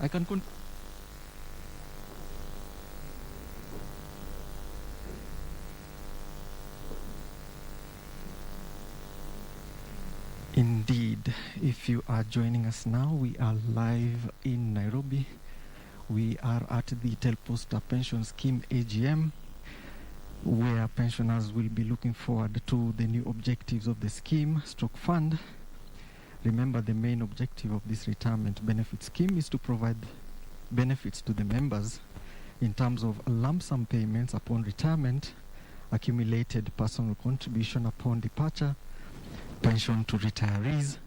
I can Indeed, if you are joining us now, we are live in Nairobi. We are at the Telposta Pension Scheme AGM, where pensioners will be looking forward to the new objectives of the scheme stroke fund. Remember, the main objective of this retirement benefit scheme is to provide benefits to the members in terms of lump sum payments upon retirement, accumulated personal contribution upon departure, pension to retirees,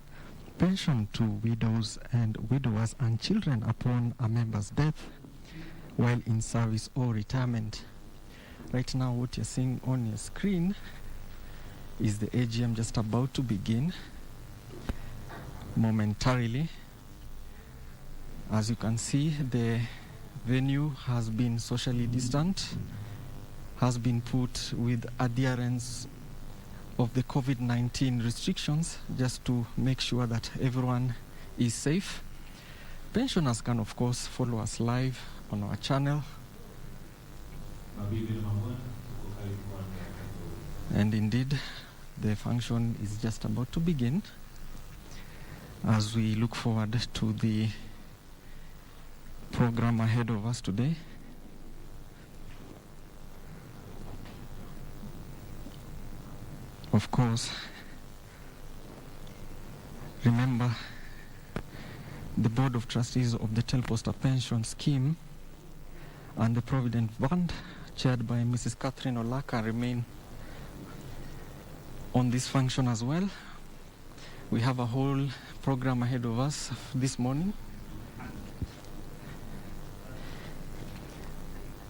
pension to widows and widowers and children upon a member's death while in service or retirement. Right now, what you're seeing on your screen is the AGM just about to begin momentarily. As you can see, the venue has been socially distant, has been put with adherence of the COVID-19 restrictions just to make sure that everyone is safe. Pensioners can, of course, follow us live on our channel. And indeed, the function is just about to begin as we look forward to the program ahead of us today. Of course, remember, the Board of Trustees of the Telposta Pension Scheme and the Provident Fund, chaired by Mrs. Catherine Olaka, remain on this function as well. We have a whole program ahead of us this morning.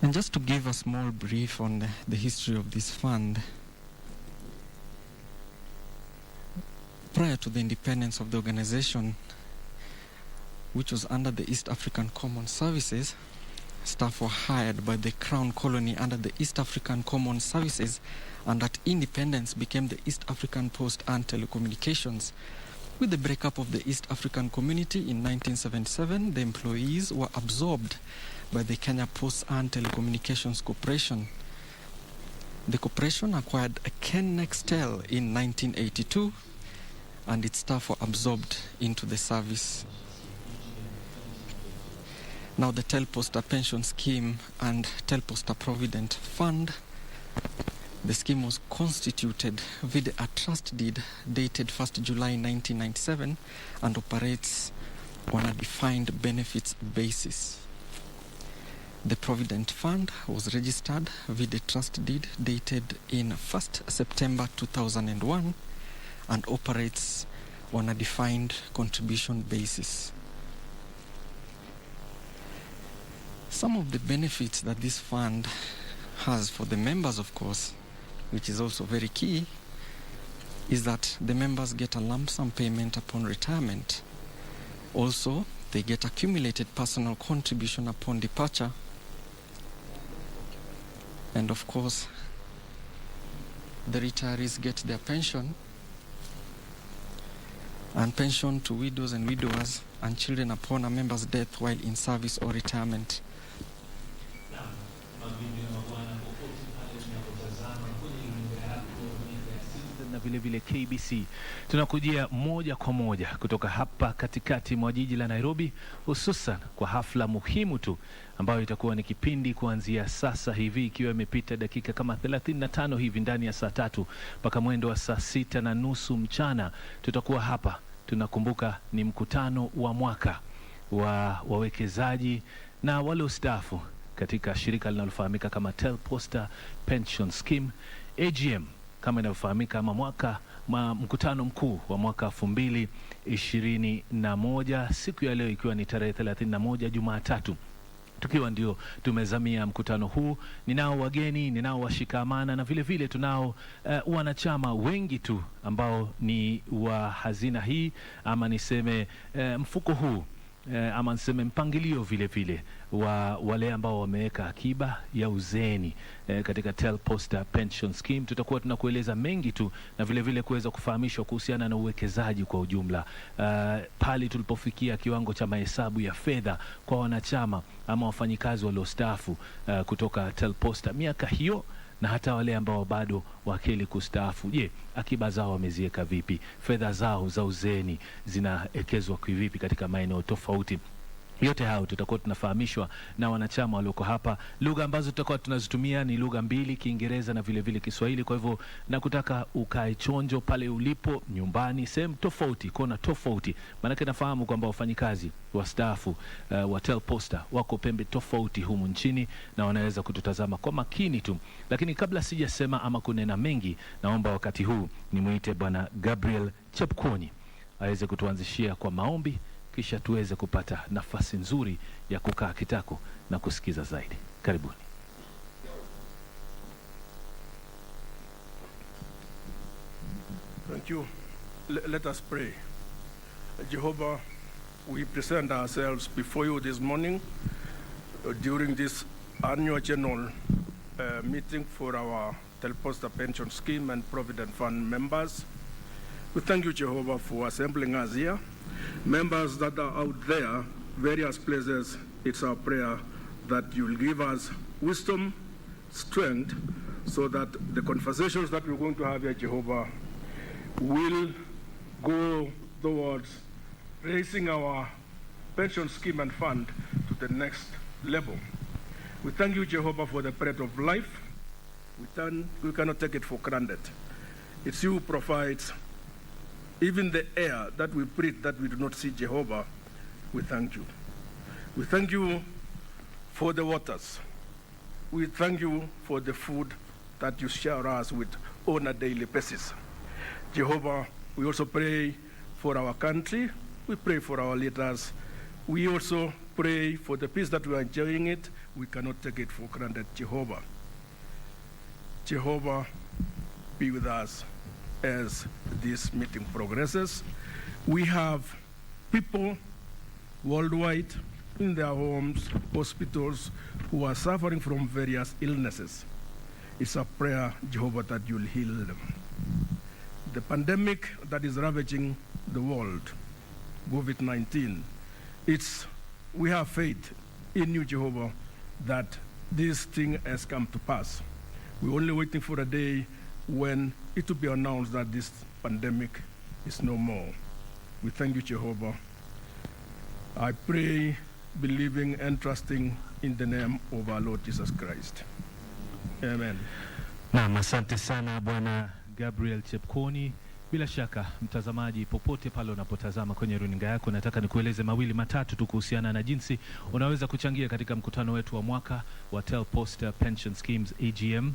And just to give a small brief on the history of this fund, prior to the independence of the organization, which was under the East African Common Services, staff were hired by the Crown Colony under the East African Common Services, and at independence became the East African Post and Telecommunications. With the breakup of the East African Community in 1977, the employees were absorbed by the Kenya Post and Telecommunications Corporation. The corporation acquired Ken Nextel in 1982, and its staff were absorbed into the service. Now the Telposta Pension Scheme and Telposta Provident Fund, the scheme was constituted via a trust deed dated 1st July 1997 and operates on a defined benefits basis. The Provident Fund was registered via the trust deed dated in 1st September 2001 and operates on a defined contribution basis. Some of the benefits that this fund has for the members, of course, which is also very key, is that the members get a lump sum payment upon retirement. Also, they get accumulated personal contribution upon departure. And of course, the retirees get their pension, and pension to widows and widowers and children upon a member's death while in service or retirement. Na vile vile KBC tunakujia moja kwa moja kutoka hapa katikati mwa jiji la Nairobi, hususan kwa hafla muhimu tu ambayo itakuwa ni kipindi kuanzia sasa hivi, ikiwa imepita dakika kama 35 hivi ndani ya saa 3 mpaka mwendo wa saa 6:30 mchana. Tutakuwa hapa tunakumbuka ni mkutano wa mwaka wa wawekezaji na wale ustaafu katika shirika linalofahamika kama Telposta Pension Scheme AGM, kama inavyofahamika mkutano mkuu wa mwaka 2021, siku ya leo ikiwa ni tarehe 31 Jumatatu. Tukiwa ndio tumezamia mkutano huu, ninao wageni, ninao washikamana, na vile vile tunao wanachama wengi tu ambao ni wa hazina hii, ama niseme mfuko huu ama niseme mpangilio vile vile wa wale ambao wameweka akiba ya uzeeni katika Telposta Pension Scheme. Tutakuwa tunakueleza mengi tu na vile vile kuweza kufahamishwa kuhusiana na uwekezaji kwa ujumla. Pale tulipofikia kiwango cha mahesabu ya fedha kwa wanachama ama wafanyikazi waliostaafu kutoka Telposta miaka hiyo, na hata wale ambao bado wakili kustaafu. Je, akiba zao wameziweka vipi? Fedha zao za uzeeni zinaekezwa kivipi katika maeneo tofauti? Yote hao tutakuwa tunafahamishwa na wanachama walioko hapa. Lugha ambazo tutakuwa tunazitumia ni lugha mbili, Kiingereza na vile vile Kiswahili. Kwa hivyo nakutaka ukae chonjo pale ulipo nyumbani, sehemu tofauti, kona tofauti. Maana nafahamu kwamba wafanyikazi wastaafu wa Telposta wako pembe tofauti humu nchini na wanaweza kututazama kwa makini tu. Lakini kabla sijasema ama kunena mengi, naomba wakati huu nimuite Bwana Gabriel Chepkwony aweze kutuanzishia kwa maombi, kisha tuweze kupata nafasi nzuri ya kukaa kitako na kusikiza zaidi. Karibuni. Thank you. Let us pray. Jehovah, we present ourselves before you this morning during this annual general meeting for our Telposta Pension Scheme and Provident Fund members. We thank you, Jehovah, for assembling us here. Members that are out there, various places, it's our prayer that you'll give us wisdom, strength, so that the conversations that we're going to have here, Jehovah, will go towards raising our pension scheme and fund to the next level. We thank you, Jehovah, for the bread of life. We cannot take it for granted. It's you who provides even the air that we breathe, that we do not see, Jehovah. We thank you. We thank you for the waters. We thank you for the food that you share us with on a daily basis. Jehovah, we also pray for our country. We pray for our leaders. We also pray for the peace that we are enjoying it. We cannot take it for granted, Jehovah. Jehovah, be with us as this meeting progresses. We have people worldwide in their homes, hospitals, who are suffering from various illnesses. It's a prayer, Jehovah, that you'll heal them. The pandemic that is ravaging the world, COVID-19, we have faith in you, Jehovah, that this thing has come to pass. We're only waiting for a day when it will be announced that this pandemic is no more. We thank you, Jehovah. I pray, believing and trusting in the name of our Lord Jesus Christ. Amen. Naam, asante sana Bwana Gabriel Chepkwony. Bila shaka mtazamaji, popote pale unapotazama kwenye runinga yako, nataka nikueleze mawili matatu tu kuhusiana na jinsi unaweza kuchangia katika mkutano wetu wa mwaka wa Telposta Pension Schemes AGM.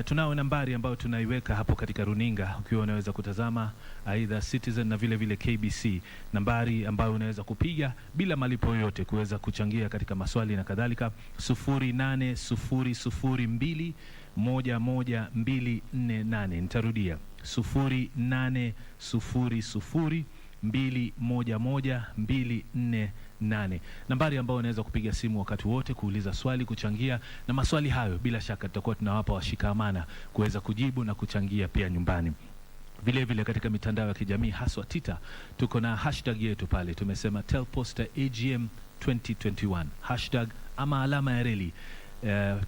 Tunao nambari ambayo tunaiweka hapo katika runinga, ukiwa unaweza kutazama aidha Citizen na vile vile KBC, nambari ambayo unaweza kupiga bila malipo yoyote kuweza kuchangia katika maswali na kadhalika. 0800211248. Nitarudia 0800211248, nambari ambayo unaweza kupiga simu wakati wote kuuliza swali, kuchangia, na maswali hayo bila shaka tutakuwa tunawapa washikamana kuweza kujibu na kuchangia pia nyumbani. Vile vile katika mitandao ya kijamii haswa Twitter, tuko na hashtag yetu pale, tumesema Telposta AGM 2021, hashtag ama alama ya reli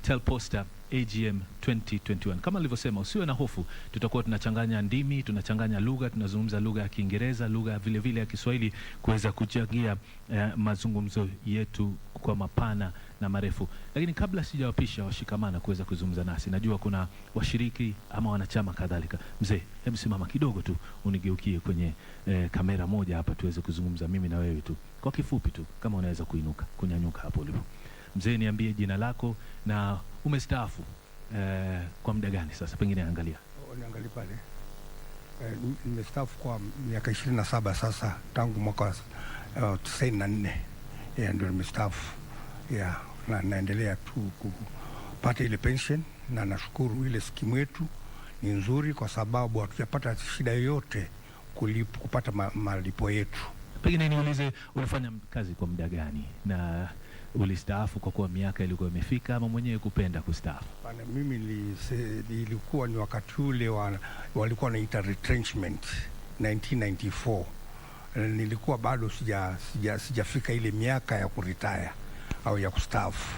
Telposta AGM 2021. Kama nilivyosema, usiwe na hofu, tutakuwa tunachanganya ndimi, tunachanganya lugha, tunazungumza lugha ya Kiingereza, lugha vile vile ya Kiswahili kuweza kuchangia mazungumzo yetu kwa mapana na marefu. Lakini kabla sijawapisha washikamana kuweza kuzungumza nasi, najua kuna washiriki ama wanachama kadhalika. Mzee, hebu simama kidogo tu unigeukie kwenye kamera moja hapa tuweze kuzungumza mimi na wewe tu. Kwa kifupi tu, kama unaweza kunyanyuka hapo ulipo. Mzee, niambie jina lako na umestaafu kwa muda gani sasa? Pengine angalia. Niangalie pale. Nimestaafu kwa miaka 27 sasa, tangu mwaka 94. Ndio nimestaafu. Na naendelea tu kupata ile pension, na nashukuru ile skimu yetu ni nzuri kwa sababu hatujapata shida yoyote kupata malipo yetu. Pengine niulize, ulifanya kazi kwa muda gani na ulistaafu kwa kuwa miaka ilikuwa imefika ama mwenyewe kupenda kustaafu? Bana, mimi nilikuwa ni wakati ule walikuwa wanaita retrenchment 1994. Nilikuwa bado sijafika ile miaka ya kuretire au ya kustaafu.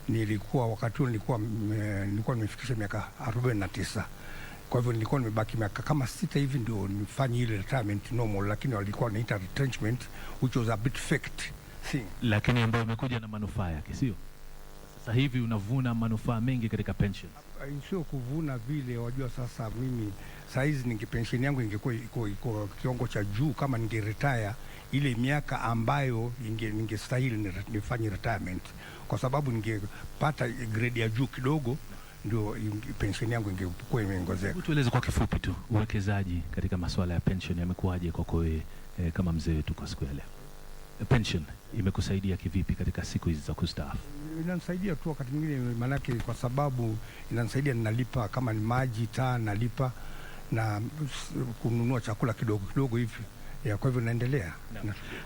Nilikuwa wakati ule nilikuwa nimefikisha miaka 49. Kwa hivyo nilikuwa nimebaki miaka kama 6 hivi ndio nifanye ile retirement normal, lakini walikuwa wanaita retrenchment, which was a bit faked thing, lakini ambayo imekuja na manufaa yake, sio? Sasa hivi unavuna manufaa mengi katika pensions. Sio kuvuna vile, wajua sasa mimi saizi pension yangu ingekuwa iko kiwango cha juu kama ningeretire ile miaka ambayo ningestahili nifanye retirement, kwa sababu ningepata grade ya juu kidogo ndio pension yangu ingekuwa imeongezeka. Tueleze kwa kifupi tu uwekezaji katika masuala ya pension yamekuaje kwako wewe kama mzee wetu kwa siku ya leo? Pension imekusaidia kivipi katika siku hizi za kustaafu? Inanisaidia tu wakati mwingine, manake kwa sababu inanisaidia nalipa kama ni maji, taa nalipa na kununua chakula kidogo kidogo hivi. Kwa hivyo naendelea.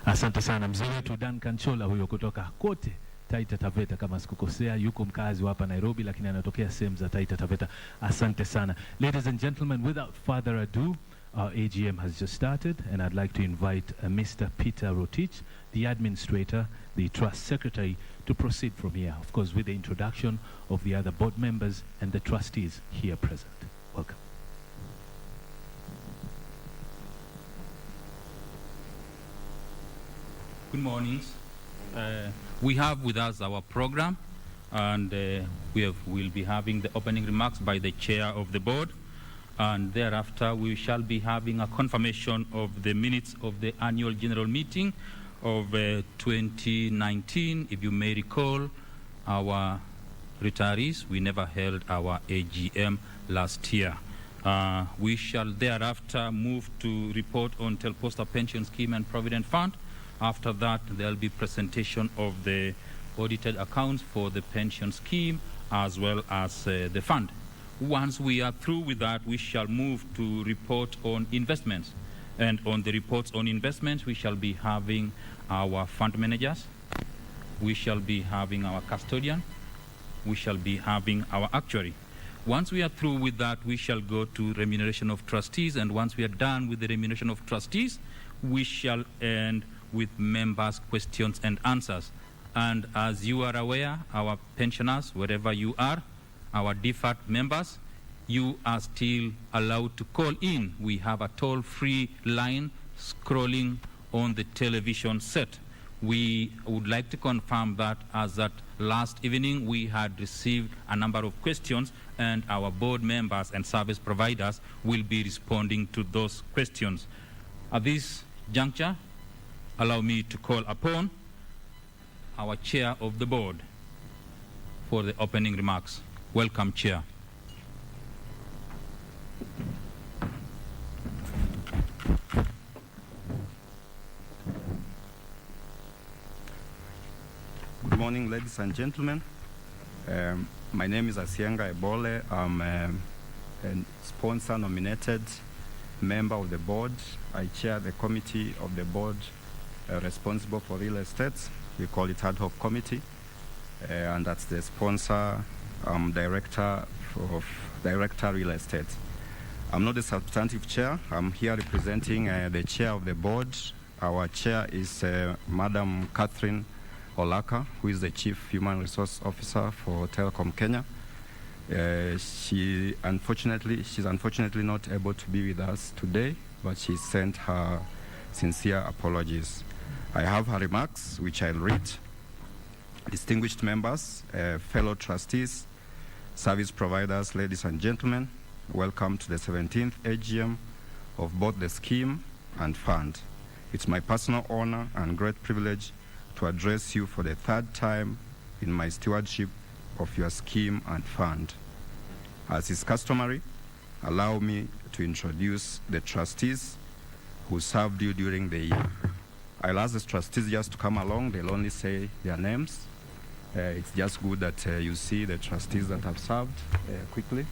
Asante sana mzee wetu Duncan Chola, huyo kutoka kote Taita Taveta kama sikukosea, yuko mkazi hapa Nairobi lakini anatokea sehemu za Taita Taveta. Asante sana. Ladies and gentlemen, without further ado, our AGM has just started and I'd like to invite Mr. Peter Rotich, the administrator, the trust secretary, to proceed from here, of course with the introduction of the other board members and the trustees here present. Welcome. Good morning. We have with us our program, and we'll be having the opening remarks by the chair of the board, and thereafter we shall be having a confirmation of the minutes of the annual general meeting of 2019. If you may recall, our retirees, we never held our AGM last year. We shall thereafter move to report on Telposta Pension Scheme and Provident Fund. After that, there will be presentation of the audited accounts for the pension scheme as well as the fund. Once we are through with that, we shall move to report on investments. And on the reports on investments, we shall be having our fund managers, we shall be having our custodian, we shall be having our actuary. Once we are through with that, we shall go to remuneration of trustees, and once we are done with the remuneration of trustees, we shall end with members' questions and answers. And as you are aware, our pensioners, wherever you are, our deferred members, you are still allowed to call in. We have a toll-free line scrolling on the television set. We would like to confirm that as at last evening we had received a number of questions, and our board members and service providers will be responding to those questions. At this juncture, allow me to call upon our chair of the board for the opening remarks. Welcome, Chair. Good morning, ladies and gentlemen. My name is Asienga Ebole. I'm a sponsor-nominated member of the board. I chair the committee of the board responsible for real estates. We call it ad hoc committee, and that's the sponsor director of Director Real Estate. I'm not the substantive chair. I'm here representing the chair of the board. Our chair is Madam Catherine Olaka, who is the Chief Human Resource Officer for Telecom Kenya. She's unfortunately not able to be with us today, but she sent her sincere apologies. I have her remarks, which I'll read. Distinguished members, fellow trustees, service providers, ladies and gentlemen, welcome to the 17th AGM of both the scheme and fund. It's my personal honor and great privilege to address you for the third time in my stewardship of your scheme and fund. As is customary, allow me to introduce the trustees who served you during the year. I'll ask the trustees just to come along. They'll only say their names. It's just good that you see the trustees that have served quickly.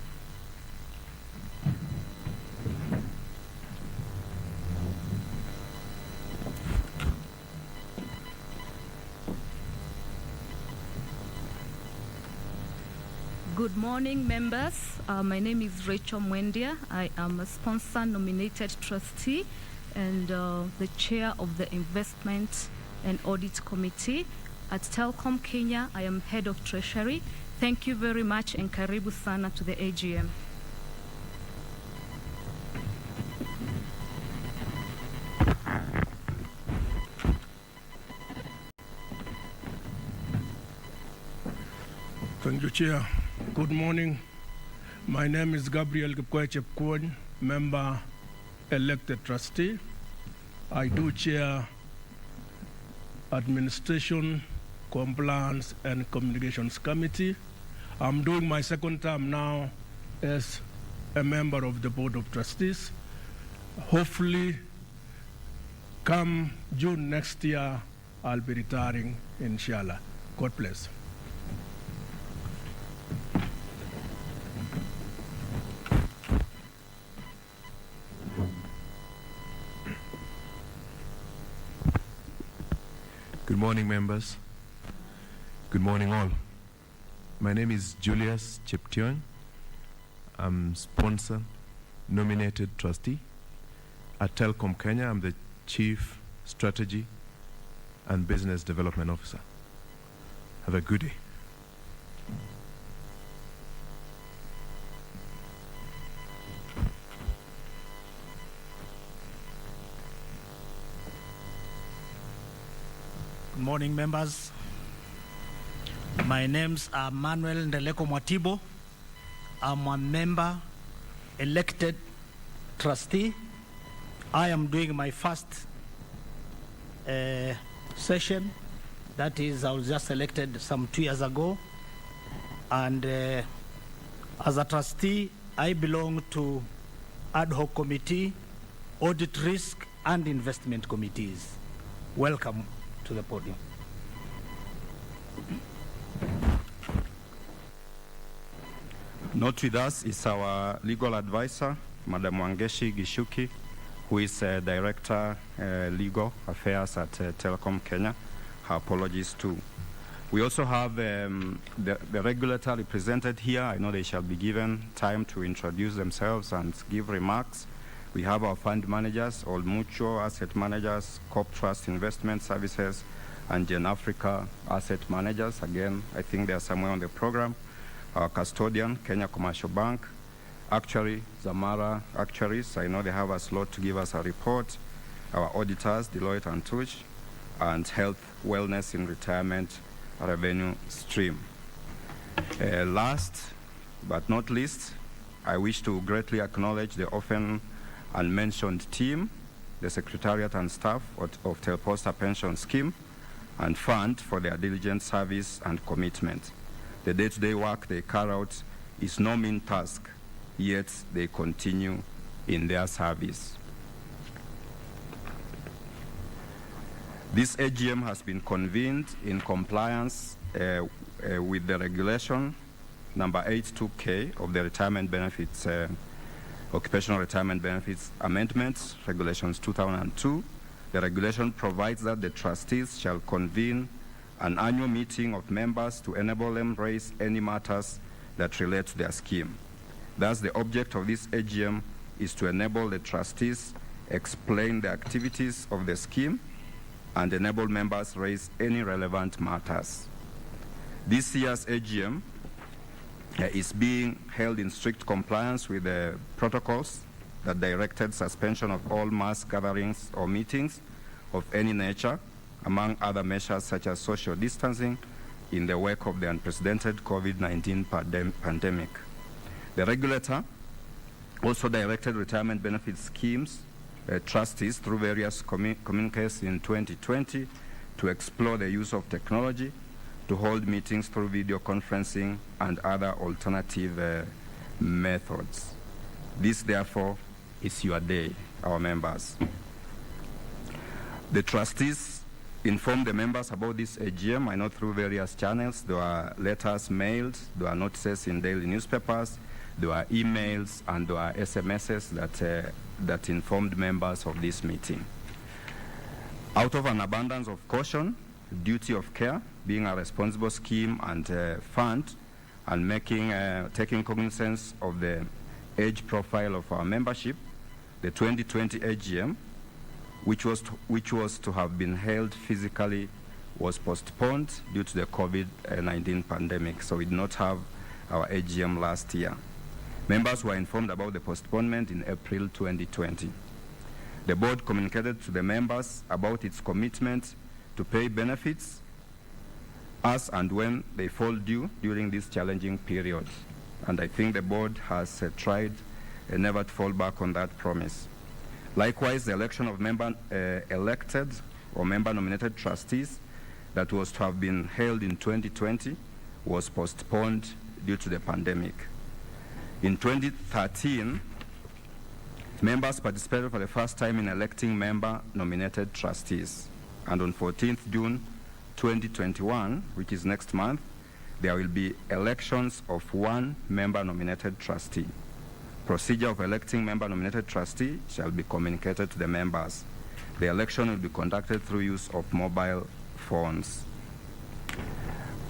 Good morning, members. My name is Rachel Mwendia. I am a sponsor-nominated trustee and the chair of the Investment and Audit Committee. At Telkom Kenya, I am head of treasury. Thank you very much and karibu sana to the AGM. Thank you, Chair. Good morning. My name is Gabriel Chepkwony, member elected trustee. I do chair Administration, Compliance and Communications Committee. I'm doing my second term now as a member of the Board of Trustees. Hopefully, come June next year, I'll be retiring, inshallah. God bless. Good morning, members. Good morning, all. My name is Julius Cheption. I'm sponsor, nominated trustee. At Telkom Kenya, I'm the Chief Strategy and Business Development Officer. Have a good day. Good morning, members. My names are Manuel Ndeleko Mwatibo. I'm a member elected trustee. I am doing my first session. That is, I was just elected some 2 years ago. And as a trustee, I belong to ad hoc committee, audit risk, and investment committees. Welcome to the podium. Not with us is our legal advisor, Madam Wangeshi Gishuki, who is Director Legal Affairs at Telkom Kenya. Her apologies too. We also have the regulator represented here. I know they shall be given time to introduce themselves and give remarks. We have our fund managers, Old Mutual Asset Managers, Corp Trust Investment Services, and Gen Africa Asset Managers. Again, I think they are somewhere on the program. Our custodian, Kenya Commercial Bank, Actuary, Zamara Actuaries. I know they have a slot to give us a report. Our auditors, Deloitte and Touch, and Health, Wellness in Retirement Revenue Stream. Last but not least, I wish to greatly acknowledge the often unmentioned team, the Secretariat and staff of Telposta Pension Scheme and Fund for their diligent service and commitment. The day-to-day work they carry out is no mean task, yet they continue in their service. This AGM has been convened in compliance with the regulation number 82K of the Retirement Benefits, Occupational Retirement Benefits Amendments, Regulations 2002. The regulation provides that the trustees shall convene an annual meeting of members to enable them raise any matters that relate to their scheme. Thus, the object of this AGM is to enable the trustees explain the activities of the scheme and enable members raise any relevant matters. This year's AGM is being held in strict compliance with the protocols that directed suspension of all mass gatherings or meetings of any nature, among other measures such as social distancing in the wake of the unprecedented COVID-19 pandemic. The regulator also directed retirement benefit schemes trustees through various communiques in 2020 to explore the use of technology to hold meetings through video conferencing and other alternative methods. This, therefore, is your day, our members. The trustees informed the members about this AGM, I know through various channels. There were letters mailed, there were notices in daily newspapers, there were emails, and there were SMSs that informed members of this meeting. Out of an abundance of caution, duty of care, being a responsible scheme and fund, and taking cognizance of the age profile of our membership, the 2020 AGM, which was to have been held physically, was postponed due to the COVID-19 pandemic. So we did not have our AGM last year. Members were informed about the postponement in April 2020. The board communicated to the members about its commitment to pay benefits as and when they fall due during this challenging period. And I think the board has tried never to fall back on that promise. Likewise, the election of elected or member-nominated trustees that was to have been held in 2020 was postponed due to the pandemic. In 2013, members participated for the first time in electing member-nominated trustees. And on 14th June 2021, which is next month, there will be elections of one member-nominated trustee. Procedure of electing member-nominated trustee shall be communicated to the members. The election will be conducted through use of mobile phones.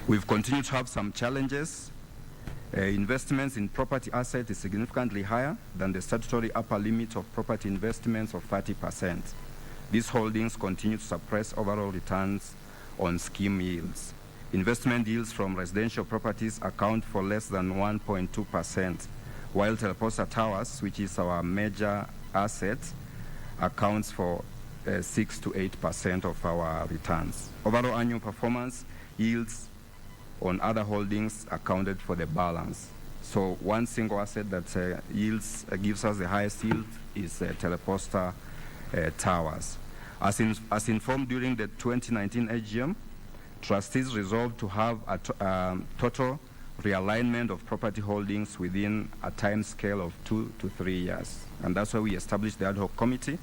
We've continued to have some challenges. Investments in property assets is significantly higher than the statutory upper limit of property investments of 30%. These holdings continue to suppress overall returns on scheme yields. Investment yields from residential properties account for less than 1.2%, while Teleposta Towers, which is our major asset, accounts for 6 to 8% of our returns. Overall annual performance yields on other holdings accounted for the balance. So one single asset that gives us the highest yield is Teleposta Towers. As informed during the 2019 AGM, trustees resolved to have a total realignment of property holdings within a time scale of 2 to 3 years. And that's why we established the ad hoc committee.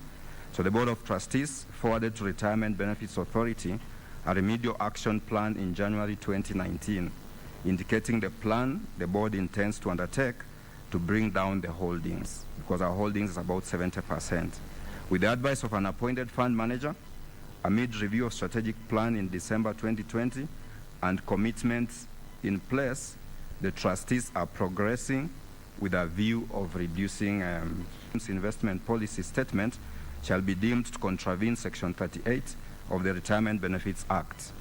So the Board of Trustees forwarded to Retirement Benefits Authority a remedial action plan in January 2019, indicating the plan the board intends to undertake to bring down the holdings, because our holdings is about 70%. With the advice of an appointed fund manager, amid review of strategic plan in December 2020 and commitments in place, the trustees are progressing with a view of reducing investment policy statement shall be deemed to contravene Section 38 of the Retirement Benefits Act.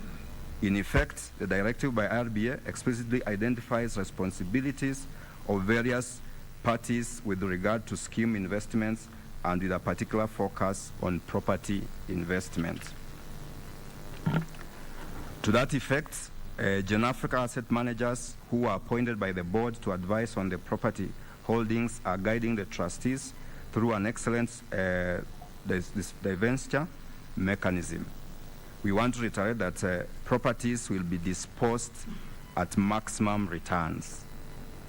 In effect, the directive by RBA explicitly identifies responsibilities of various parties with regard to scheme investments and with a particular focus on property investment. To that effect, Gen-Africa asset managers who are appointed by the board to advise on the property holdings are guiding the trustees through an excellent divestiture mechanism. We want to reiterate that properties will be disposed at maximum returns.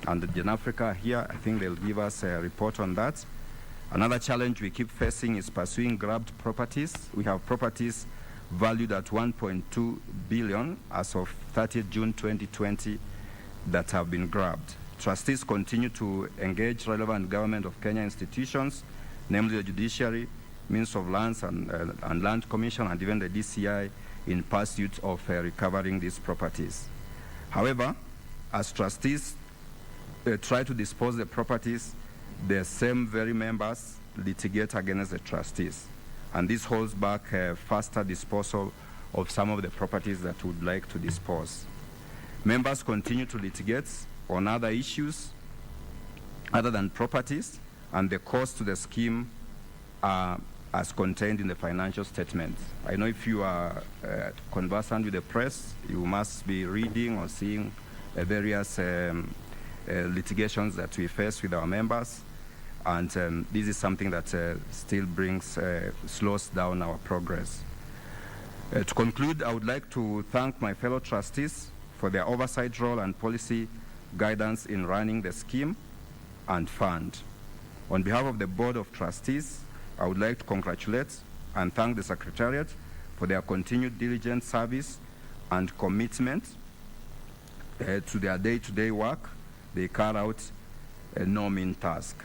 And the Gen-Africa here, I think they'll give us a report on that. Another challenge we keep facing is pursuing grabbed properties. We have properties valued at 1.2 billion as of 30th June 2020 that have been grabbed. Trustees continue to engage relevant government of Kenya institutions, namely the judiciary, Ministry of Lands and Land Commission, and even the DCI in pursuit of recovering these properties. However, as trustees try to dispose the properties, the same very members litigate against the trustees. And this holds back faster disposal of some of the properties that would like to dispose. Members continue to litigate on other issues other than properties, and the cost to the scheme are as contained in the financial statement. I know if you are conversant with the press, you must be reading or seeing various litigations that we face with our members, and this is something that still slows down our progress. To conclude, I would like to thank my fellow trustees for their oversight role and policy guidance in running the scheme and fund. On behalf of the Board of Trustees, I would like to congratulate and thank the Secretariat for their continued diligent service and commitment to their day-to-day work. They carry out no mean task.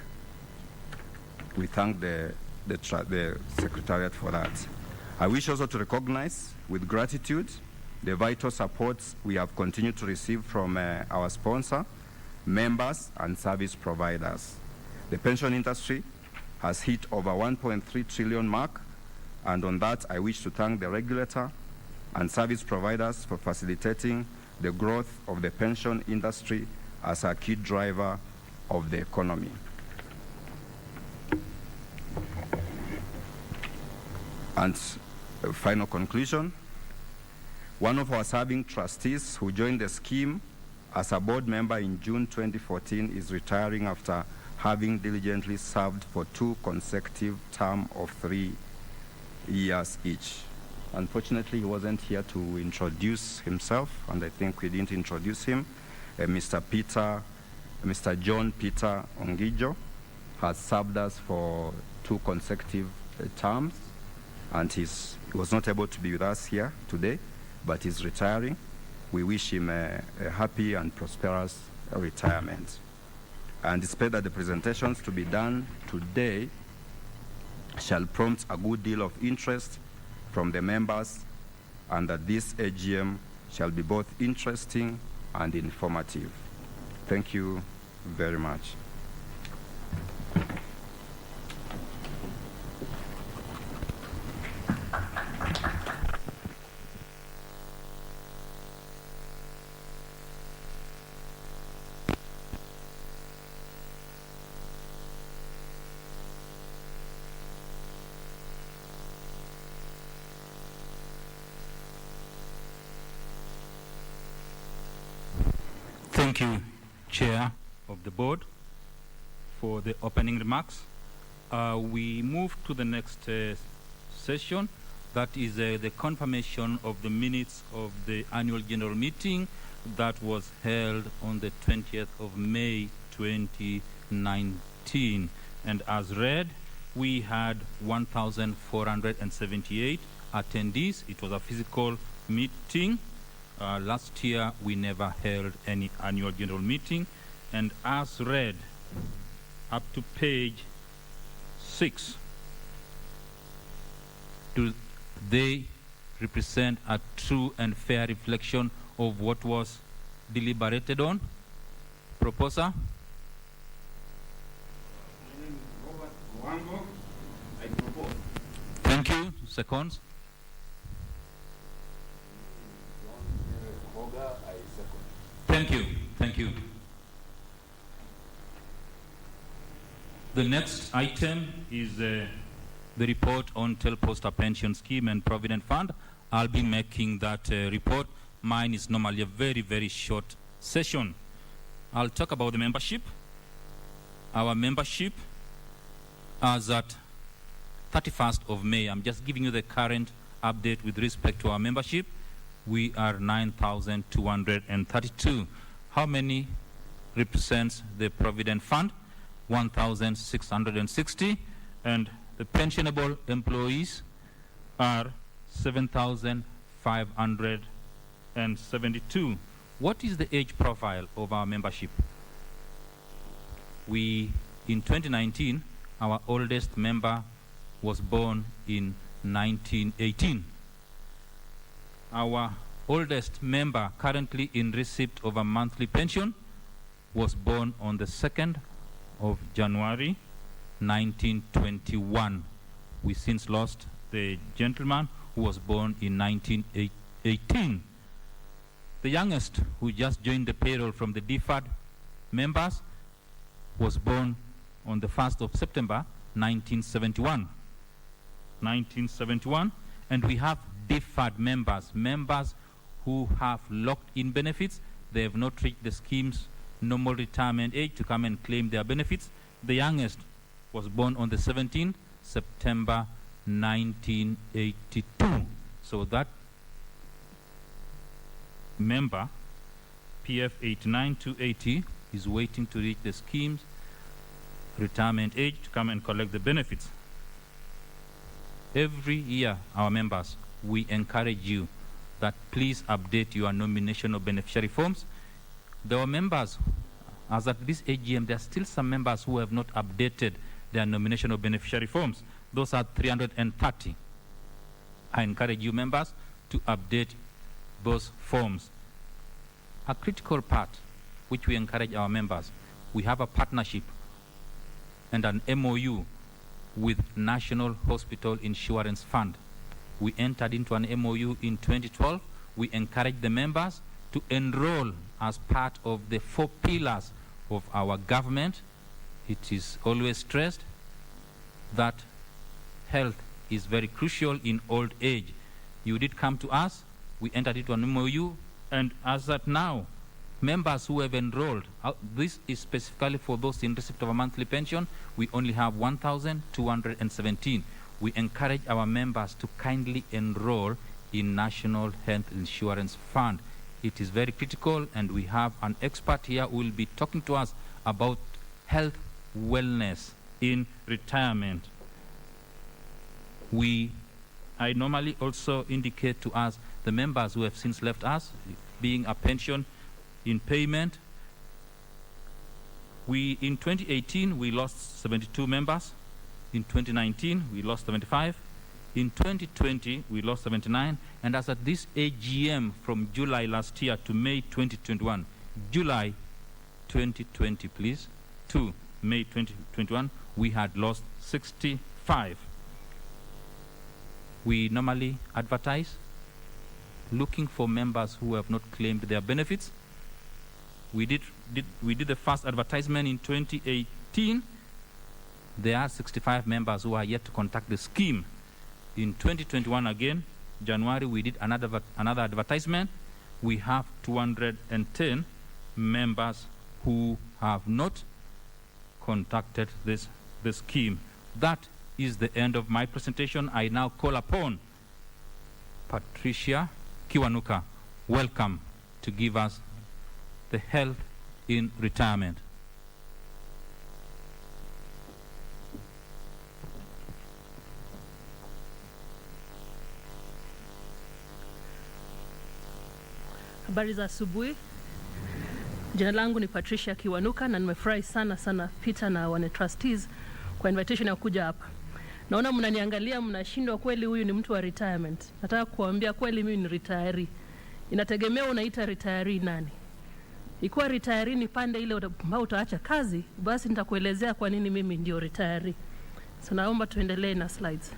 We thank the Secretariat for that. I wish also to recognize with gratitude the vital supports we have continued to receive from our sponsor, members, and service providers. The pension industry has hit over 1.3 trillion mark, and on that I wish to thank the regulator and service providers for facilitating the growth of the pension industry as a key driver of the economy. And a final conclusion, one of our serving trustees who joined the scheme as a board member in June 2014 is retiring after having diligently served for 2 consecutive terms of 3 years each. Unfortunately, he wasn't here to introduce himself, and I think we didn't introduce him. Mr. John Peter Ongijo has served us for 2 consecutive terms, and he was not able to be with us here today, but he's retiring. We wish him a happy and prosperous retirement. And expect that the presentations to be done today shall prompt a good deal of interest from the members, and that this AGM shall be both interesting and informative. Thank you very much. Thank you, Chair of the Board, for the opening remarks. We move to the next session, that is the confirmation of the minutes of the annual general meeting that was held on the 20th of May 2019. And as read, we had 1,478 attendees. It was a physical meeting. Last year, we never held any annual general meeting. And as read, up to page 6, do they represent a true and fair reflection of what was deliberated on? Proposer? Thank you. Seconds? Thank you. Thank you. The next item is the report on Telposta Pension Scheme and Provident Fund. I'll be making that report. Mine is normally a very, very short session. I'll talk about the membership. Our membership as at 31st of May. I'm just giving you the current update with respect to our membership. We are 9,232. How many represents the Provident Fund? 1,660. And the pensionable employees are 7,572. What is the age profile of our membership? In 2019, our oldest member was born in 1918. Our oldest member currently in receipt of a monthly pension was born on the 2nd of January 1921. We since lost the gentleman who was born in 1918. The youngest who just joined the payroll from the deferred members was born on the 1st of September 1971. 1971, and we have deferred members who have locked-in benefits. They have not reached the scheme's normal retirement age to come and claim their benefits. The youngest was born on the 17th September 1982. So that member, PF 89280, is waiting to reach the scheme's retirement age to come and collect the benefits. Every year, our members, we encourage you that please update your nomination of beneficiary forms. There are members, as at this AGM, there are still some members who have not updated their nomination of beneficiary forms. Those are 330. I encourage you members to update those forms. A critical part which we encourage our members, we have a partnership and an MOU with National Hospital Insurance Fund. We entered into an MOU in 2012. We encourage the members to enroll as part of the 4 pillars of our government. It is always stressed that health is very crucial in old age. You did come to us, we entered into an MOU, and as at now, members who have enrolled, this is specifically for those in receipt of a monthly pension, we only have 1,217. We encourage our members to kindly enroll in National Health Insurance Fund. It is very critical, and we have an expert here who will be talking to us about health wellness in retirement. I normally also indicate to us the members who have since left us, being a pension in payment. In 2018, we lost 72 members. In 2019, we lost 75. In 2020, we lost 79. And as at this AGM from July last year to May 2021, July 2020, please, to May 2021, we had lost 65. We normally advertise looking for members who have not claimed their benefits. We did the first advertisement in 2018. There are 65 members who are yet to contact the scheme. In 2021 again, January, we did another advertisement. We have 210 members who have not contacted the scheme. That is the end of my presentation. I now call upon Patricia Kiwanuka. Welcome to give us the health in retirement. Habari za asubuhi. Jina langu ni Patricia Kiwanuka na nimefurahi sana Peter na wane trustees kwa invitation ya kuja hapa. Naona mnaniangalia mnashindwa, kweli huyu ni mtu wa retirement. Nataka kuambia kweli mimi ni retiree. Inategemea unaita retiree nani. Ikiwa retiree ni pande ile ambao utaacha kazi, basi nitakuelezea kwa nini mimi ndio retiree. So naomba tuendelee na slides.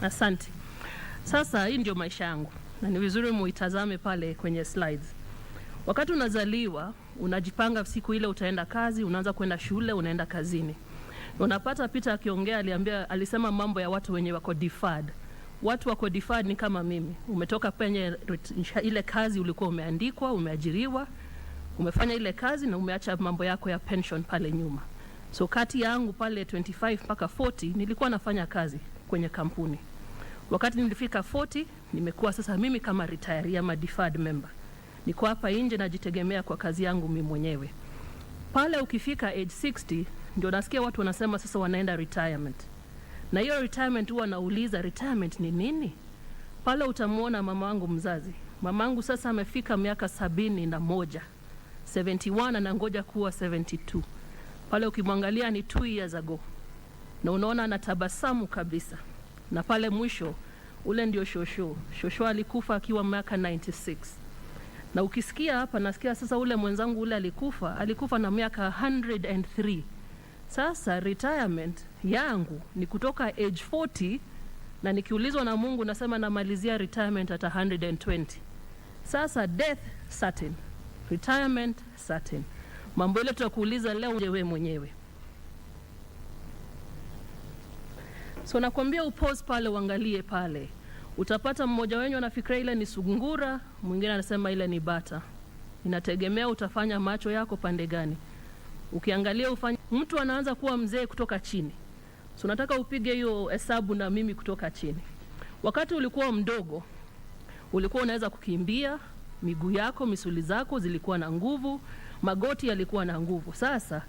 Asante. Sasa hii ndio maisha yangu na ni vizuri muitazame pale kwenye slides. Wakati unazaliwa, unajipanga siku ile utaenda kazi, unaanza kwenda shule, unaenda kazini. Unapata Peter akiongea alisema mambo ya watu wenye wako deferred. Watu wako deferred ni kama mimi. Umetoka penye ile kazi ulikuwa umeandikwa, umeajiriwa, umefanya ile kazi na umeacha mambo yako ya pension pale nyuma. So kati yangu pale 25 mpaka 40 nilikuwa nafanya kazi kwenye kampuni. Wakati nilifika 40 nimekuwa sasa mimi kama retiree ama deferred member. Niko hapa nje najitegemea kwa kazi yangu mimi mwenyewe. Pale ukifika age 60 ndio nasikia watu wanasema sasa wanaenda retirement. Na hiyo retirement huwa nauliza retirement ni nini? Pale utamuona mama wangu mzazi. Mama wangu sasa amefika miaka 71. 71 anangoja kuwa 72. Pale ukimwangalia ni 2 years ago. Na unaona anatabasamu kabisa. Na pale mwisho ule ndio shosho. Shosho alikufa akiwa miaka 96. Na ukisikia hapa nasikia sasa ule mwenzangu ule alikufa na miaka 103. Sasa retirement yangu ni kutoka age 40 na nikiulizwa na Mungu nasema namalizia retirement at 120. Sasa death certain, retirement certain. Mambo ile tutakuuliza leo wewe mwenyewe. So nakwambia upause pale uangalie pale. Utapata mmoja wenu anafikira ile ni sungura, mwingine anasema ile ni bata. Inategemea utafanya macho yako pande gani. Ukiangalia mtu anaanza kuwa mzee kutoka chini. So nataka upige hiyo hesabu na mimi kutoka chini. Wakati ulikuwa mdogo, ulikuwa unaweza kukimbia, miguu yako, misuli zako zilikuwa na nguvu, magoti yalikuwa na nguvu. Sasa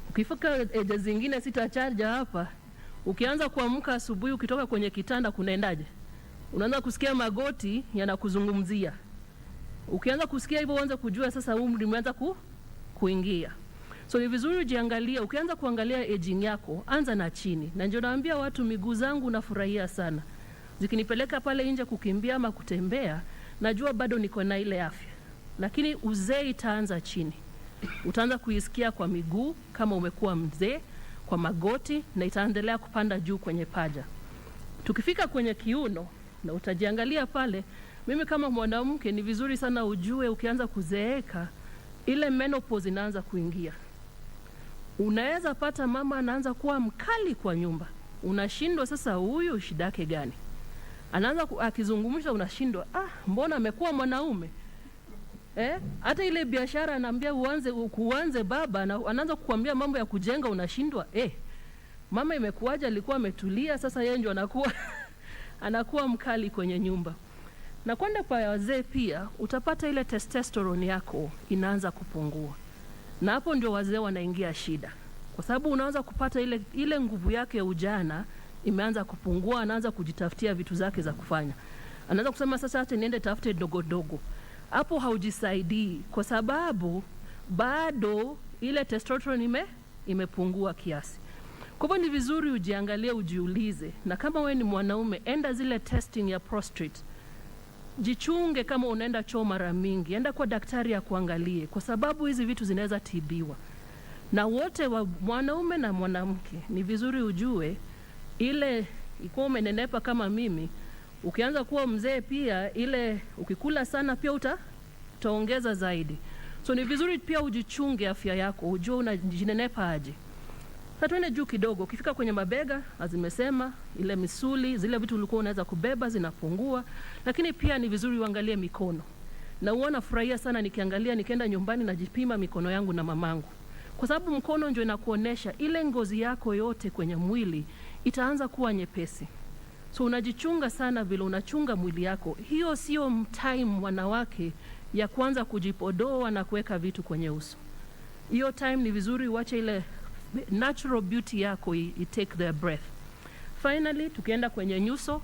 ukifika age zingine sitachaja hapa, ukianza kuamka asubuhi ukitoka kwenye kitanda kunaendaje? Unaanza kusikia magoti yanakuzungumzia. Ukianza kusikia hivyo uanze kujua sasa umri umeanza kuingia. So ni vizuri ujiangalia, ukianza kuangalia aging yako, anza na chini. Na ndio naambia watu miguu zangu nafurahia sana. Zikinipeleka pale nje kukimbia ama kutembea, najua bado niko na ile afya. Lakini uzee itaanza chini. Utaanza kuisikia kwa miguu kama umekuwa mzee, kwa magoti, na itaendelea kupanda juu kwenye paja. Tukifika kwenye kiuno na utajiangalia pale, mimi kama mwanamke ni vizuri sana ujue ukianza kuzeeka ile menopause inaanza kuingia. Unaweza pata mama anaanza kuwa mkali kwa nyumba. Unashindwa sasa huyu shida yake gani? Anaanza akizungumsha unashindwa, mbona amekuwa mwanaume? Hata ile biashara anaambia uanze baba, na anaanza kukuambia mambo ya kujenga unashindwa. Mama imekuaje, alikuwa ametulia, sasa yeye ndio anakuwa mkali kwenye nyumba. Na kwenda kwa wazee pia utapata ile testosterone yako inaanza kupungua. Na hapo ndio wazee wanaingia shida. Kwa sababu unaanza kupata ile nguvu yake ya ujana imeanza kupungua, anaanza kujitafutia vitu zake za kufanya. Anaanza kusema sasa acha niende tafute dogo. Hapo haujisaidii kwa sababu bado ile testosterone imepungua kiasi. Kwa hivyo ni vizuri ujiangalie, ujiulize, na kama wewe ni mwanaume, enda zile testing ya prostate. Jichunge kama unaenda choo mara mingi, enda kwa daktari ya kuangalie, kwa sababu hizi vitu zinaweza tibiwa. Na wote wa mwanaume na mwanamke ni vizuri ujue ile iko umenenepa kama mimi, ukianza kuwa mzee pia ile ukikula sana pia utaongeza zaidi. So ni vizuri pia ujichunge afya yako, ujue unajinenepa aje. Sasa tuende juu kidogo, ukifika kwenye mabega, azimesema ile misuli, zile vitu ulikuwa unaweza kubeba zinapungua, lakini pia ni vizuri uangalie mikono. Na uona furahia sana nikiangalia nikienda nyumbani najipima mikono yangu na mamangu. Kwa sababu mkono ndio inakuonesha ile ngozi yako yote kwenye mwili itaanza kuwa nyepesi. So unajichunga sana vile unachunga mwili yako. Hiyo sio time wanawake ya kuanza kujipodoa na kuweka vitu kwenye uso. Hiyo time ni vizuri uache ile natural beauty yako take their breath. Finally, tukienda kwenye nyuso,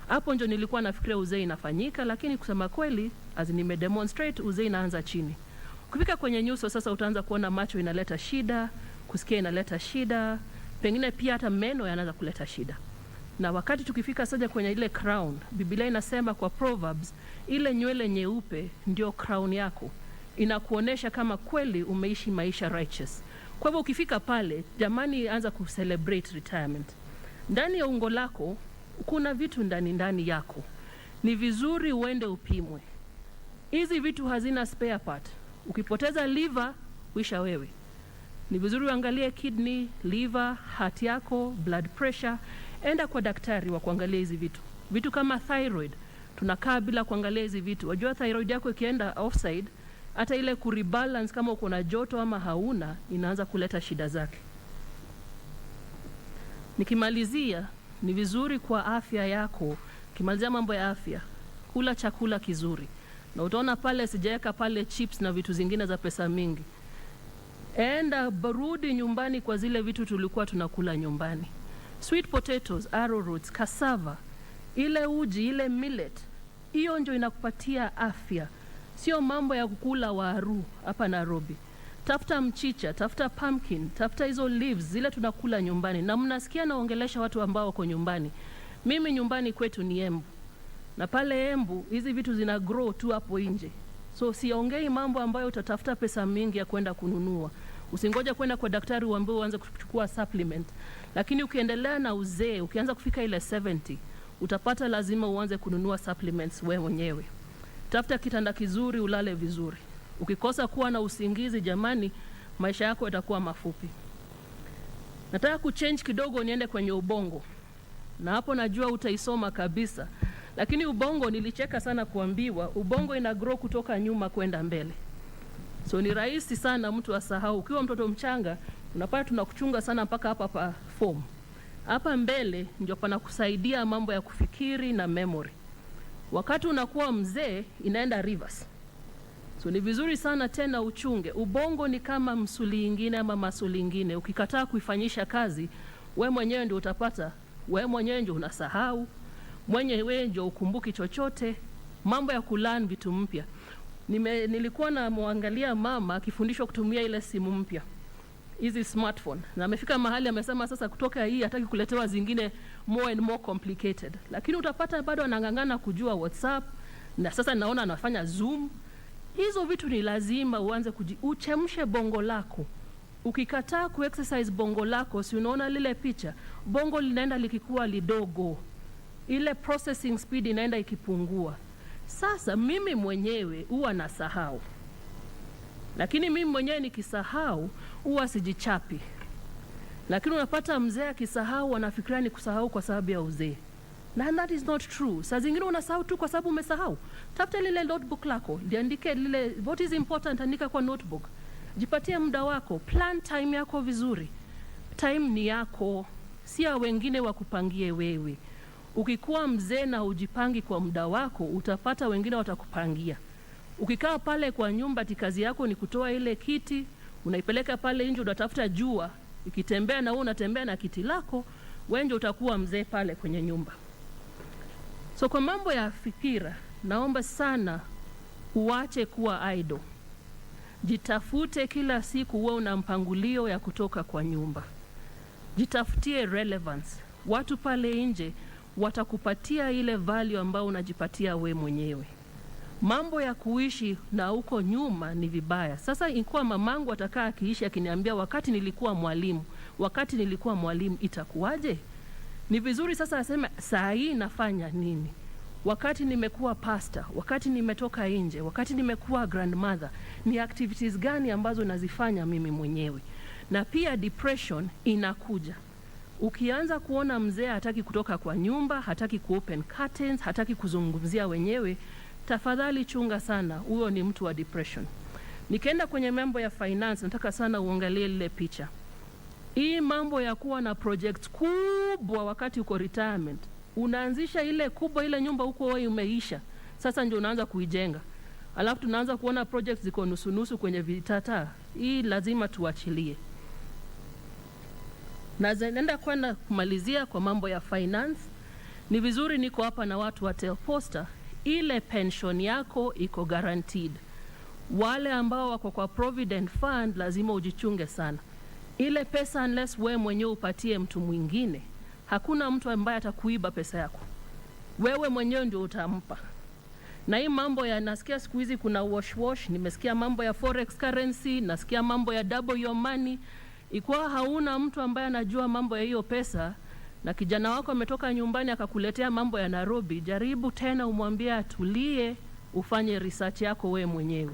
hapo ndio nilikuwa nafikiria uzee inafanyika, lakini kusema kweli, nimedemonstrate uzee inaanza chini. Ukifika kwenye nyuso sasa utaanza kuona macho inaleta shida, kusikia inaleta shida, pengine pia hata meno yanaanza kuleta shida. Na wakati tukifika sasa kwenye ile crown, Biblia inasema kwa Proverbs, ile nywele nyeupe ndio crown yako. Inakuonesha kama kweli umeishi maisha righteous. Kwa hivyo ukifika pale, jamani anza kucelebrate retirement. Ndani ya ungo lako, kuna vitu ndani yako. Ni vizuri uende upimwe. Hizi vitu hazina spare part. Ukipoteza liver, wisha wewe. Ni vizuri uangalie kidney, liver, heart yako, blood pressure. Enda kwa daktari wa kuangalia hizi vitu. Vitu kama thyroid, tunakaa bila kuangalia hizi vitu. Wajua thyroid yako ikienda offside, hata ile kurebalance kama uko na joto ama hauna, inaanza kuleta shida zake. Nikimalizia, ni vizuri kwa afya yako, kimalizia mambo ya afya, kula chakula kizuri. Na utaona pale sijaweka pale chips na vitu zingine za pesa mingi. Enda barudi nyumbani kwa zile vitu tulikuwa tunakula nyumbani. Sweet potatoes, arrowroots, cassava, ile uji, ile millet, hiyo ndio inakupatia afya. Sio mambo ya kukula waru hapa Nairobi. Tafuta mchicha, tafuta pumpkin, tafuta hizo leaves zile tunakula nyumbani. Na mnasikia naongelesha watu ambao wako nyumbani. Mimi nyumbani kwetu ni Embu. Na pale Embu hizi vitu zina grow tu hapo nje. So siongei mambo ambayo utatafuta pesa mingi ya kwenda kununua. Usingoje kwenda kwa daktari uambiwe uanze kuchukua supplement. Lakini ukiendelea na uzee, ukianza kufika ile 70, utapata lazima uanze kununua supplements wewe mwenyewe. Tafuta kitanda kizuri, ulale vizuri. Ukikosa kuwa na usingizi, jamani, maisha yako yatakuwa mafupi. Nataka kuchange kidogo niende kwenye ubongo. Na hapo najua utaisoma kabisa. Lakini ubongo nilicheka sana kuambiwa, ubongo ina grow kutoka nyuma kwenda mbele. So ni rahisi sana mtu asahau. Ukiwa mtoto mchanga, unapata tunakuchunga sana mpaka hapa pa form. Hapa mbele ndio panakusaidia mambo ya kufikiri na memory. Wakati unakuwa mzee, inaenda reverse. So ni vizuri sana tena uchunge. Ubongo ni kama msuli ingine ama masuli ingine. Ukikataa kuifanyisha kazi, we mwenyewe ndio utapata. We mwenyewe ndio unasahau. Mwenyewe ndio ukumbuki chochote. Mambo ya kulearn vitu mpya. Nilikuwa na muangalia mama akifundishwa kutumia ile simu mpya, hizi smartphone, na amefika mahali amesema sasa kutoka hii hataki kuletewa zingine more and more complicated, lakini utapata bado anang'ang'ana kujua WhatsApp, na sasa naona anafanya Zoom. Hizo vitu ni lazima uanze uchemshe bongo lako. Ukikataa kuexercise bongo lako, si unaona lile picha, bongo linaenda likikuwa lidogo, ile processing speed inaenda ikipungua. Sasa mimi mwenyewe huwa nasahau, lakini mimi mwenyewe nikisahau huwa sijichapi. Lakini unapata mzee akisahau anafikiria ni kusahau kwa sababu ya uzee, na that is not true. Saa zingine unasahau tu kwa sababu umesahau. Tafuta lile notebook lako, liandike lile what is important, andika kwa notebook. Jipatie muda wako, plan time yako vizuri. Time ni yako, si ya wengine wakupangie wewe. Ukikuwa mzee na ujipangi kwa muda wako, utapata wengine watakupangia. Ukikaa pale kwa nyumba, kazi yako ni kutoa ile kiti, unaipeleka pale nje, unatafuta jua, ikitembea na wewe unatembea na kiti lako, wewe utakuwa mzee pale kwenye nyumba. So kwa mambo ya fikira, naomba sana uache kuwa idle. Jitafute kila siku, uwe una mpangilio ya kutoka kwa nyumba. Jitafutie relevance. Watu pale nje watakupatia ile value ambayo unajipatia we mwenyewe. Mambo ya kuishi na huko nyuma ni vibaya. Sasa inkuwa mamangu atakaa akiishi akiniambia wakati nilikuwa mwalimu itakuwaje? Ni vizuri sasa aseme saa hii nafanya nini? Wakati nimekuwa pastor, wakati nimetoka nje, wakati nimekuwa grandmother, ni activities gani ambazo nazifanya mimi mwenyewe? Na pia depression inakuja. Ukianza kuona mzee hataki kutoka kwa nyumba, hataki kuopen curtains, hataki kuzungumzia wenyewe, tafadhali chunga sana, huyo ni mtu wa depression. Nikaenda kwenye mambo ya finance, nataka sana uangalie lile picha. Hii mambo ya kuwa na project kubwa wakati uko retirement, unaanzisha ile kubwa, ile nyumba huko wewe umeisha, sasa ndio unaanza kuijenga. Alafu tunaanza kuona projects ziko nusu kwenye vitata. Hii lazima tuachilie. Na naenda kwenda kumalizia kwa mambo ya finance. Ni vizuri niko hapa na watu wa Telposta, ile pension yako iko guaranteed. Wale ambao wako kwa provident fund lazima ujichunge sana. Ile pesa unless wewe mwenyewe upatie mtu mwingine, hakuna mtu ambaye atakuiba pesa yako. Wewe mwenyewe ndio utampa. Na hii mambo ya nasikia siku hizi kuna wash, nimesikia mambo ya forex currency, nasikia mambo ya double your money. Ikuwa hauna mtu ambaye anajua mambo ya hiyo pesa, na kijana wako ametoka nyumbani akakuletea mambo ya Nairobi, jaribu tena umwambie atulie, ufanye research yako wewe mwenyewe.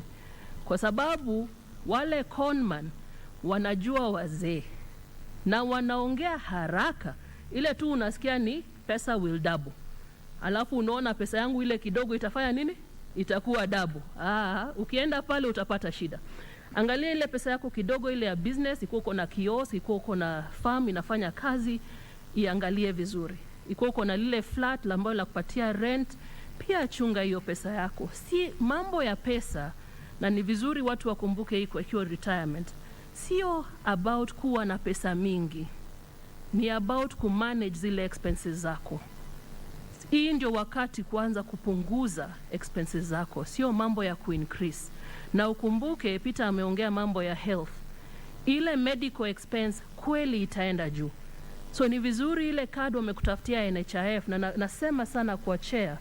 Kwa sababu wale conman wanajua wazee na wanaongea haraka, ile tu unasikia ni pesa will double. Alafu unaona pesa yangu ile kidogo itafanya nini? Itakuwa double. Ukienda pale utapata shida. Angalia ile pesa yako kidogo ile ya business, iko uko na kiosk, iko uko na farm inafanya kazi, iangalie vizuri. Iko uko na lile flat ambayo la kupatia rent, pia chunga hiyo pesa yako. Si mambo ya pesa, na ni vizuri watu wakumbuke hii kwa hiyo retirement. Sio about kuwa na pesa mingi. Ni about kumanage zile expenses zako. Hii ndio wakati kuanza kupunguza expenses zako, sio mambo ya kuincrease. Na ukumbuke Peter ameongea mambo ya health. Ile medical expense kweli itaenda juu. So ni vizuri ile kadi wamekutafutia NHIF, na nasema sana kwa chair,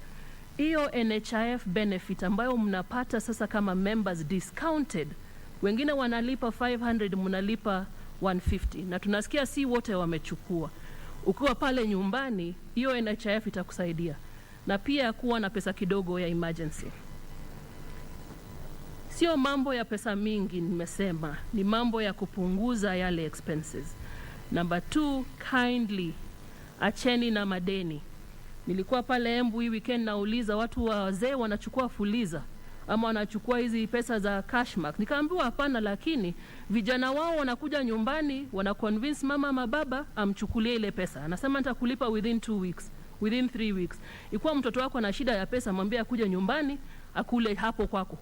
hiyo NHIF benefit ambayo mnapata sasa kama members discounted. Wengine wanalipa 500, mnalipa 150, na tunasikia si wote wamechukua. Ukiwa pale nyumbani, hiyo NHIF itakusaidia. Na pia kuwa na pesa kidogo ya emergency. Sio mambo ya pesa mingi nimesema, ni mambo ya kupunguza yale expenses. Number 2, kindly acheni na madeni. Nilikuwa pale Embu hii weekend, nauliza watu wazee wanachukua fuliza ama wanachukua hizi pesa za cashback. Nikaambiwa hapana, lakini vijana wao wanakuja nyumbani, wana convince mama ama baba amchukulie ile pesa. Anasema nitakulipa within 2 weeks, within 3 weeks. Ikuwa mtoto wako na shida ya pesa, mwambie akuje nyumbani akule hapo kwako.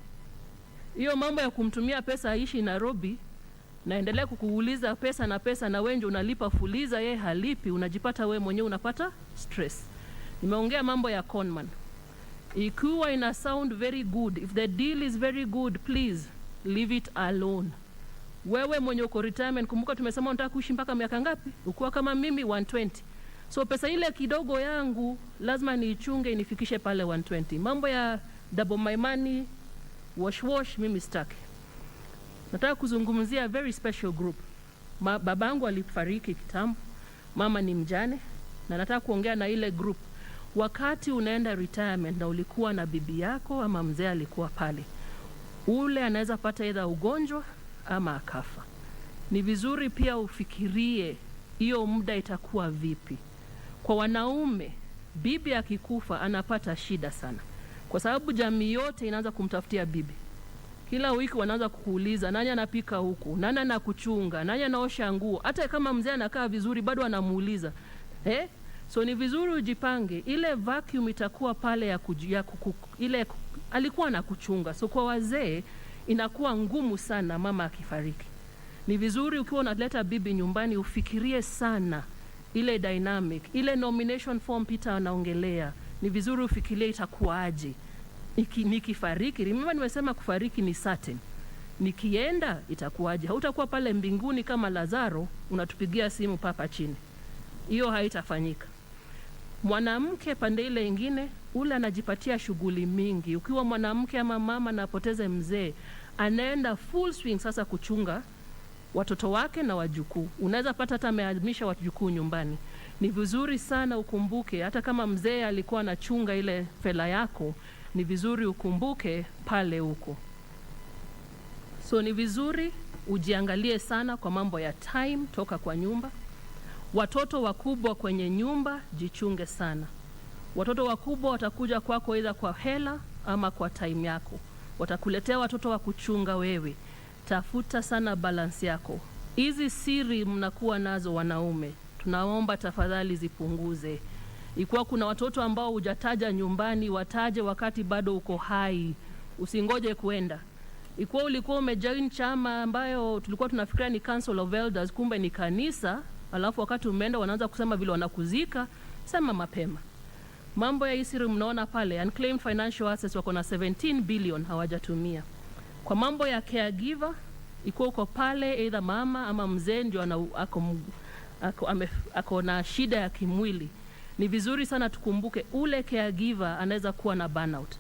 Hiyo mambo ya kumtumia pesa aishi Nairobi, naendelea kukuuliza pesa na wewe ndio unalipa fuliza, yeye halipi, unajipata wewe mwenyewe unapata stress. Nimeongea mambo ya conman. Ikiwa ina sound very good, if the deal is very good, please leave it alone. Wewe mwenye uko retirement, kumbuka tumesema unataka kuishi mpaka miaka ngapi? Ukuwa kama mimi 120. So pesa ile kidogo yangu lazima niichunge inifikishe pale 120. Mambo ya double my money, wash mimi sitaki. Nataka kuzungumzia a very special group. Babangu alifariki kitambo, mama ni mjane, na nataka kuongea na ile group. Wakati unaenda retirement na ulikuwa na bibi yako ama mzee alikuwa pale, ule anaweza pata either ugonjwa ama akafa. Ni vizuri pia ufikirie hiyo muda itakuwa vipi. Kwa wanaume, bibi akikufa anapata shida sana, kwa sababu jamii yote inaanza kumtafutia bibi. Kila wiki wanaanza kukuuliza nani anapika huku, nani anakuchunga, nani anaosha nguo. Hata kama mzee anakaa vizuri bado anamuuliza. So ni vizuri ujipange, ile vacuum itakuwa pale ile alikuwa anakuchunga. So kwa wazee inakuwa ngumu sana mama akifariki. Ni vizuri ukiwa unaleta bibi nyumbani ufikirie sana ile dynamic, ile nomination form Peter anaongelea. Ni vizuri ufikirie itakuwaje nikifariki. Remember nimesema kufariki ni certain. Nikienda itakuwaje? Hautakuwa pale mbinguni kama Lazaro unatupigia simu papa chini. Hiyo haitafanyika. Mwanamke pande ile nyingine, ule anajipatia shughuli mingi. Ukiwa mwanamke ama mama napoteze mzee, anaenda full swing sasa kuchunga watoto wake na wajukuu. Unaweza pata hata ameadmisha wajukuu nyumbani. Ni vizuri sana ukumbuke, hata kama mzee alikuwa anachunga ile fela yako, ni vizuri ukumbuke pale huko. So ni vizuri ujiangalie sana kwa mambo ya time toka kwa nyumba. Watoto wakubwa kwenye nyumba, jichunge sana. Watoto wakubwa watakuja kwako either kwa hela ama kwa time yako. Watakuletea watoto wa kuchunga wewe. Tafuta sana balance yako. Hizi siri mnakuwa nazo wanaume, tunaomba tafadhali zipunguze. Ikiwa kuna watoto ambao hujataja nyumbani, wataje wakati bado uko hai. Usingoje kuenda. Ikiwa ulikuwa umejoin chama ambayo tulikuwa tunafikiria ni Council of Elders, kumbe ni kanisa, alafu wakati umeenda wanaanza kusema vile wanakuzika, sema mapema. Mambo ya isiri mnaona pale, unclaimed financial assets wako na 17 billion hawajatumia. Kwa mambo ya caregiver, ikiwa uko pale either mama ama mzee ndio ako na shida ya kimwili, ni vizuri sana tukumbuke ule caregiver anaweza kuwa na burnout.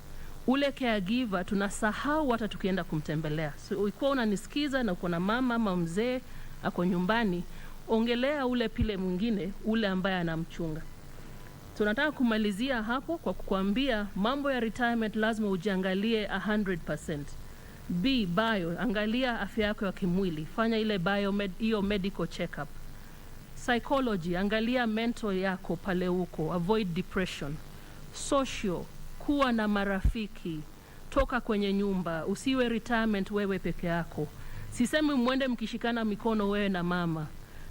Ule caregiver tunasahau hata tukienda kumtembelea. So ikiwa unanisikiza na uko na mama ama mzee ako nyumbani, ongelea ule pile mwingine, ule ambaye anamchunga. Tunataka kumalizia hapo kwa kukuambia mambo ya retirement lazima ujiangalie 100%. Bio, angalia afya yako ya kimwili, fanya ile hiyo medical check-up. Psychology, angalia mental yako pale huko, avoid depression. Social, kuwa na marafiki, toka kwenye nyumba, usiwe retirement wewe peke yako. Sisemi mwende mkishikana mikono wewe na mama.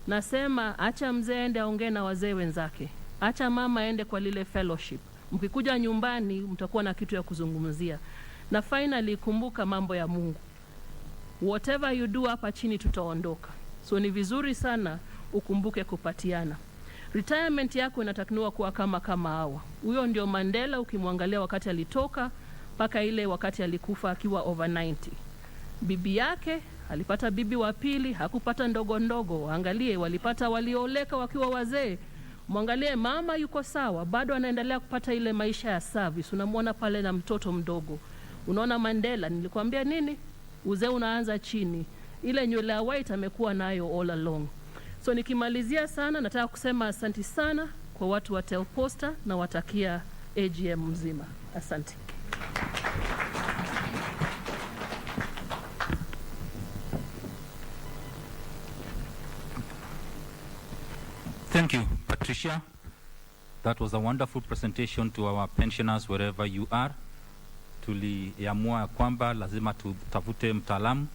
Nasema acha mzee ende aongee na wazee wenzake. Acha mama aende kwa lile fellowship. Mkikuja nyumbani mtakuwa na kitu ya kuzungumzia. Na finally kumbuka mambo ya Mungu. Whatever you do hapa chini tutaondoka. So ni vizuri sana ukumbuke kupatiana. Retirement yako inatakiwa kuwa kama hawa. Huyo ndio Mandela ukimwangalia wakati alitoka mpaka ile wakati alikufa akiwa over 90. Bibi yake alipata bibi wa pili, hakupata ndogo. Angalie walipata walioleka wakiwa wazee. Mwangalie mama yuko sawa, bado anaendelea kupata ile maisha ya service. Unamwona pale na mtoto mdogo. Unaona Mandela, nilikwambia nini? Uzee unaanza chini. Ile nywele ya white amekuwa nayo all along. So nikimalizia sana, nataka kusema asante sana kwa watu wa Telposta na watakia AGM mzima. Asante. Thank you, Patricia. That was a wonderful presentation to our pensioners wherever you are. Tuliamua kwamba lazima tutafute mtaalamu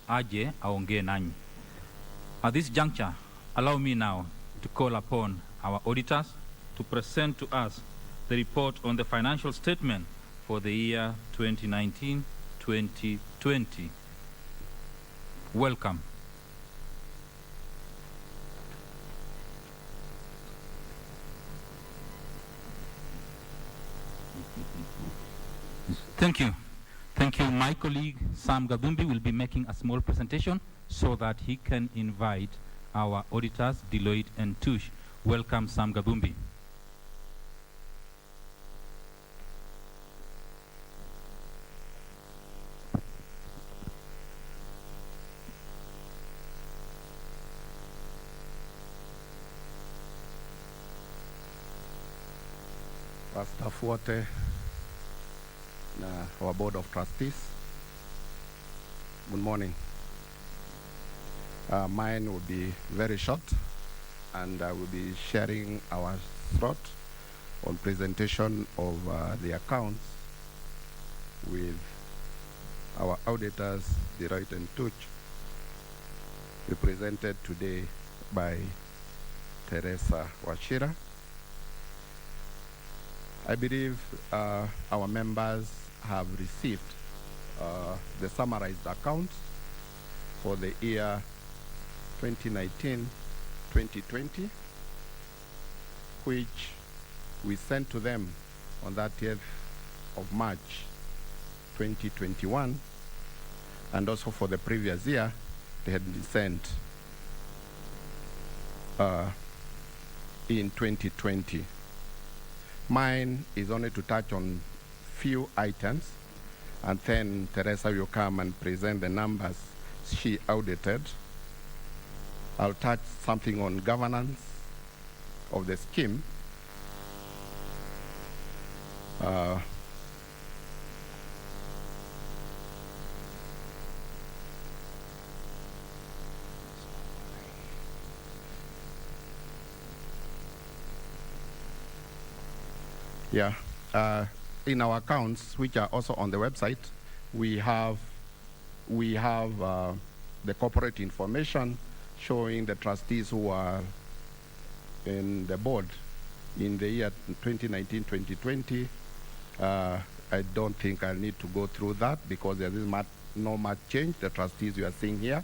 aje aongee nanyi. At this juncture, allow me now to call upon our auditors to present to us the report on the financial statement for the year 2019-2020. Welcome. Thank you. Thank you. My colleague Sam Gadumbi will be making a small presentation so that he can invite our auditors, Deloitte and Touche. Welcome, Sam Gadumbi. Staff wote na our Board of Trustees, good morning. Mine will be very short, and I will be sharing our thought on presentation of the accounts with our auditors, Deloitte and Touche, represented today by Teresa Wachira. I believe our members have received the summarized accounts for the year 2019-2020, which we sent to them on 30th of March 2021, and also for the previous year they had been sent in 2020. Mine is only to touch on few items, and then Teresa will come and present the numbers she audited. I'll touch something on governance of the scheme. In our accounts, which are also on the website, we have the corporate information showing the trustees who are in the board in the year 2019-2020. I don't think I need to go through that because there is no much change. The trustees you are seeing here.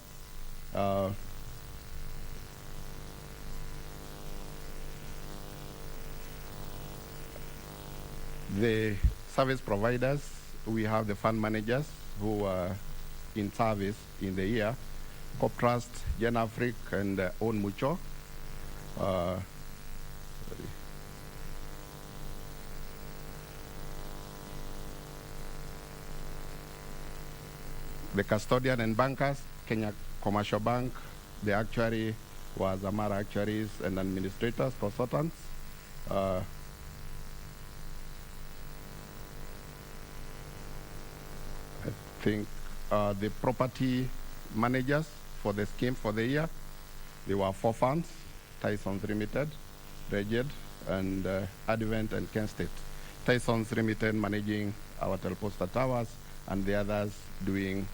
The service providers, we have the fund managers who are in service in the year, CopTrust, GenAfric, and Own Mucho. The custodian and bankers, Kenya Commercial Bank, the actuary was Amara Actuaries and Administrators, Consultants. I think the property managers for the scheme for the year, there were 4 funds, Tyson's Limited, Reged, and Advent and Kent State. Tyson's Limited managing our Telposta Towers, and the others doing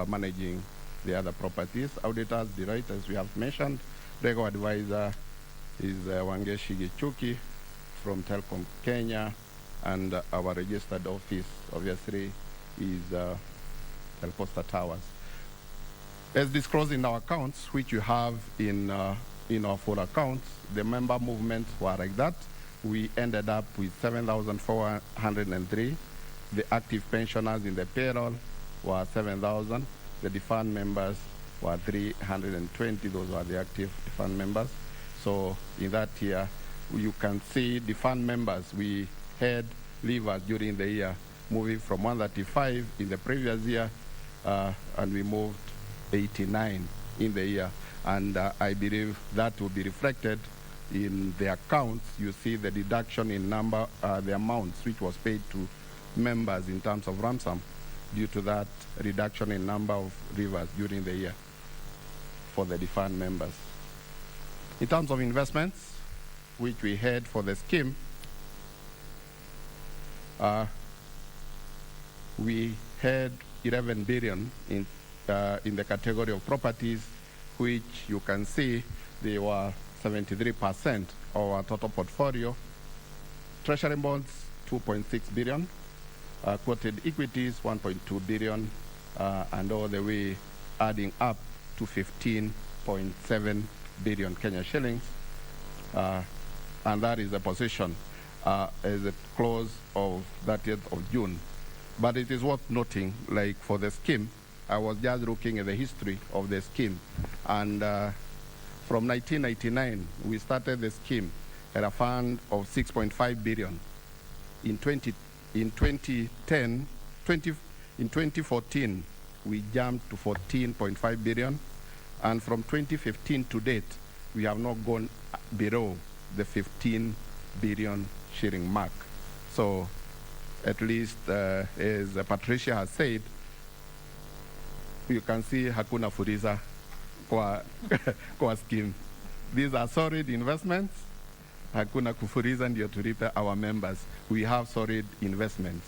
managing the other properties. Auditors, Deloitte, as we have mentioned. Legal advisor is Wangeshi Gichuki from Telcom Kenya, and our registered office, obviously, is Telposta Towers. As disclosed in our accounts, which you have in our full accounts, the member movements were like that. We ended up with 7,403. The active pensioners in the payroll were 7,000. The defined members were 320. Those were the active defined members. So in that year, you can see defined members. We had leavers during the year, moving from 135 in the previous year, and we moved 89 in the year. And I believe that will be reflected in the accounts. You see the deduction in number, the amounts which was paid to members in terms of ransom due to that reduction in number of leavers during the year for the defined members. In terms of investments, which we had for the scheme, we had 11 billion in the category of properties, which you can see they were 73% of our total portfolio. Treasury bonds, 2.6 billion. Quoted equities, 1.2 billion, and all the way adding up to 15.7 billion Kenya shillings. And that is the position as a close of 30th of June But it is worth noting, like for the scheme, I was just looking at the history of the scheme. And from 1999, we started the scheme at a fund of 6.5 billion. In 2014, we jumped to 14.5 billion. And from 2015 to date, we have not gone below the 15 billion shilling mark. So at least, as Patricia has said, you can see hakuna furiza kwa scheme. These are solid investments. Hakuna kufuriza ndio tulipe our members. We have solid investments.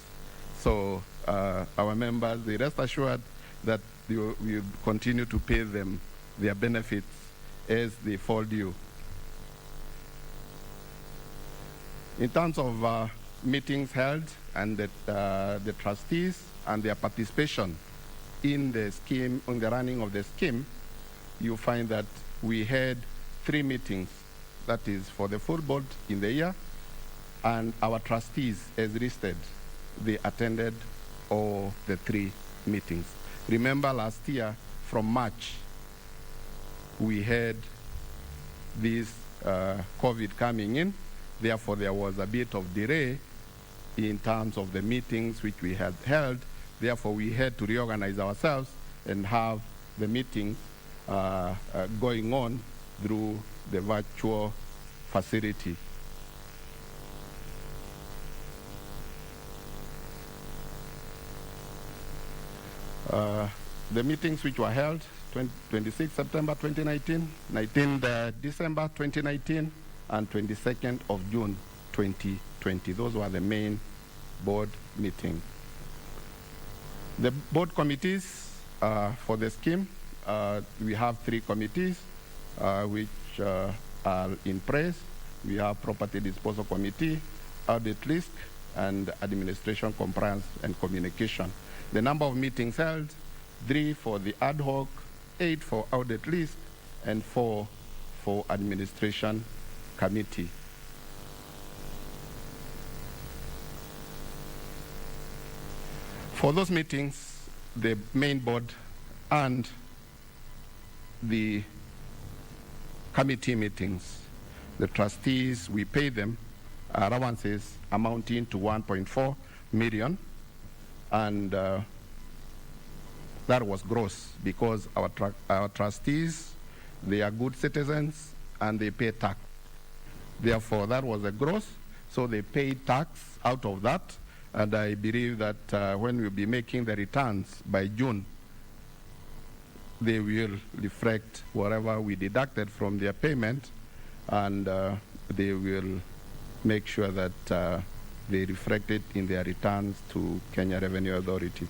So our members, they rest assured that we continue to pay them their benefits as they fall due. In terms of meetings held and the trustees and their participation in the scheme, on the running of the scheme, you find that we had 3 meetings, that is for the full board in the year, and our trustees, as listed, they attended all the 3 meetings. Remember last year, from March, we had this COVID coming in, therefore there was a bit of delay in terms of the meetings which we had held. Therefore, we had to reorganize ourselves and have the meetings going on through the virtual facility. The meetings which were held 26 September 2019, 19th December 2019, and 22nd of June 2020. Those were the main board meetings. The board committees for the scheme, we have 3 committees which are in place. We have Property Disposal Committee, Audit Risk, and Administration, Compliance, and Communication. The number of meetings held, 3 for the ad hoc, 8 for Audit Risk, and 4 for Administration Committee. For those meetings, the main board and the committee meetings, the trustees, we pay them allowances amounting to 1.4 million, and that was gross because our trustees, they are good citizens and they pay tax. Therefore, that was a gross, so they paid tax out of that. And I believe that when we'll be making the returns by June, they will reflect whatever we deducted from their payment, and they will make sure that they reflect it in their returns to Kenya Revenue Authority.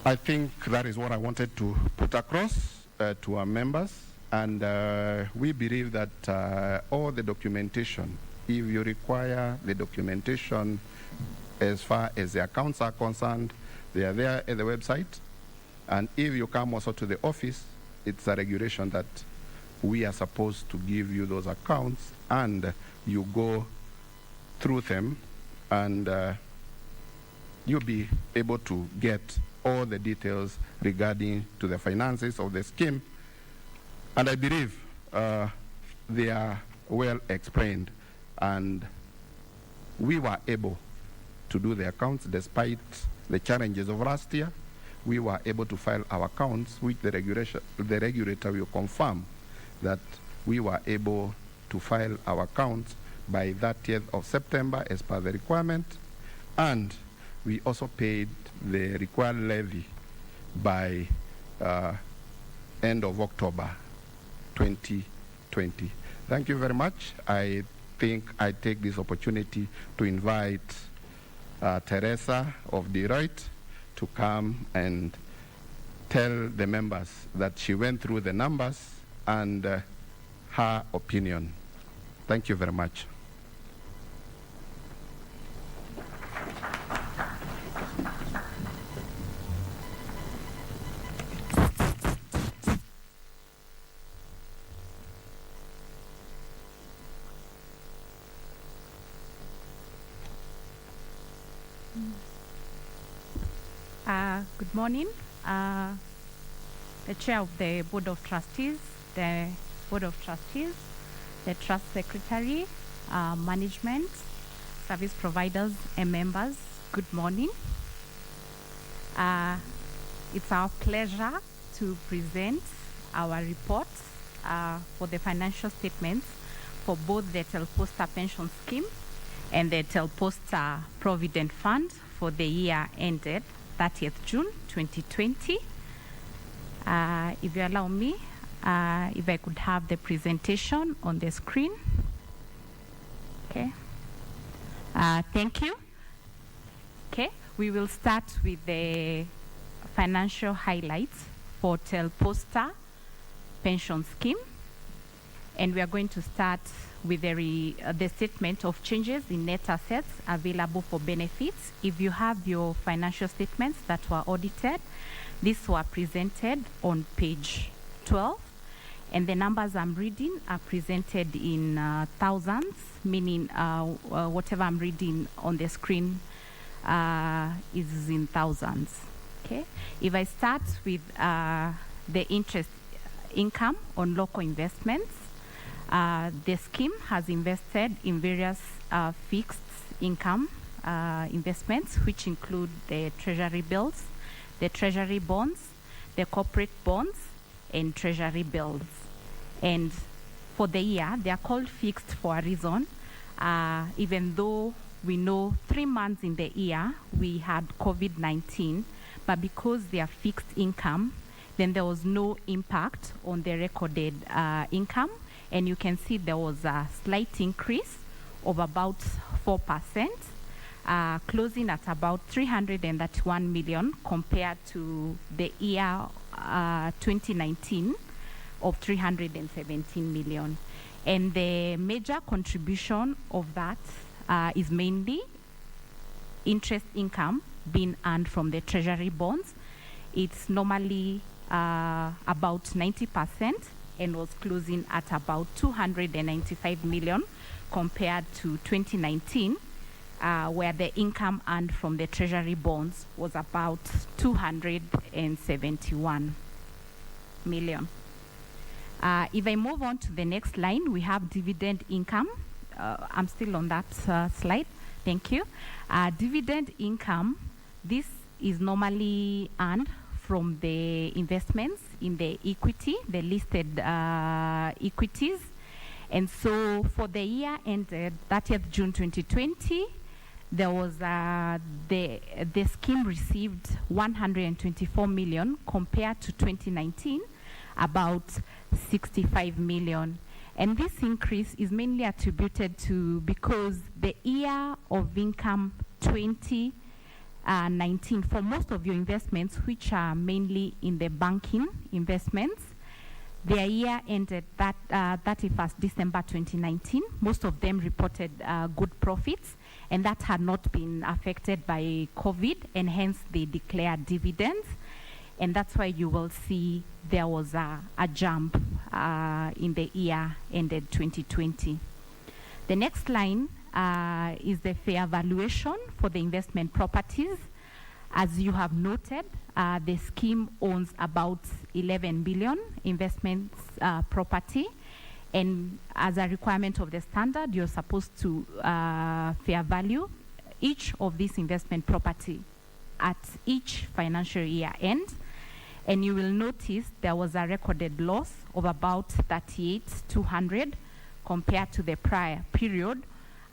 I think that is what I wanted to put across to our members, and we believe that all the documentation, if you require the documentation as far as the accounts are concerned, they are there at the website. And if you come also to the office, it's a regulation that we are supposed to give you those accounts, and you go through them, and you'll be able to get all the details regarding to the finances of the scheme. And I believe they are well explained. And we were able to do the accounts despite the challenges of last year. We were able to file our accounts, which the regulator will confirm that we were able to file our accounts by 30th of September as per the requirement. And we also paid the required levy by end of October 2020. Thank you very much. I think I take this opportunity to invite Teresa of Deloitte to come and tell the members that she went through the numbers and her opinion. Thank you very much. Mm. Good morning. The Chair of the Board of Trustees, the Board of Trustees, the Trust Secretary, management, service providers, and members, good morning. It's our pleasure to present our reports for the financial statements for both the Telposta Pension Scheme and the Telposta Provident Fund for the year ended 30th June 2020. If you allow me, if I could have the presentation on the screen. Okay. Thank you. Okay, we will start with the financial highlights for Telposta Pension Scheme. And we are going to start with the statement of changes in net assets available for benefits. If you have your financial statements that were audited, these were presented on page 12. And the numbers I'm reading are presented in thousands, meaning whatever I'm reading on the screen is in thousands. Okay. If I start with the interest income on local investments, the scheme has invested in various fixed income investments, which include the treasury bills, the treasury bonds, the corporate bonds, and treasury bills. And for the year, they are called fixed for a reason, even though we know 3 months in the year we had COVID-19, but because they are fixed income, then there was no impact on the recorded income. And you can see there was a slight increase of about 4%, closing at about 331 million compared to the year 2019 of 317 million. And the major contribution of that is mainly interest income being earned from the treasury bonds. It's normally about 90%, and was closing at about 295 million compared to 2019, where the income earned from the treasury bonds was about 271 million. If I move on to the next line, we have dividend income. I'm still on that slide. Thank you. Dividend income, this is normally earned from the investments in the equity, the listed equities. And so for the year ended 30th June 2020, there was the scheme received 124 million compared to 2019, about 65 million. And this increase is mainly attributed to because the year of income 2019 for most of your investments, which are mainly in the banking investments, their year ended 31st December 2019. Most of them reported good profits, and that had not been affected by COVID, and hence they declared dividends. And that's why you will see there was a jump in the year ended 2020. The next line is the fair valuation for the investment properties. As you have noted, the scheme owns about 11 billion investments property, and as a requirement of the standard, you're supposed to fair value each of these investment property at each financial year end. And you will notice there was a recorded loss of about 38,200 compared to the prior period,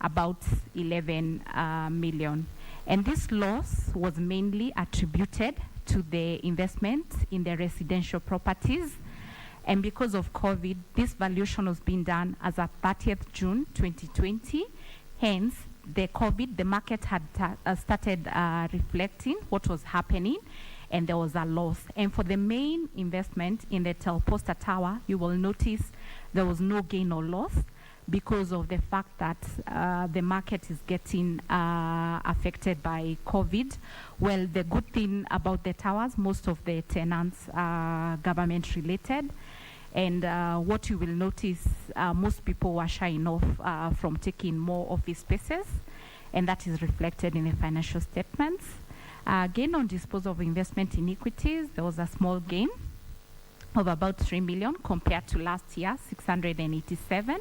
about 11 million. And this loss was mainly attributed to the investment in the residential properties. And because of COVID, this valuation was being done as of 30th June 2020. Hence, the market had started reflecting what was happening, and there was a loss. And for the main investment in the Telposta Tower, you will notice there was no gain or loss because of the fact that the market is getting affected by COVID. Well, the good thing about the towers, most of the tenants are government related. And what you will notice, most people were shying off from taking more office spaces, and that is reflected in the financial statements. Gain on disposal of investment in equities, there was a small gain of about 3 million compared to last year, 687.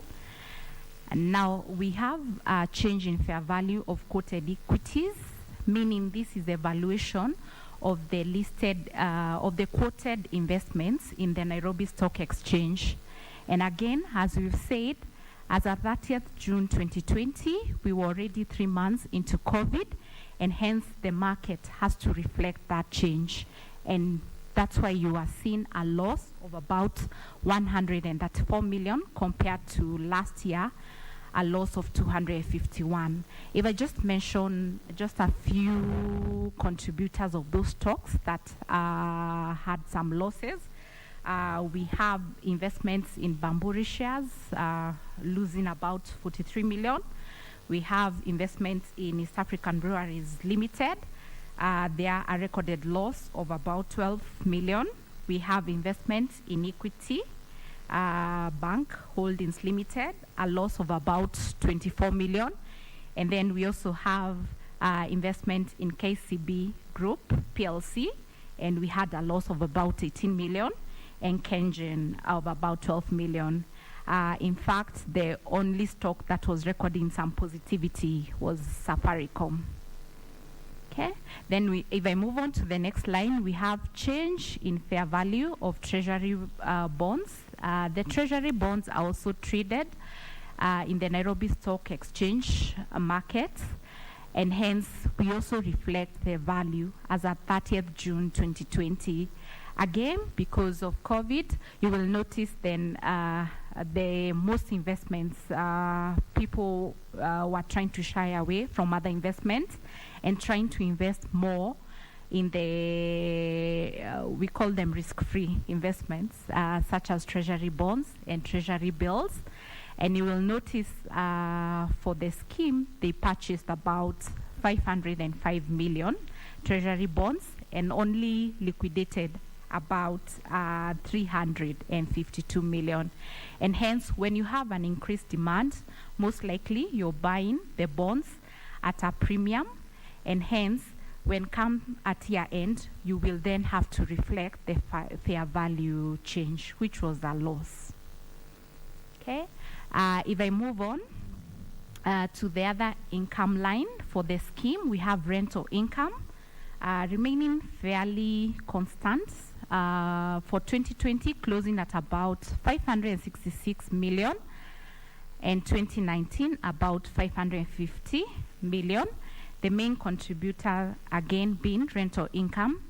And now we have a change in fair value of quoted equities, meaning this is evaluation of the listed, of the quoted investments in the Nairobi Stock Exchange. And again, as we've said, as of 30th June 2020, we were already 3 months into COVID, and hence the market has to reflect that change. And that's why you are seeing a loss of about 134 million compared to last year, a loss of 251. If I just mention just a few contributors of those stocks that had some losses, we have investments in Bamburi shares losing about 43 million. We have investments in East African Breweries Limited. There a recorded loss of about 12 million. We have investments in Equity Bank Holdings Limited, a loss of about 24 million. And then we also have investment in KCB Group PLC, and we had a loss of about 18 million, and Kengen of about 12 million. In fact, the only stock that was recording some positivity was Safaricom. Okay, then if I move on to the next line, we have change in fair value of treasury bonds. The treasury bonds are also traded in the Nairobi Stock Exchange market, and hence we also reflect their value as at 30th June 2020. Again, because of COVID, you will notice then the most investments, people were trying to shy away from other investments and trying to invest more in the, we call them risk-free investments, such as treasury bonds and treasury bills. And you will notice for the scheme, they purchased about 505 million treasury bonds and only liquidated about 352 million. And hence, when you have an increased demand, most likely you're buying the bonds at a premium, and hence, when come at year end, you will then have to reflect the fair value change, which was a loss. Okay, if I move on to the other income line for the scheme, we have rental income remaining fairly constant. For 2020, closing at about 566 million, and 2019 about 550 million. The main contributor again being rental income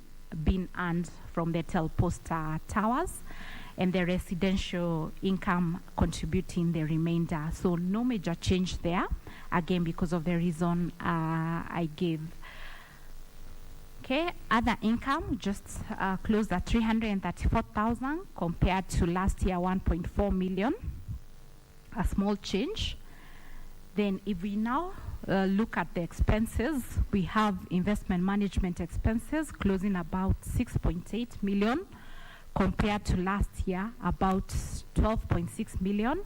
being earned from the Telposta towers, and the residential income contributing the remainder. So no major change there, again because of the reason I gave. Okay, other income just closed at 334,000 compared to last year 1.4 million, a small change. Then if we now look at the expenses, we have investment management expenses closing about 6.8 million compared to last year about 12.6 million.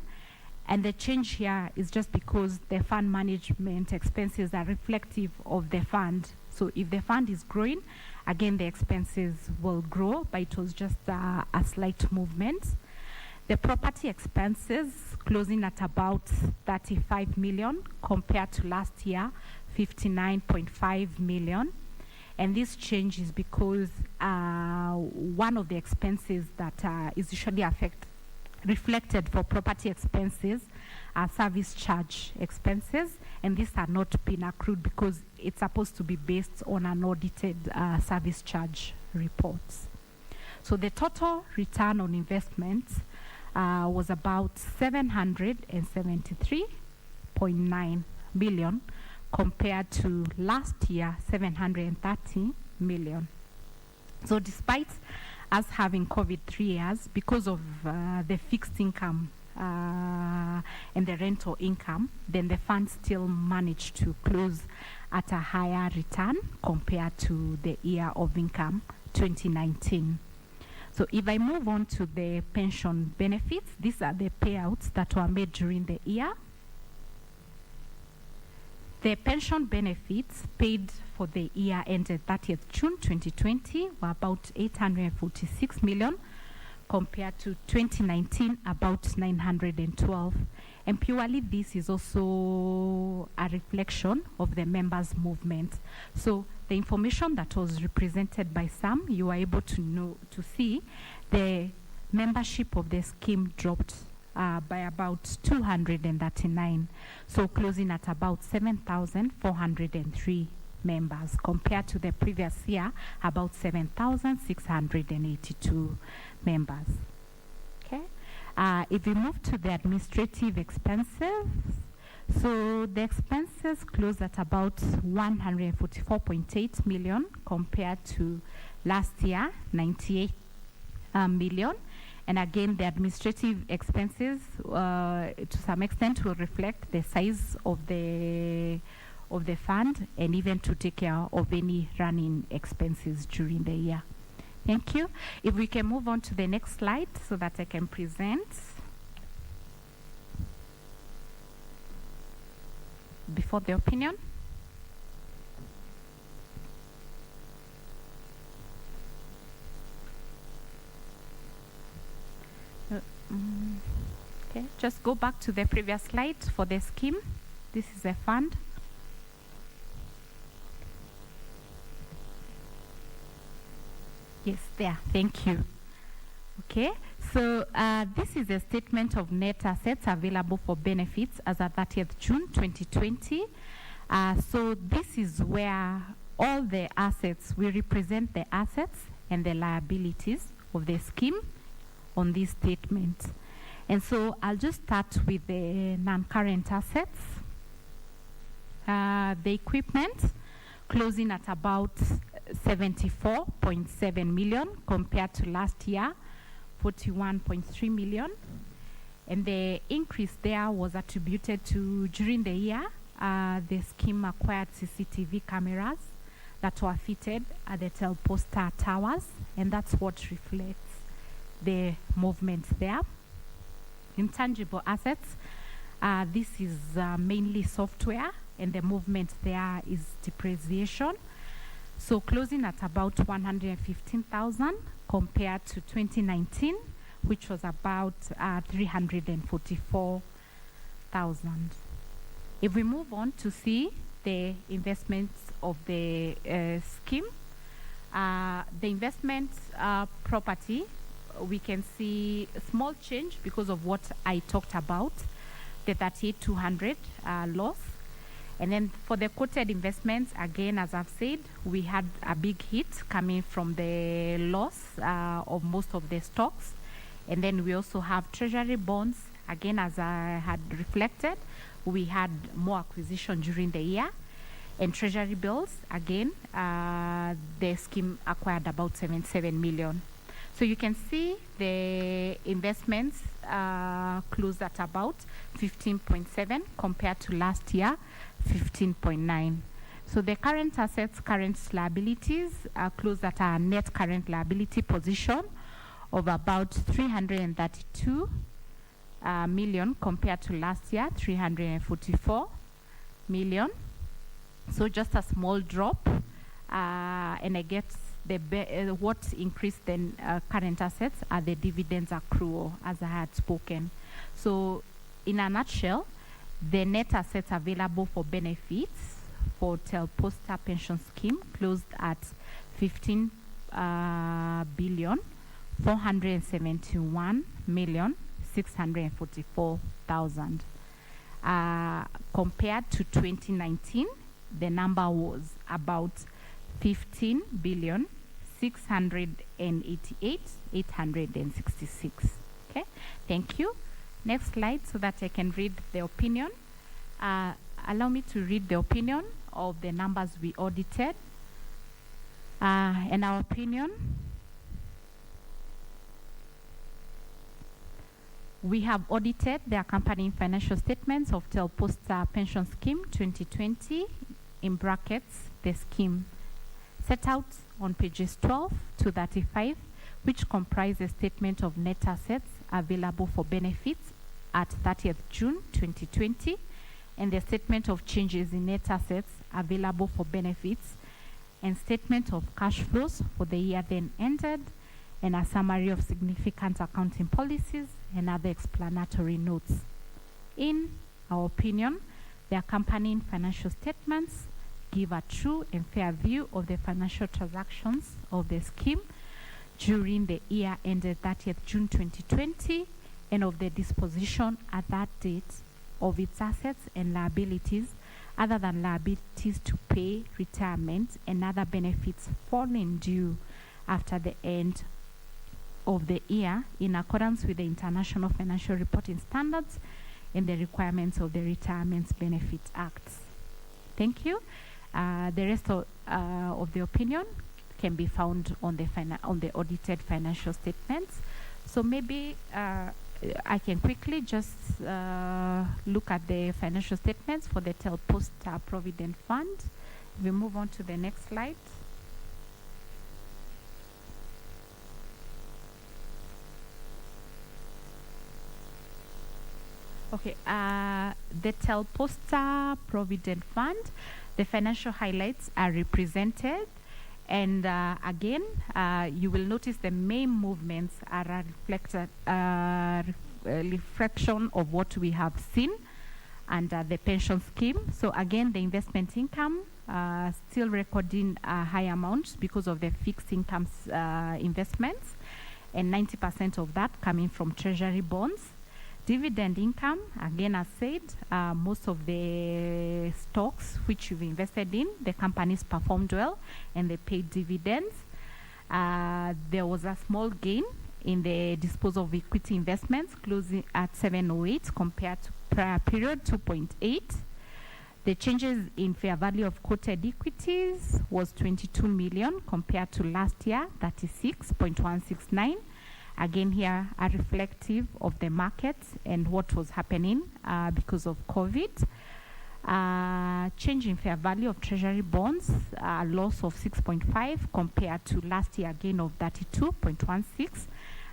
And the change here is just because the fund management expenses are reflective of the fund. So if the fund is growing, again, the expenses will grow, but it was just a slight movement. The property expenses closing at about 35 million compared to last year, 59.5 million. And this change is because one of the expenses that is usually reflected for property expenses are service charge expenses, and these are not being accrued because it's supposed to be based on an audited service charge reports. So the total return on investments was about 773.9 million compared to last year 730 million. So despite us having COVID 3 years, because of the fixed income and the rental income, then the fund still managed to close at a higher return compared to the year of income 2019. So if I move on to the pension benefits, these are the payouts that were made during the year. The pension benefits paid for the year ended 30th June 2020 were about 846 million, compared to 2019 about 912. And purely this is also a reflection of the members' movement. So the information that was represented by Sam, you are able to see the membership of the scheme dropped by about 239, so closing at about 7,403 members, compared to the previous year about 7,682 members. Okay. If we move to the administrative expenses, so the expenses closed at about 144.8 million, compared to last year 98 million. And again, the administrative expenses, to some extent, will reflect the size of the fund, and even to take care of any running expenses during the year. Thank you. If we can move on to the next slide so that I can present. Before the opinion. Okay, just go back to the previous slide for the scheme. This is a fund. Yes, there. Thank you. Okay, so this is a statement of net assets available for benefits as at 30th June 2020. So this is where all the assets, we represent the assets and the liabilities of the scheme on this statement. And so I'll just start with the non-current assets. The equipment closing at about 74.7 million, compared to last year 41.3 million. And the increase there was attributed to, during the year, the scheme acquired CCTV cameras that were fitted at the Telposta towers, and that's what reflects the movement there. Intangible assets, this is mainly software, and the movement there is depreciation. So closing at about 115,000, compared to 2019, which was about 344,000. If we move on to see the investments of the scheme, the investment property, we can see a small change because of what I talked about, the 38,200 loss. And then for the quoted investments, again, as I've said, we had a big hit coming from the loss of most of the stocks. And then we also have treasury bonds. Again, as I had reflected, we had more acquisition during the year. And treasury bills, again, the scheme acquired about 77 million. So you can see the investments closed at about 15.7 compared to last year, 15.9. So the current assets, current liabilities are closed at a net current liability position of about 332 million compared to last year, 344 million. So just a small drop, and I guess what increased the current assets are the dividends accrual, as I had spoken. So in a nutshell, the net assets available for benefits for Telposta pension scheme closed at 15 billion 471 million 644,000. Compared to 2019, the number was about 15 billion 688 866. Okay, thank you. Next slide so that I can read the opinion. Allow me to read the opinion of the numbers we audited. And our opinion, we have audited the accompanying financial statements of Telposta Pension Scheme 2020, in brackets, the scheme, set out on pages 12 to 35, which comprise a statement of net assets available for benefits at 30th June 2020, and the statement of changes in net assets available for benefits, and statement of cash flows for the year then ended, and a summary of significant accounting policies and other explanatory notes. In our opinion, the accompanying financial statements give a true and fair view of the financial transactions of the scheme during the year ended 30th June 2020 and of the disposition at that date of its assets and liabilities other than liabilities to pay retirement and other benefits falling due after the end of the year in accordance with the International Financial Reporting Standards and the requirements of the Retirement Benefit Act. Thank you. The rest of the opinion can be found on the audited financial statements. So maybe I can quickly just look at the financial statements for the Telpost Provident Fund. We move on to the next slide. Okay, the Telpost Provident Fund, the financial highlights are represented, and again, you will notice the main movements are a reflection of what we have seen under the pension scheme. So again, the investment income still recording high amounts because of the fixed income investments, and 90% of that coming from treasury bonds. Dividend income, again, as said, most of the stocks which you've invested in, the companies performed well and they paid dividends. There was a small gain in the disposal of equity investments, closing at 708 compared to prior period 2.8. The changes in fair value of quoted equities was 22 million compared to last year, 36.169. Again, here are reflective of the markets and what was happening because of COVID. Change in fair value of treasury bonds, a loss of 6.5 compared to last year, gain of 32.16.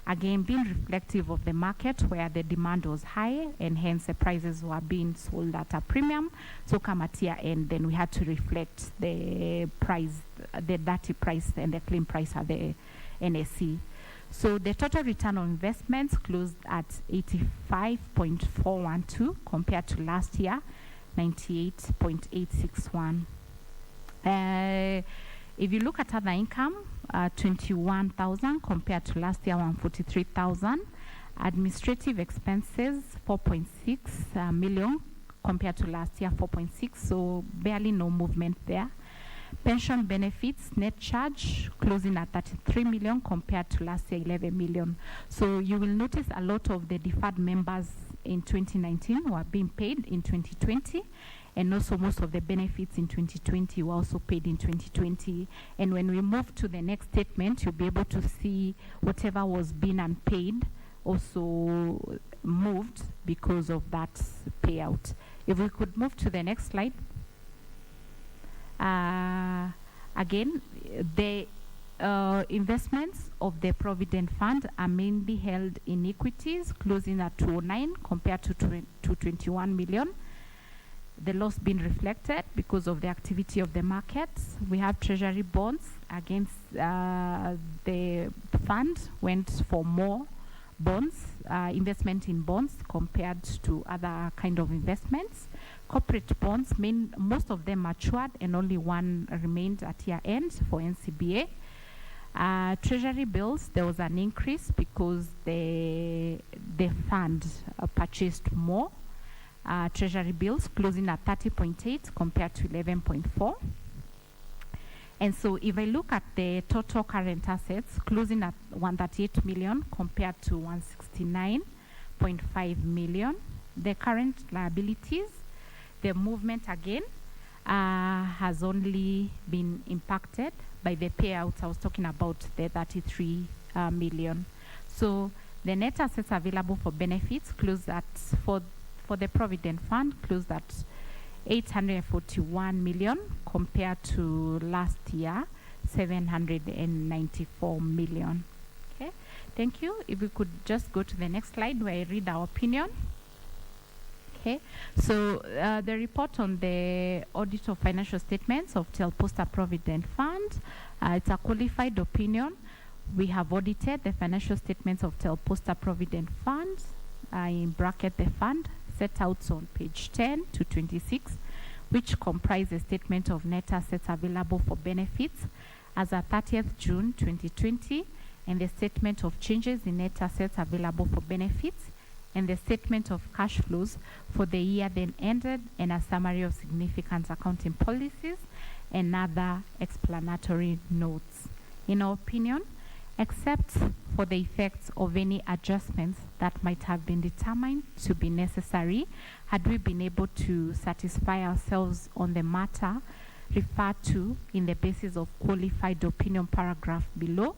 Again, being reflective of the market where the demand was high and hence the prices were being sold at a premium. So come at year end, then we had to reflect the price, the dirty price and the clean price at the NSE. So the total return on investments closed at 85.412 compared to last year, 98.861. If you look at other income, 21,000 compared to last year, 143,000. Administrative expenses, 4.6 million compared to last year, 4.6. So barely no movement there. Pension benefits net charge closing at 33 million compared to last year 11 million. So you will notice a lot of the deferred members in 2019 were being paid in 2020, and also most of the benefits in 2020 were also paid in 2020. And when we move to the next statement, you'll be able to see whatever was being unpaid also moved because of that payout. If we could move to the next slide. Again, the investments of the Provident Fund are mainly held in equities, closing at 209 compared to 21 million. The loss being reflected because of the activity of the markets. We have treasury bonds against the fund went for more bonds, investment in bonds compared to other kind of investments. Corporate bonds, most of them matured and only one remained at year end for NCBA. Treasury bills, there was an increase because the fund purchased more treasury bills, closing at 30.8 compared to 11.4. And so if I look at the total current assets, closing at 138 million compared to 169.5 million. The current liabilities, the movement again has only been impacted by the payouts. I was talking about the 33 million. So the net assets available for benefits closed at, for the Provident Fund, closed at 841 million compared to last year, 794 million. Okay, thank you. If we could just go to the next slide where I read our opinion. Okay, so the report on the audit of financial statements of Telposta Provident Fund, it's a qualified opinion. We have audited the financial statements of Telposta Provident Fund, in bracket the fund, set out on page 10 to 26, which comprise a statement of net assets available for benefits as at 30th June 2020, and the statement of changes in net assets available for benefits, and the statement of cash flows for the year then ended, and a summary of significant accounting policies and other explanatory notes. In our opinion, except for the effects of any adjustments that might have been determined to be necessary, had we been able to satisfy ourselves on the matter referred to in the basis of qualified opinion paragraph below,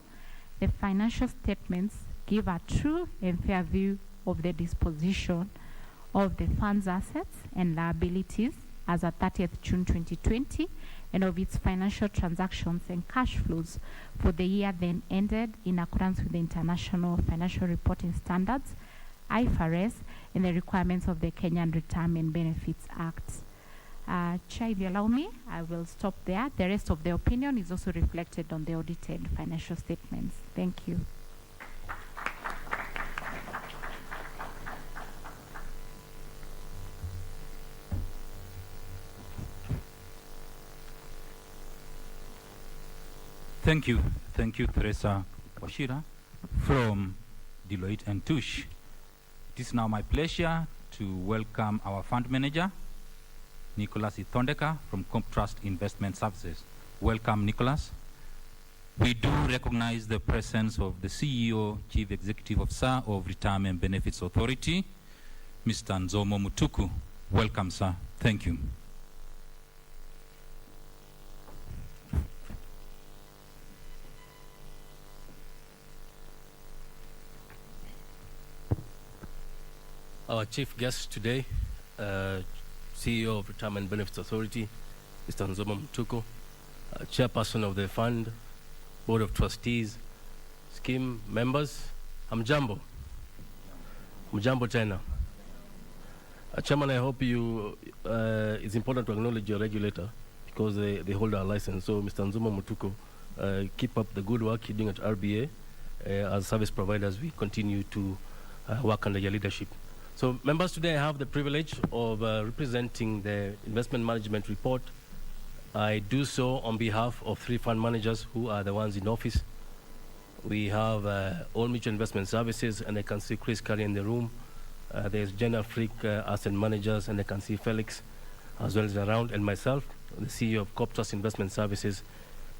the financial statements give a true and fair view of the disposition of the fund's assets and liabilities as at 30th June 2020, and of its financial transactions and cash flows for the year then ended in accordance with the International Financial Reporting Standards, IFRS, and the requirements of the Kenyan Retirement Benefits Act. Chair, if you allow me, I will stop there. The rest of the opinion is also reflected on the audited financial statements. Thank you. Thank you, Teresa Washira from Deloitte & Touche. It is now my pleasure to welcome our fund manager, Nicholas Ithondeka from Comptrust Investment Services. Welcome, Nicholas. We do recognize the presence of the CEO, Chief Executive Officer of Retirement Benefits Authority, Mr. Nzomo Mutuku. Welcome, sir. Thank you. Our chief guest today, CEO of Retirement Benefits Authority, Mr. Nzomo Mutuku, Chairperson of the Fund, Board of Trustees, Scheme members, Hamjambo. Hamjambo tena. Chairman, I hope it's important to acknowledge your regulator because they hold our license. So, Mr. Nzomo Mutuku, keep up the good work you're doing at RBA. As service providers, we continue to work under your leadership. So, members, today I have the privilege of representing the investment management report. I do so on behalf of 3 fund managers who are the ones in office. We have All Mutual Investment Services, and I can see Chris Curry in the room. There's Jenna Frick, Asset Managers, and I can see Felix as well as around, and myself, the CEO of Comptrust Investment Services.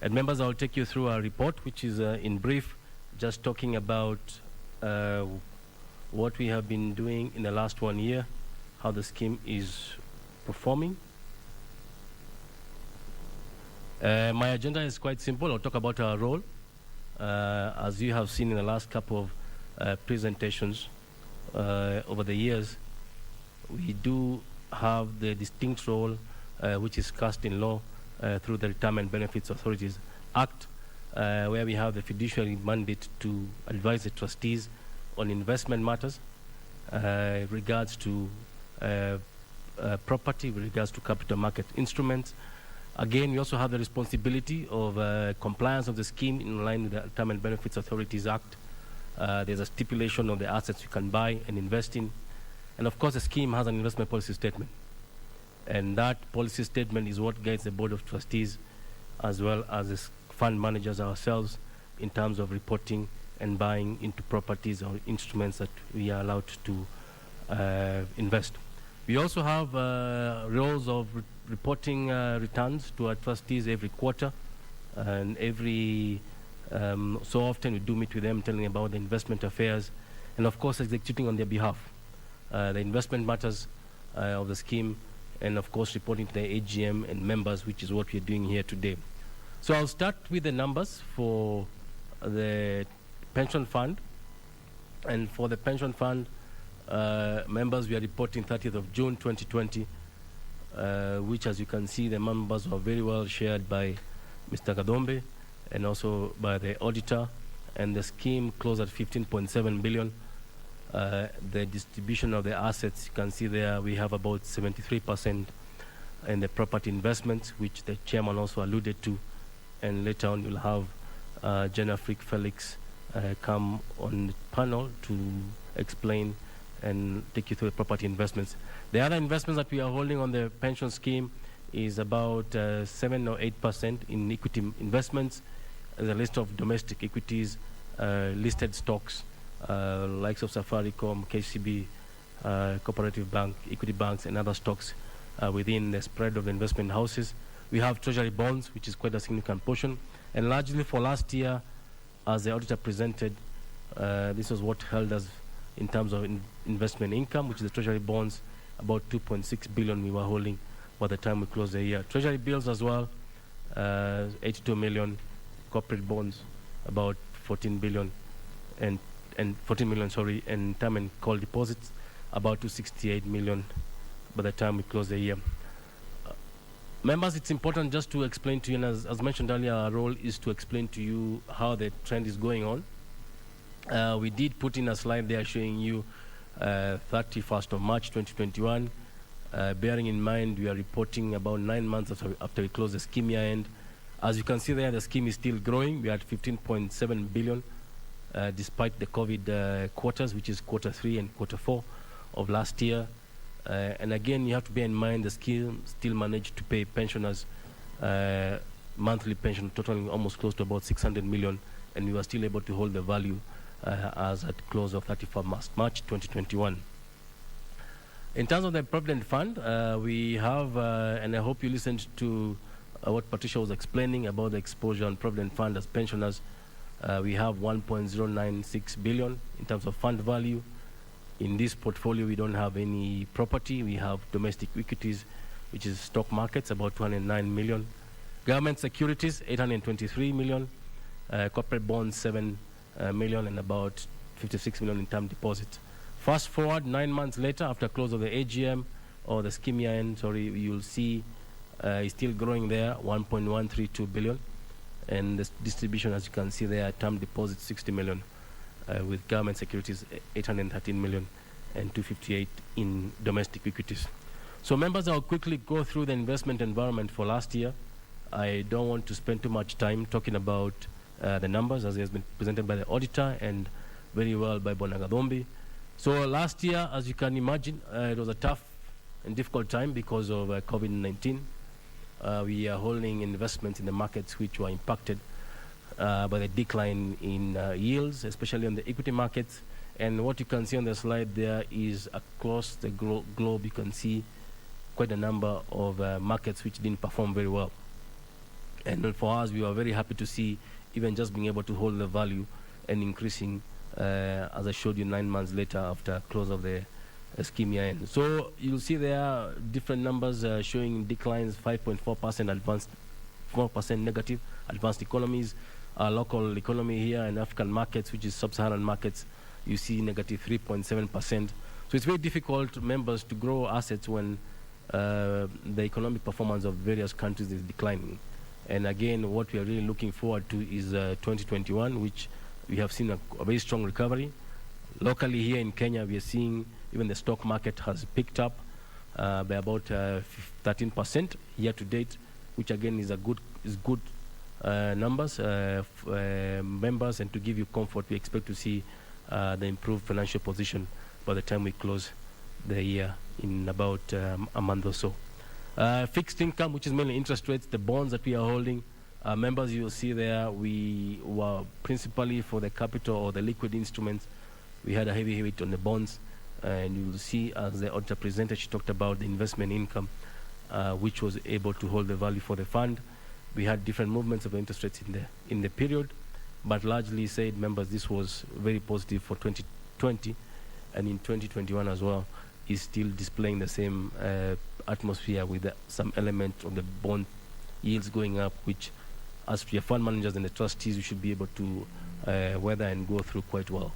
And members, I'll take you through our report, which is in brief, just talking about what we have been doing in the last 1 year, how the scheme is performing. My agenda is quite simple. I'll talk about our role. As you have seen in the last couple of presentations over the years, we do have the distinct role which is cast in law through the Retirement Benefits Authorities Act, where we have the fiduciary mandate to advise the trustees on investment matters, regards to property, with regards to capital market instruments. Again, we also have the responsibility of compliance of the scheme in line with the Retirement Benefits Authorities Act. There's a stipulation of the assets you can buy and invest in. And of course, the scheme has an investment policy statement. And that policy statement is what guides the Board of Trustees as well as the fund managers ourselves in terms of reporting and buying into properties or instruments that we are allowed to invest. We also have roles of reporting returns to our trustees every quarter, and every so often we do meet with them, telling about the investment affairs, and of course executing on their behalf the investment matters of the scheme, and of course reporting to the AGM and members, which is what we're doing here today. So I'll start with the numbers for the pension fund. And for the pension fund, members, we are reporting 30th of June 2020, which, as you can see, the members are very well shared by Mr. Gadombe and also by the auditor. And the scheme closed at 15.7 billion. the distribution of the assets, you can see there we have about 73% in the property investments, which the chairman also alluded to, and later on you'll have Jenna Frick-Felix come on the panel to explain and take you through the property investments. The other investments that we are holding on the pension scheme is about 7 or 8% in equity investments. The list of domestic equities, listed stocks, likes of Safaricom, KCB, Cooperative Bank, equity banks, and other stocks within the spread of the investment houses. We have treasury bonds, which is quite a significant portion. And largely for last year, as the auditor presented, this was what held us in terms of investment income, which is the treasury bonds, about 2.6 billion we were holding by the time we closed the year. Treasury bills as well, 82 million. Corporate bonds, about 14 billion, and 14 million, sorry, and term and call deposits, about 268 million by the time we close the year. Members, it's important just to explain to you, and as mentioned earlier, our role is to explain to you how the trend is going on. We did put in a slide there showing you 31st of March 2021. Bearing in mind we are reporting about 9 months after we close the scheme year end. As you can see there, the scheme is still growing. We are at 15.7 billion despite the COVID quarters, which is quarter 3 and quarter 4 of last year. And again, you have to bear in mind the scheme still managed to pay pensioners monthly pension totaling almost close to about 600 million, and we were still able to hold the value as at close of 31st March 2021. In terms of the Provident Fund, we have, and I hope you listened to what Patricia was explaining about the exposure on Provident Fund as pensioners. We have 1.096 billion in terms of fund value. In this portfolio, we don't have any property. We have domestic equities, which is stock markets, about 209 million. Government securities, 823 million. Corporate bonds, 7 million, and about 56 million in term deposits. Fast forward 9 months later, after close of the AGM or the scheme year end, sorry, you'll see it's still growing there, 1.132 billion. And the distribution, as you can see there, term deposits 60 million, with government securities 813 million and 258 in domestic equities. So members, I'll quickly go through the investment environment for last year. I don't want to spend too much time talking about the numbers, as it has been presented by the auditor and very well by Bonagadombi. So last year, as you can imagine, it was a tough and difficult time because of COVID-19. We are holding investments in the markets which were impacted by the decline in yields, especially on the equity markets. And what you can see on the slide there is across the globe, you can see quite a number of markets which didn't perform very well. And for us, we were very happy to see even just being able to hold the value and increasing, as I showed you 9 months later after close of the scheme year end. So you'll see there different numbers showing declines, 5.4% advanced, 4% negative, advanced economies. Our local economy here in African markets, which is sub-Saharan markets, you see negative 3.7%. So it's very difficult, members, to grow assets when the economic performance of various countries is declining. And again, what we are really looking forward to is 2021, which we have seen a very strong recovery. Locally here in Kenya, we are seeing even the stock market has picked up by about 13% year to date, which again is good numbers, members, and to give you comfort, we expect to see the improved financial position by the time we close the year in about a month or so. Fixed income, which is mainly interest rates, the bonds that we are holding, members, you will see there, we were principally for the capital or the liquid instruments. We had a heavy hit on the bonds, and you will see as the auditor presented, she talked about the investment income, which was able to hold the value for the fund. We had different movements of interest rates in the period, but largely said, members, this was very positive for 2020, and in 2021 as well, is still displaying the same atmosphere with some element of the bond yields going up, which as for your fund managers and the trustees, you should be able to weather and go through quite well.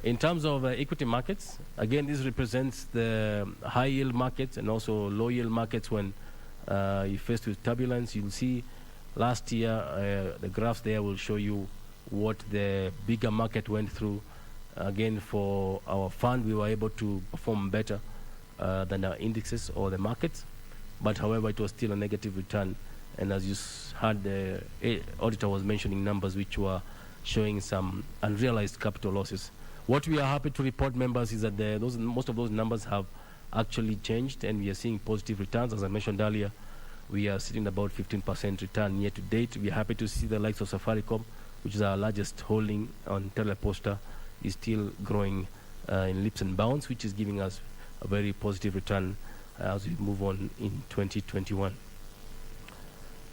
In terms of equity markets, again, this represents the high yield markets and also low yield markets when you're faced with turbulence. You'll see last year, the graphs there will show you what the bigger market went through Again, for our fund, we were able to perform better than our indexes or the markets, but however, it was still a negative return. And as you heard, the auditor was mentioning numbers which were showing some unrealized capital losses. What we are happy to report, members, is that most of those numbers have actually changed, and we are seeing positive returns. As I mentioned earlier, we are sitting about 15% return year to date. We are happy to see the likes of Safaricom, which is our largest holding on Teleposta, is still growing in leaps and bounds, which is giving us a very positive return as we move on in 2021.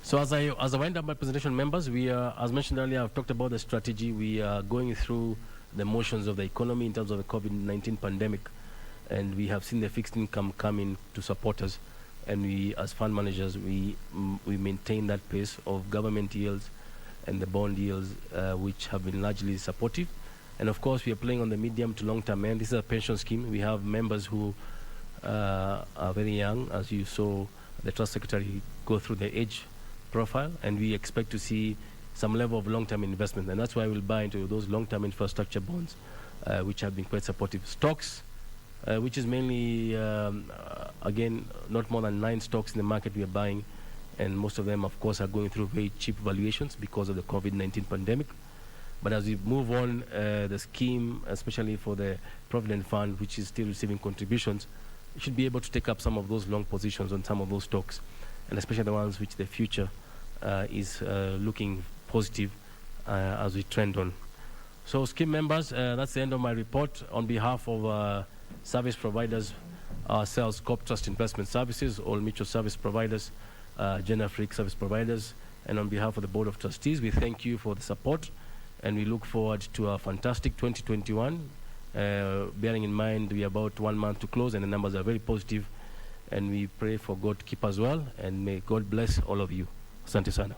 So as I wind up my presentation, members, we are, as mentioned earlier, I've talked about the strategy. We are going through the motions of the economy in terms of the COVID-19 pandemic, and we have seen the fixed income come in to support us. And we, as fund managers, we maintain that pace of government yields and the bond yields, which have been largely supportive. And of course, we are playing on the medium to long-term end. This is a pension scheme. We have members who are very young, as you saw the Trust Secretary go through the age profile, and we expect to see some level of long-term investment. And that's why we'll buy into those long-term infrastructure bonds, which have been quite supportive. Stocks, which is mainly, again, not more than 9 stocks in the market we are buying, and most of them, of course, are going through very cheap valuations because of the COVID-19 pandemic. But as we move on, the scheme, especially for the Provident Fund, which is still receiving contributions, should be able to take up some of those long positions on some of those stocks, and especially the ones which the future is looking positive as we trend on. So scheme members, that's the end of my report. On behalf of service providers, ourselves, Corp Trust Investment Services, all mutual service providers, Gen-Afrique service providers, and on behalf of the Board of Trustees, we thank you for the support, and we look forward to a fantastic 2021. Bearing in mind we are about 1 month to close, and the numbers are very positive, and we pray for God to keep us well, and may God bless all of you. Asante sana.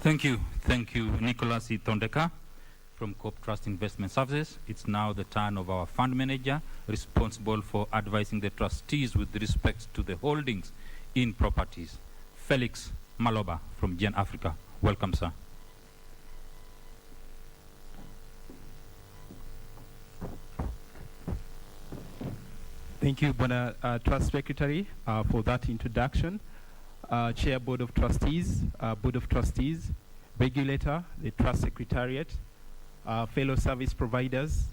Thank you, Nicholas Itondeka from Corp Trust Investment Services. It's now the turn of our fund manager, responsible for advising the trustees with respect to the holdings in properties, Felix Maloba from Gen Africa. Welcome, sir. Thank you, Bona Trust Secretary, for that introduction. Chair, Board of Trustees, Regulator, the Trust Secretariat, fellow service providers,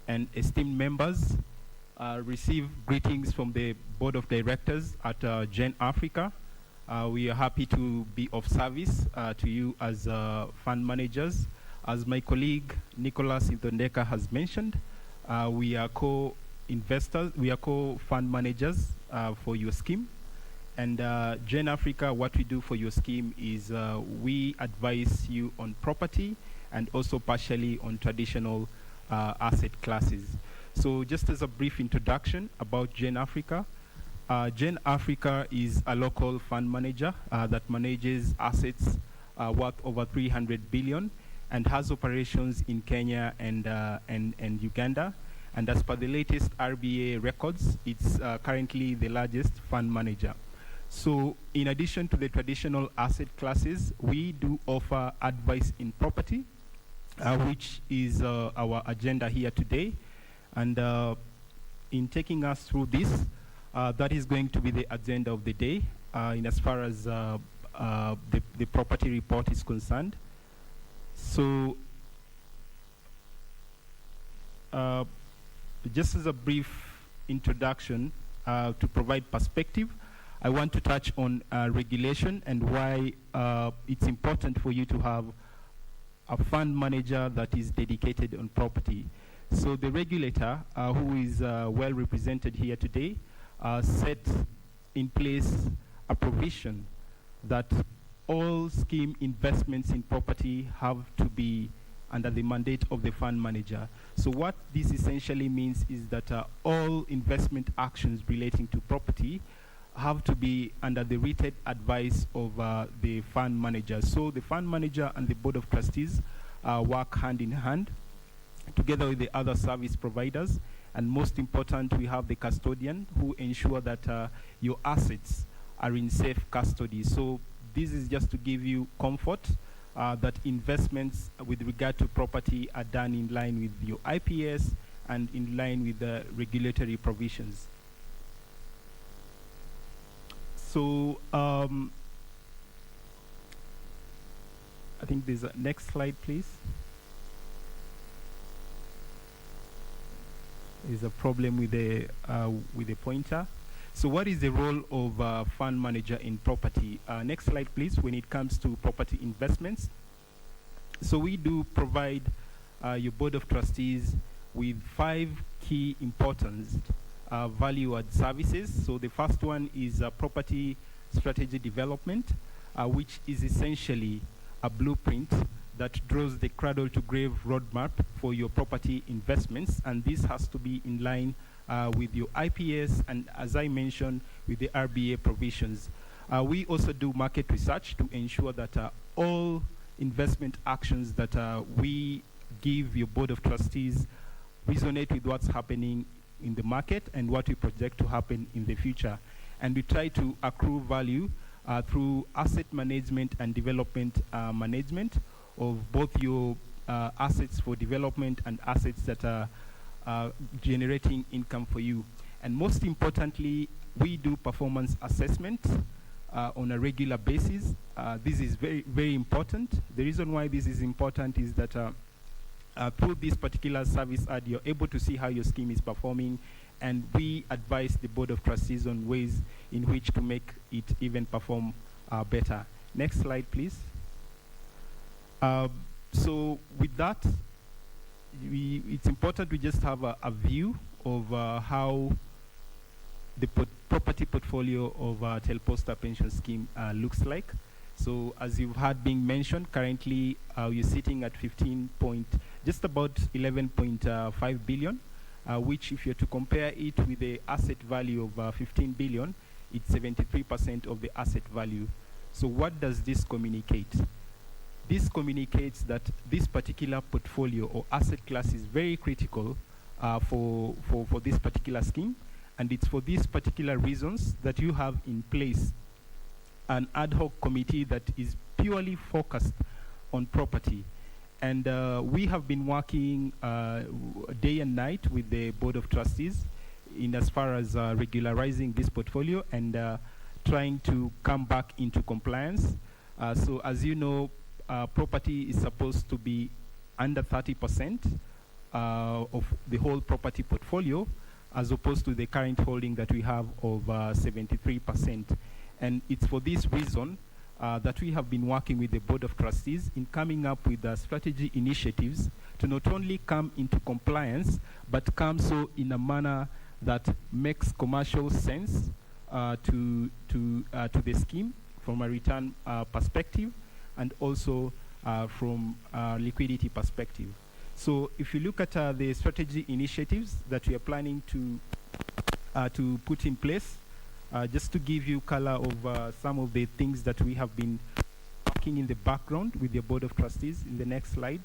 and esteemed members, receive greetings from the Board of Directors at Gen Africa. We are happy to be of service to you as fund managers. As my colleague Nicholas Itondeka has mentioned, we are co-investors, we are co-fund managers for your scheme. And Gen Africa, what we do for your scheme is we advise you on property and also partially on traditional asset classes. So just as a brief introduction about Gen Africa, Gen Africa is a local fund manager that manages assets worth over 300 billion and has operations in Kenya and Uganda. And as per the latest RBA records, it's currently the largest fund manager. So in addition to the traditional asset classes, we do offer advice in property, which is our agenda here today. And in taking us through this, that is going to be the agenda of the day in as far as the property report is concerned. So just as a brief introduction to provide perspective, I want to touch on regulation and why it's important for you to have a fund manager that is dedicated on property. So the regulator, who is well represented here today, set in place a provision that all scheme investments in property have to be under the mandate of the fund manager. So what this essentially means is that all investment actions relating to property have to be under the rated advice of the fund manager. So the fund manager and the Board of Trustees work hand in hand, together with the other service providers. And most important, we have the custodian who ensure that your assets are in safe custody. So this is just to give you comfort that investments with regard to property are done in line with your IPS and in line with the regulatory provisions. So I think there's a next slide, please. There's a problem with the pointer. So what is the role of fund manager in property? Next slide, please, when it comes to property investments. So we do provide your board of trustees with 5 key importance value-add services. So the first one is property strategy development, which is essentially a blueprint that draws the cradle-to-grave roadmap for your property investments, and this has to be in line with your IPS and, as I mentioned, with the RBA provisions. We also do market research to ensure that all investment actions that we give your board of trustees resonate with what's happening in the market and what we project to happen in the future. And we try to accrue value through asset management and development management of both your assets for development and assets that are generating income for you. And most importantly, we do performance assessment on a regular basis. This is very, very important. The reason why this is important is that through this particular service ad, you're able to see how your scheme is performing, and we advise the board of trustees on ways in which to make it even perform better. Next slide, please. So with that, it's important we just have a view of how the property portfolio of Telposta Pension Scheme looks like. So as you've had being mentioned, currently you're sitting at just about 11.5 billion, which if you're to compare it with the asset value of 15 billion, it's 73% of the asset value. So what does this communicate? This communicates that this particular portfolio or asset class is very critical for this particular scheme, and it's for these particular reasons that you have in place an ad hoc committee that is purely focused on property. And we have been working day and night with the Board of Trustees in as far as regularizing this portfolio and trying to come back into compliance. So as you know, property is supposed to be under 30% of the whole property portfolio, as opposed to the current holding that we have of 73%. And it's for this reason that we have been working with the Board of Trustees in coming up with strategy initiatives to not only come into compliance, but come so in a manner that makes commercial sense to the scheme from a return perspective, and also from a liquidity perspective. So if you look at the strategy initiatives that we are planning to put in place, just to give you color of some of the things that we have been working in the background with the Board of Trustees. In the next slide,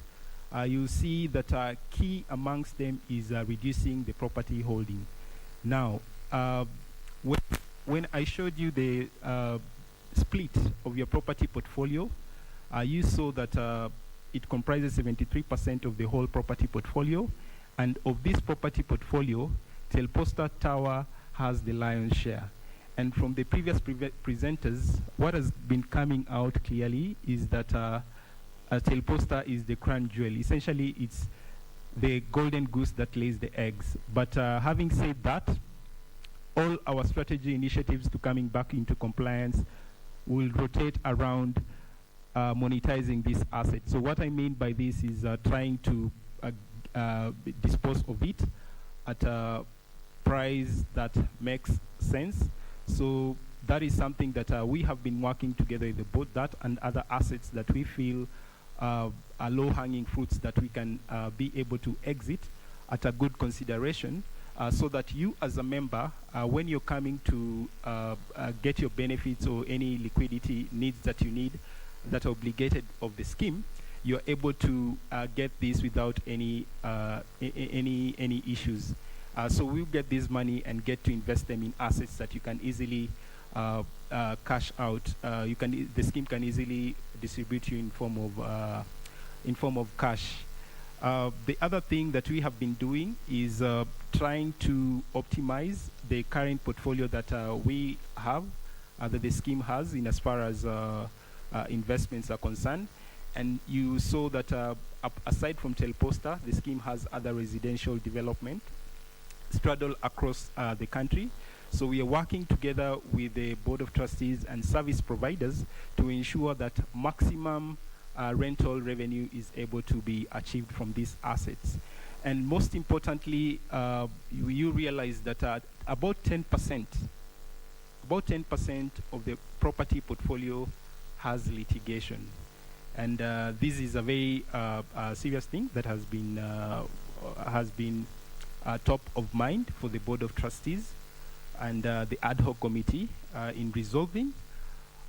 you'll see that key amongst them is reducing the property holding. Now, when I showed you the split of your property portfolio, you saw that it comprises 73% of the whole property portfolio, and of this property portfolio, Telposta Tower has the lion's share. And from the previous presenters, what has been coming out clearly is that Telposta is the crown jewel. Essentially, it's the golden goose that lays the eggs. But having said that, all our strategy initiatives to coming back into compliance will rotate around monetizing this asset. So what I mean by this is trying to dispose of it at a price that makes sense. So that is something that we have been working together with the board, that and other assets that we feel are low-hanging fruits that we can be able to exit at a good consideration, so that you as a member, when you're coming to get your benefits or any liquidity needs that you need that are obligated of the scheme, you're able to get this without any issues. So we'll get this money and get to invest them in assets that you can easily cash out. The scheme can easily distribute you in form of cash. The other thing that we have been doing is trying to optimize the current portfolio that we have, that the scheme has, in as far as investments are concerned. And you saw that aside from Telposta, the scheme has other residential development straddled across the country. So we are working together with the Board of Trustees and service providers to ensure that maximum rental revenue is able to be achieved from these assets. And most importantly, you realize that about 10% of the property portfolio has litigation. And this is a very serious thing that has been top of mind for the Board of Trustees and the ad hoc committee in resolving.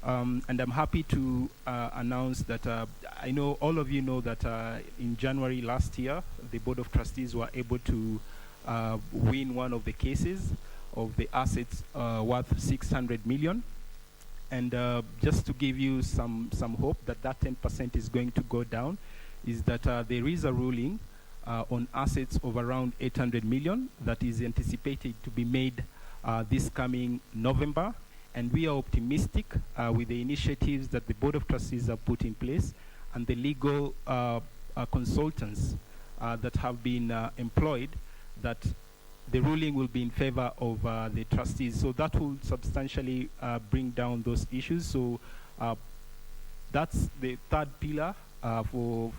And I'm happy to announce that I know all of you know that in January last year, the Board of Trustees were able to win one of the cases of the assets worth 600 million. And just to give you some hope that 10% is going to go down, is that there is a ruling on assets of around 800 million that is anticipated to be made this coming November. And we are optimistic with the initiatives that the Board of Trustees have put in place and the legal consultants that have been employed, that the ruling will be in favor of the trustees. So that will substantially bring down those issues. So that's the third pillar for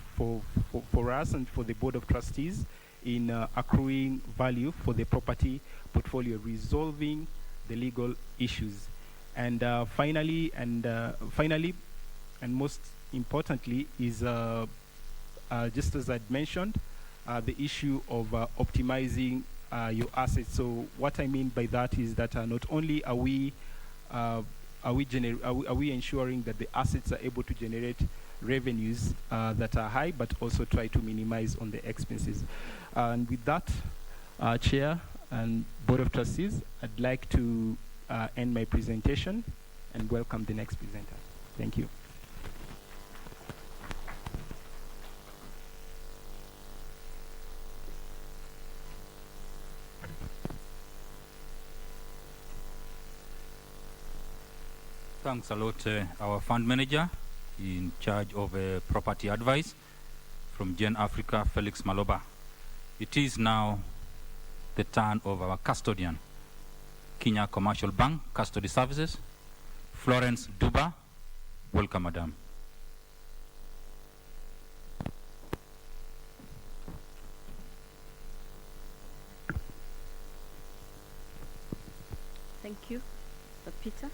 us and for the Board of Trustees in accruing value for the property portfolio, resolving the legal issues. And finally, and most importantly, is just as I'd mentioned, the issue of optimizing your assets. So what I mean by that is that not only are we ensuring that the assets are able to generate revenues that are high, but also try to minimize on the expenses. And with that, Chair and Board of Trustees, I'd like to end my presentation and welcome the next presenter. Thank you. Thanks a lot, our fund manager in charge of property advice from Gen Africa, Felix Maloba. It is now the turn of our custodian, Kenya Commercial Bank Custody Services, Florence Duba. Welcome, Madam. Thank you, Mr. Peter.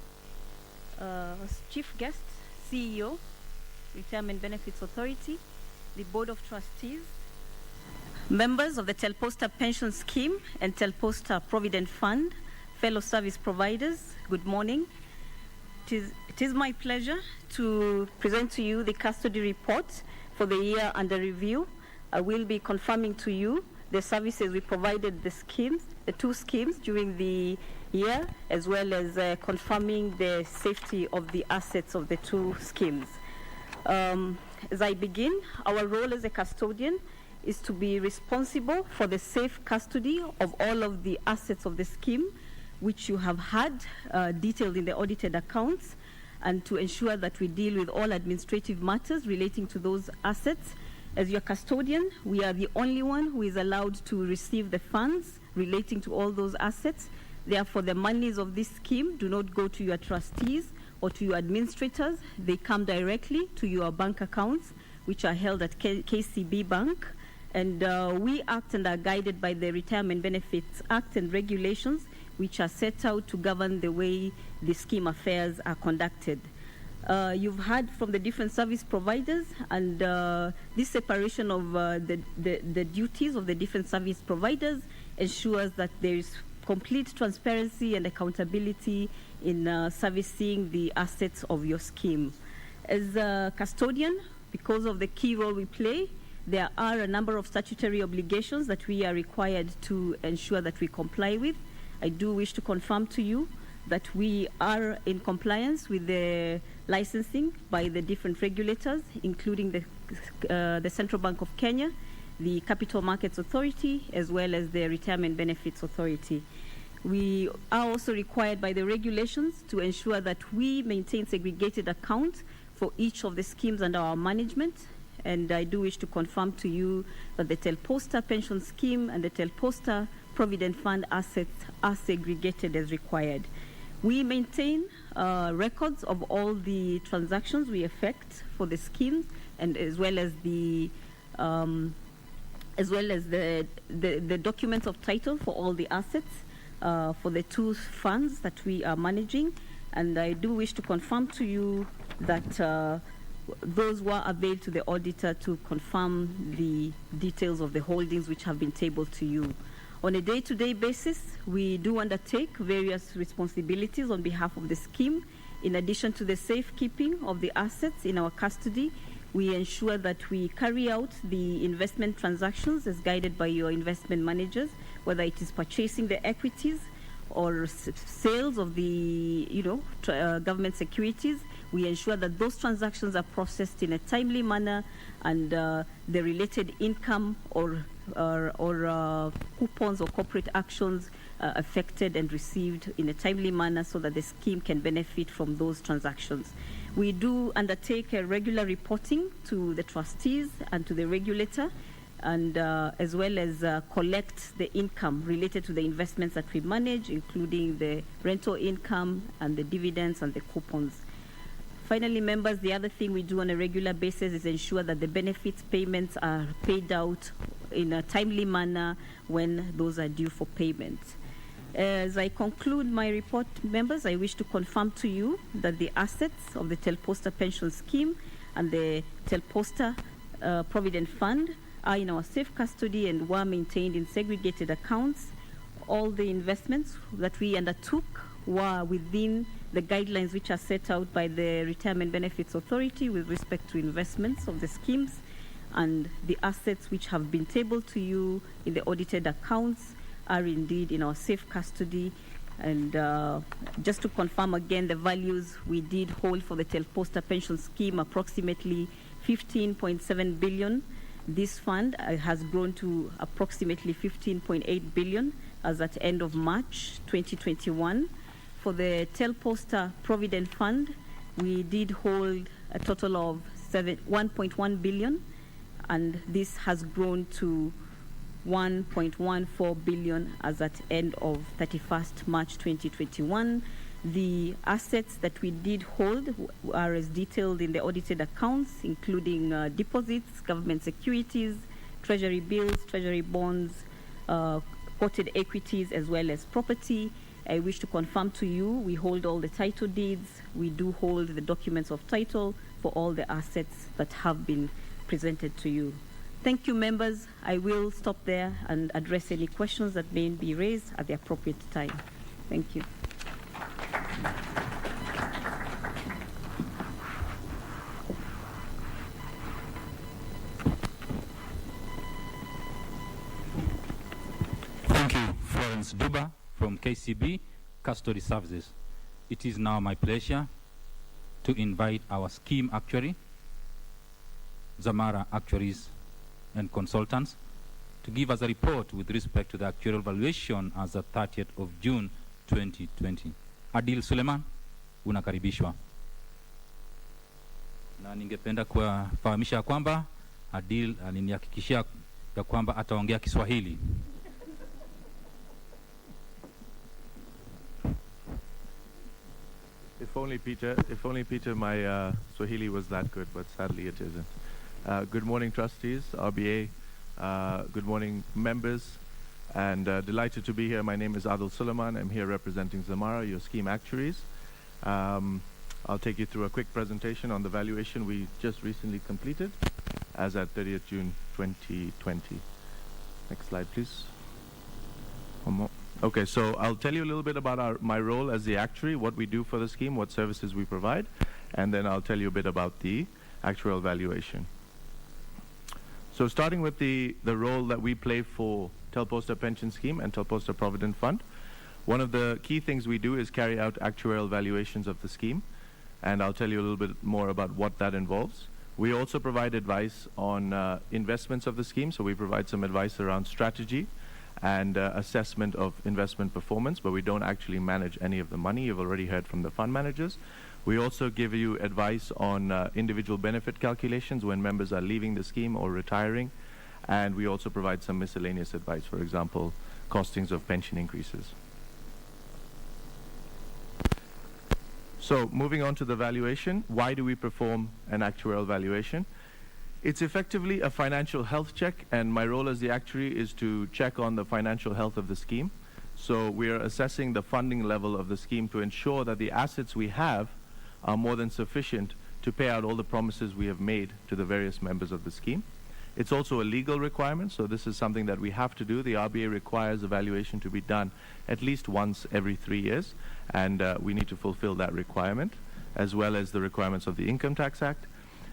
As Chief Guest, CEO, Retirement Benefits Authority, the Board of Trustees, members of the Telposta Pension Scheme and Telposta Provident Fund, fellow service providers, good morning. It is my pleasure to present to you the custody report for the year under review. I will be confirming to you the services we provided the two schemes during the year, as well as confirming the safety of the assets of the two schemes. As I begin, our role as a custodian is to be responsible for the safe custody of all of the assets of the scheme, which you have had detailed in the audited accounts, and to ensure that we deal with all administrative matters relating to those assets. As your custodian, we are the only one who is allowed to receive the funds relating to all those assets. Therefore, the monies of this scheme do not go to your trustees or to your administrators. They come directly to your bank accounts, which are held at KCB Bank. And we act and are guided by the Retirement Benefits Act and regulations, which are set out to govern the way the scheme affairs are conducted. You've heard from the different service providers, and this separation of the duties of the different service providers ensures that there is complete transparency and accountability in servicing the assets of your scheme. As a custodian, because of the key role we play, there are a number of statutory obligations that we are required to ensure that we comply with. I do wish to confirm to you that we are in compliance with the licensing by the different regulators, including the Central Bank of Kenya, the Capital Markets Authority, as well as the Retirement Benefits Authority. We are also required by the regulations to ensure that we maintain segregated accounts for each of the schemes under our management. And I do wish to confirm to you that the Telposta Pension Scheme and the Telposta Provident Fund assets are segregated as required. We maintain records of all the transactions we effect for the schemes, and as well as the documents of title for all the assets for the two funds that we are managing. And I do wish to confirm to you that those were availed to the auditor to confirm the details of the holdings which have been tabled to you. On a day-to-day basis, we do undertake various responsibilities on behalf of the scheme. In addition to the safekeeping of the assets in our custody, we ensure that we carry out the investment transactions as guided by your investment managers, whether it is purchasing the equities or sales of the government securities. We ensure that those transactions are processed in a timely manner, and the related income or coupons or corporate actions affected and received in a timely manner so that the scheme can benefit from those transactions. We do undertake a regular reporting to the trustees and to the regulator, and as well as collect the income related to the investments that we manage, including the rental income and the dividends and the coupons. Finally, members, the other thing we do on a regular basis is ensure that the benefits payments are paid out in a timely manner when those are due for payment. As I conclude my report, members, I wish to confirm to you that the assets of the Telposta Pension Scheme and the Telposta Provident Fund are in our safe custody and were maintained in segregated accounts. All the investments that we undertook were within the guidelines which are set out by the Retirement Benefits Authority with respect to investments of the schemes, and the assets which have been tabled to you in the audited accounts are indeed in our safe custody. And just to confirm again, the values we did hold for the Telposta Pension Scheme, approximately 15.7 billion. This fund has grown to approximately 15.8 billion as at end of March 2021. For the Telposta Provident Fund, we did hold a total of 1.1 billion, and this has grown to 1.14 billion as at end of 31st March 2021. The assets that we did hold are as detailed in the audited accounts, including deposits, government securities, treasury bills, treasury bonds, quoted equities, as well as property. I wish to confirm to you, we hold all the title deeds. We do hold the documents of title for all the assets that have been presented to you. Thank you, members. I will stop there and address any questions that may be raised at the appropriate time. Thank you. Thank you, Florence Duba from KCB Custody Services. It is now my pleasure to invite our scheme actuary, Zamara Actuaries and Consultants, to give us a report with respect to the actuarial valuation as of 30th of June 2020. Adil Suleiman, unakaribishwa. Na ningependa kuwafahamisha kwamba Adil alinihakikishia ya kwamba ataongea Kiswahili. If only Peter, my Swahili was that good, but sadly it isn't. Good morning, trustees, RBA. Good morning, members, and delighted to be here. My name is Adil Suleiman. I'm here representing Zamara, your scheme actuaries. I'll take you through a quick presentation on the valuation we just recently completed as at 30th June 2020. Next slide, please. One more. Okay, so I'll tell you a little bit about my role as the actuary, what we do for the scheme, what services we provide, and then I'll tell you a bit about the actuarial valuation. So starting with the role that we play for Telposta Pension Scheme and Telposta Provident Fund, one of the key things we do is carry out actuarial valuations of the scheme, and I'll tell you a little bit more about what that involves. We also provide advice on investments of the scheme, so we provide some advice around strategy and assessment of investment performance, but we don't actually manage any of the money. You've already heard from the fund managers. We also give you advice on individual benefit calculations when members are leaving the scheme or retiring, and we also provide some miscellaneous advice, for example, costings of pension increases. So moving on to the valuation, why do we perform an actuarial valuation? It's effectively a financial health check, and my role as the actuary is to check on the financial health of the scheme. So we are assessing the funding level of the scheme to ensure that the assets we have are more than sufficient to pay out all the promises we have made to the various members of the scheme. It's also a legal requirement, so this is something that we have to do. The RBA requires evaluation to be done at least once every 3 years, and we need to fulfill that requirement, as well as the requirements of the Income Tax Act.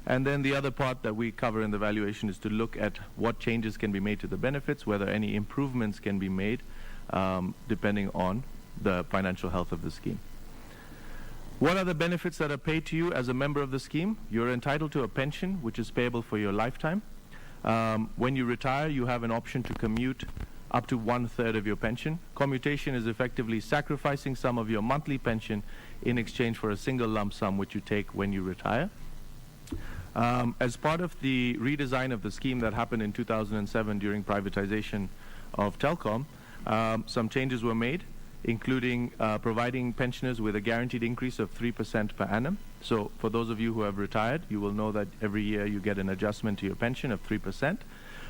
And then the other part that we cover in the valuation is to look at what changes can be made to the benefits, whether any improvements can be made, depending on the financial health of the scheme. What are the benefits that are paid to you as a member of the scheme? You're entitled to a pension, which is payable for your lifetime. When you retire, you have an option to commute up to 1/3 of your pension. Commutation is effectively sacrificing some of your monthly pension in exchange for a single lump sum which you take when you retire. As part of the redesign of the scheme that happened in 2007 during privatization of Telcom, some changes were made, including providing pensioners with a guaranteed increase of 3% per annum. So for those of you who have retired, you will know that every year you get an adjustment to your pension of 3%.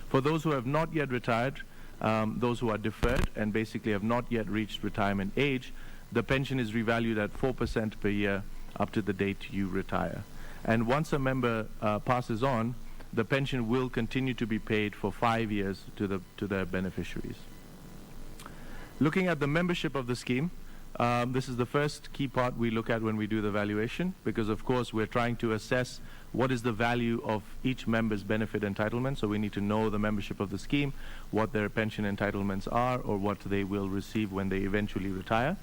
For those who have not yet retired, those who are deferred and basically have not yet reached retirement age, the pension is revalued at 4% per year up to the date you retire. And once a member passes on, the pension will continue to be paid for 5 years to their beneficiaries. Looking at the membership of the scheme, this is the first key part we look at when we do the valuation, because of course we're trying to assess what is the value of each member's benefit entitlement. So we need to know the membership of the scheme, what their pension entitlements are, or what they will receive when they eventually retire.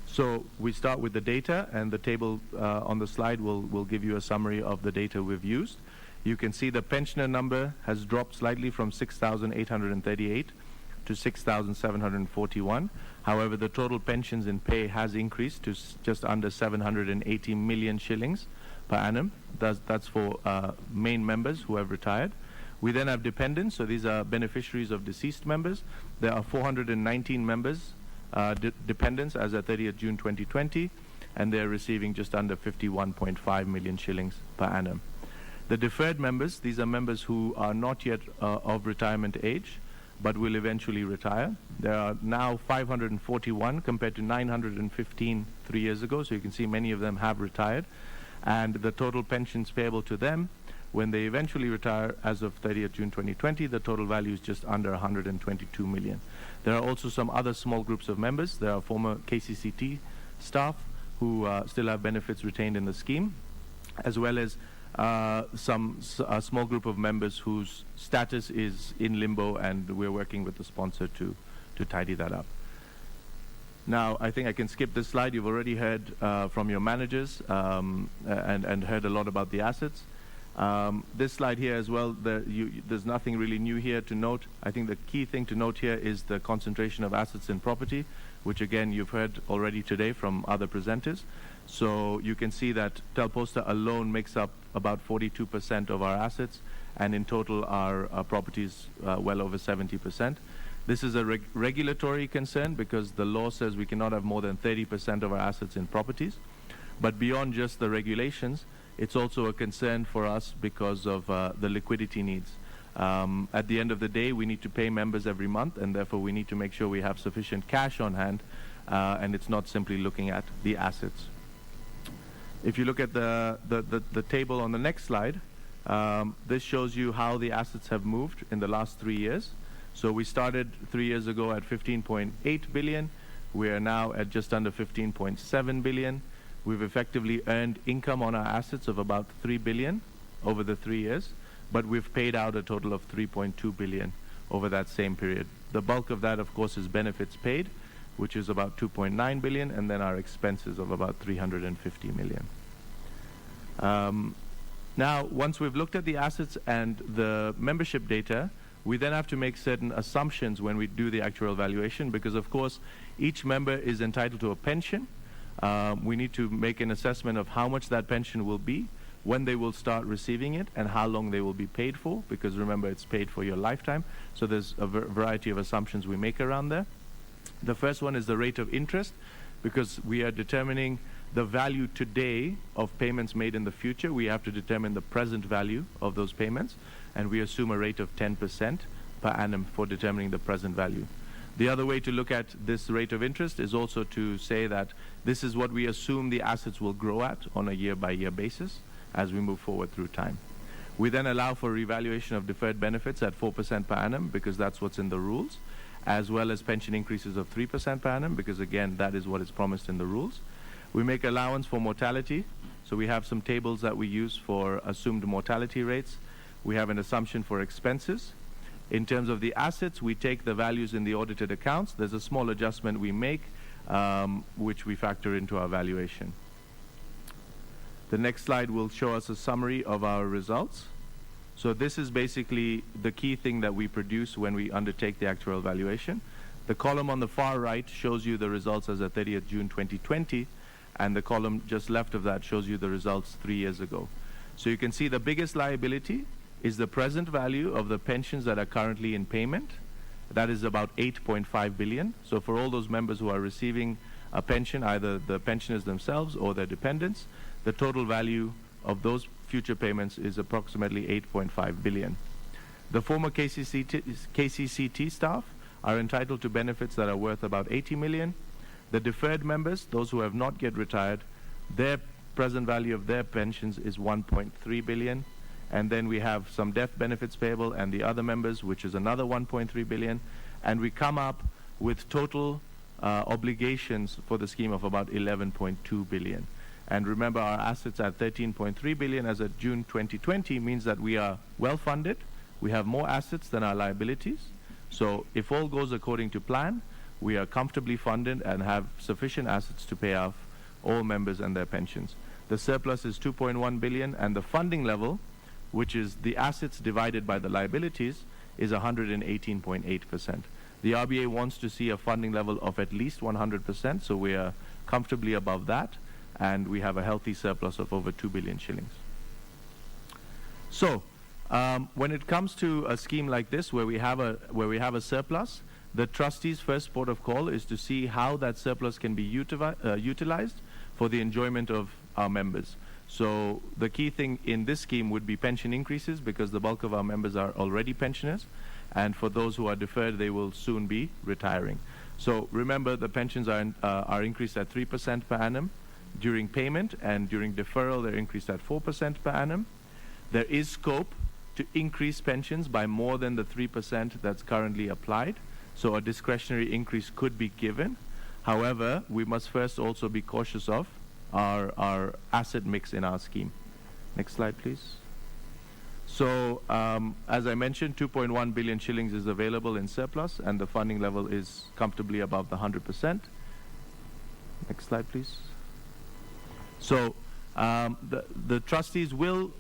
So we start with the data, and the table on the slide will give you a summary of the data we've used. You can see the pensioner number has dropped slightly from 6,838 to 6,741. However, the total pensions in pay has increased to just under 780 million shillings per annum. That's for main members who have retired. We then have dependents, so these are beneficiaries of deceased members. There are 419 members, dependents, as at 30th June 2020, and they're receiving just under 51.5 million shillings per annum. The deferred members, these are members who are not yet of retirement age, but will eventually retire. There are now 541 compared to 915 3 years ago, so you can see many of them have retired. And the total pensions payable to them when they eventually retire as of 30th June 2020, the total value is just under 122 million. There are also some other small groups of members. There are former KCCT staff who still have benefits retained in the scheme, as well as a small group of members whose status is in limbo, and we're working with the sponsor to tidy that up. Now, I think I can skip this slide. You've already heard from your managers and heard a lot about the assets. This slide here as well, there's nothing really new here to note. I think the key thing to note here is the concentration of assets in property, which again you've heard already today from other presenters. So you can see that Telposta alone makes up about 42% of our assets, and in total our properties well over 70%. This is a regulatory concern because the law says we cannot have more than 30% of our assets in properties. But beyond just the regulations, it's also a concern for us because of the liquidity needs. At the end of the day, we need to pay members every month, and therefore we need to make sure we have sufficient cash on hand, and it's not simply looking at the assets. If you look at the table on the next slide, this shows you how the assets have moved in the last 3 years. So we started 3 years ago at 15.8 billion. We are now at just under 15.7 billion. We've effectively earned income on our assets of about 3 billion over the 3 years, but we've paid out a total of 3.2 billion over that same period. The bulk of that, of course, is benefits paid, which is about 2.9 billion, and then our expenses of about 350 million. Now, once we've looked at the assets and the membership data, we then have to make certain assumptions when we do the actuarial valuation, because of course each member is entitled to a pension. We need to make an assessment of how much that pension will be, when they will start receiving it, and how long they will be paid for, because remember, it's paid for your lifetime. So there's a variety of assumptions we make around there. The first one is the rate of interest, because we are determining the value today of payments made in the future. We have to determine the present value of those payments, and we assume a rate of 10% per annum for determining the present value. The other way to look at this rate of interest is also to say that this is what we assume the assets will grow at on a year-by-year basis as we move forward through time. We then allow for revaluation of deferred benefits at 4% per annum, because that's what's in the rules, as well as pension increases of 3% per annum, because again, that is what is promised in the rules. We make allowance for mortality, so we have some tables that we use for assumed mortality rates. We have an assumption for expenses. In terms of the assets, we take the values in the audited accounts. There's a small adjustment we make, which we factor into our valuation. The next slide will show us a summary of our results. So this is basically the key thing that we produce when we undertake the actuarial valuation. The column on the far right shows you the results as of 30th June 2020, and the column just left of that shows you the results 3 years ago. So you can see the biggest liability is the present value of the pensions that are currently in payment. That is about 8.5 billion. So for all those members who are receiving a pension, either the pensioners themselves or their dependents, the total value of those future payments is approximately 8.5 billion. The former KCCT staff are entitled to benefits that are worth about 80 million. The deferred members, those who have not yet retired, their present value of their pensions is 1.3 billion. And then we have some death benefits payable and the other members, which is another 1.3 billion. And we come up with total obligations for the scheme of about 11.2 billion. And remember, our assets at 13.3 billion as of June 2020 means that we are well funded. We have more assets than our liabilities. So if all goes according to plan, we are comfortably funded and have sufficient assets to pay off all members and their pensions. The surplus is 2.1 billion, and the funding level, which is the assets divided by the liabilities, is 118.8%. The RBA wants to see a funding level of at least 100%, so we are comfortably above that, and we have a healthy surplus of over 2 billion shillings. So, when it comes to a scheme like this, where we have a surplus, the trustees' first port of call is to see how that surplus can be utilized for the enjoyment of our members. So the key thing in this scheme would be pension increases, because the bulk of our members are already pensioners, and for those who are deferred, they will soon be retiring. So remember, the pensions are increased at 3% per annum during payment, and during deferral they're increased at 4% per annum. There is scope to increase pensions by more than the 3% that's currently applied, so a discretionary increase could be given. However, we must first also be cautious of our asset mix in our scheme. Next slide, please. So, as I mentioned, 2.1 billion shillings is available in surplus, and the funding level is comfortably above the 100%. Next slide, please. So, the trustees will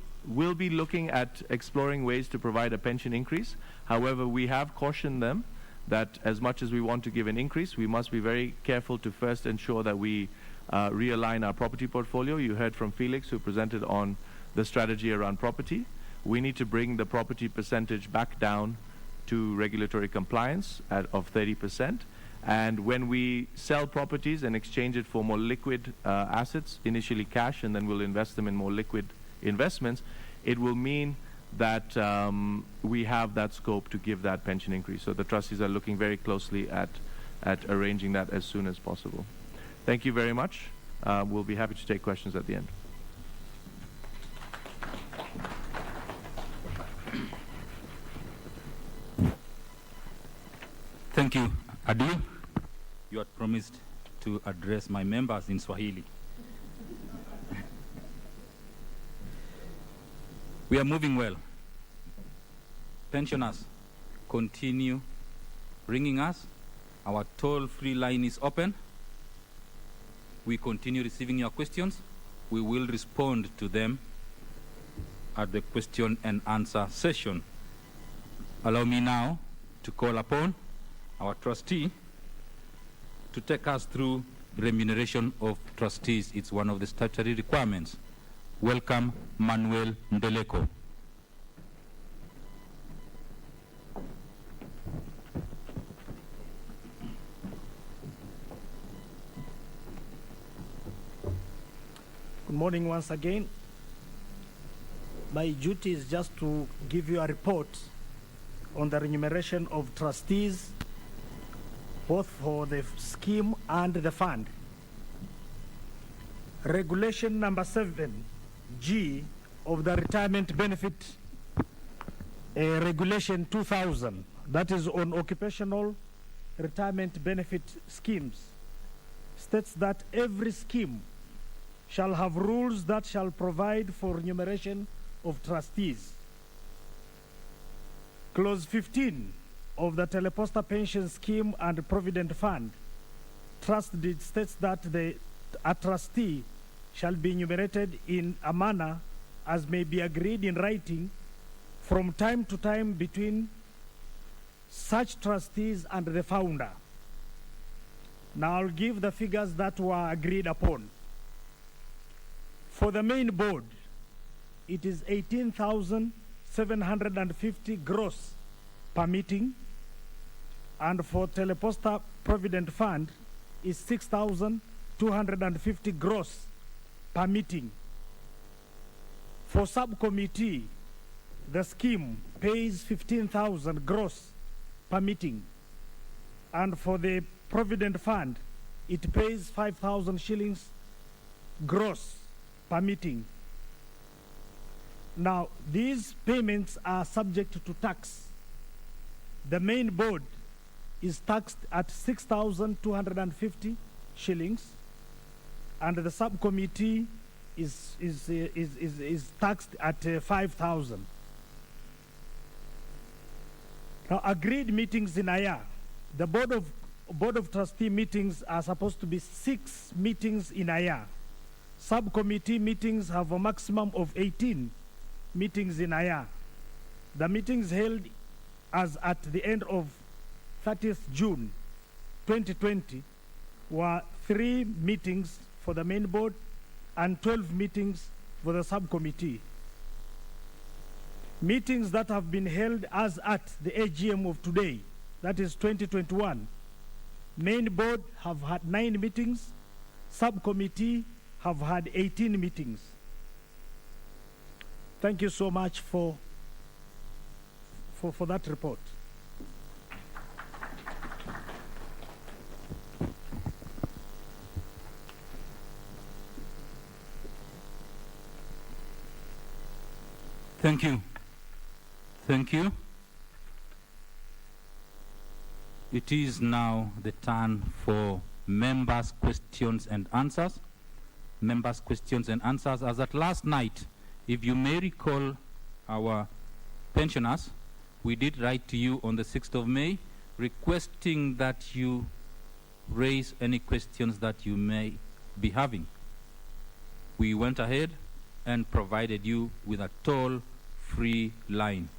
be looking at exploring ways to provide a pension increase. However, we have cautioned them that as much as we want to give an increase, we must be very careful to first ensure that we realign our property portfolio. You heard from Felix, who presented on the strategy around property. We need to bring the property percentage back down to regulatory compliance of 30%. And when we sell properties and exchange it for more liquid assets, initially cash, and then we'll invest them in more liquid investments, it will mean that we have that scope to give that pension increase. So the trustees are looking very closely at arranging that as soon as possible. Thank you very much. We'll be happy to take questions at the end. Thank you, Adil. You had promised to address my members in Swahili. We are moving well. Pensioners, continue ringing us. Our toll-free line is open. We continue receiving your questions. We will respond to them at the question and answer session. Allow me now to call upon our trustee to take us through remuneration of trustees. It's one of the statutory requirements. Welcome, Manuel Ndeleko. Good morning once again. My duty is just to give you a report on the remuneration of trustees, both for the scheme and the fund. Regulation number 7G of the Retirement Benefit Regulation 2000, that is on occupational retirement benefit schemes, states that every scheme shall have rules that shall provide for remuneration of trustees. Clause 15 of the Teleposta Pension Scheme and Provident Fund Trust Deed states that a trustee shall be enumerated in a manner as may be agreed in writing from time to time between such trustees and the founder. Now I'll give the figures that were agreed upon. For the main board, it is 18,750 gross per meeting, and for Teleposta Provident Fund is 6,250 gross per meeting. For subcommittee, the scheme pays 15,000 gross per meeting, and for the Provident Fund, it pays 5,000 shillings gross per meeting. Now, these payments are subject to tax. The main board is taxed at 6,250 shillings, and the subcommittee is taxed at 5,000. Now, agreed meetings in a year. The board of trustee meetings are supposed to be 6 meetings in a year. Subcommittee meetings have a maximum of 18 meetings in a year. The meetings held as at the end of 30th June 2020 were 3 meetings for the main board and 12 meetings for the subcommittee. Meetings that have been held as at the AGM of today, that is 2021, main board have had 9 meetings, subcommittee have had 18 meetings. Thank you so much for that report. Thank you. Thank you. It is now the turn for members' questions and answers. Members' questions and answers. As at last night, if you may recall, our pensioners, we did write to you on the 6th of May requesting that you raise any questions that you may be having. We went ahead and provided you with a toll-free line.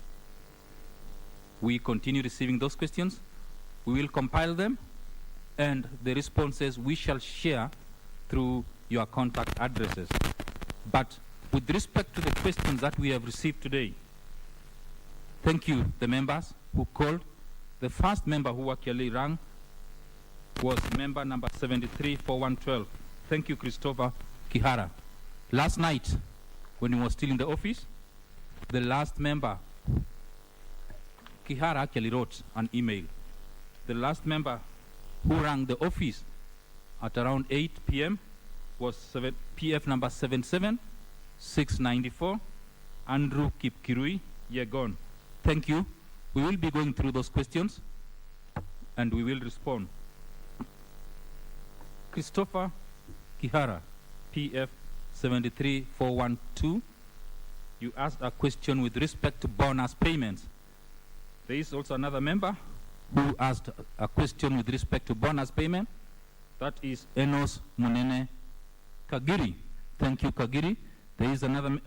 We continue receiving those questions. We will compile them, and the responses we shall share through your contact addresses. But with respect to the questions that we have received today, thank you, the members who called. The first member who actually rang was member number 734112. Thank you, Christopher Kihara. Last night, when he was still in the office, the last member, Kihara, actually wrote an email. The last member who rang the office at around 8 p.m. was PF number 77694, Andrew Kipkirui, Yegon. Thank you. We will be going through those questions and we will respond. Christopher Kihara, PF 73412. you asked a question with respect to bonus payments. There is also another member who asked a question with respect to bonus payment. That is Enos Munene Kagiri. Thank you, Kagiri. There is another,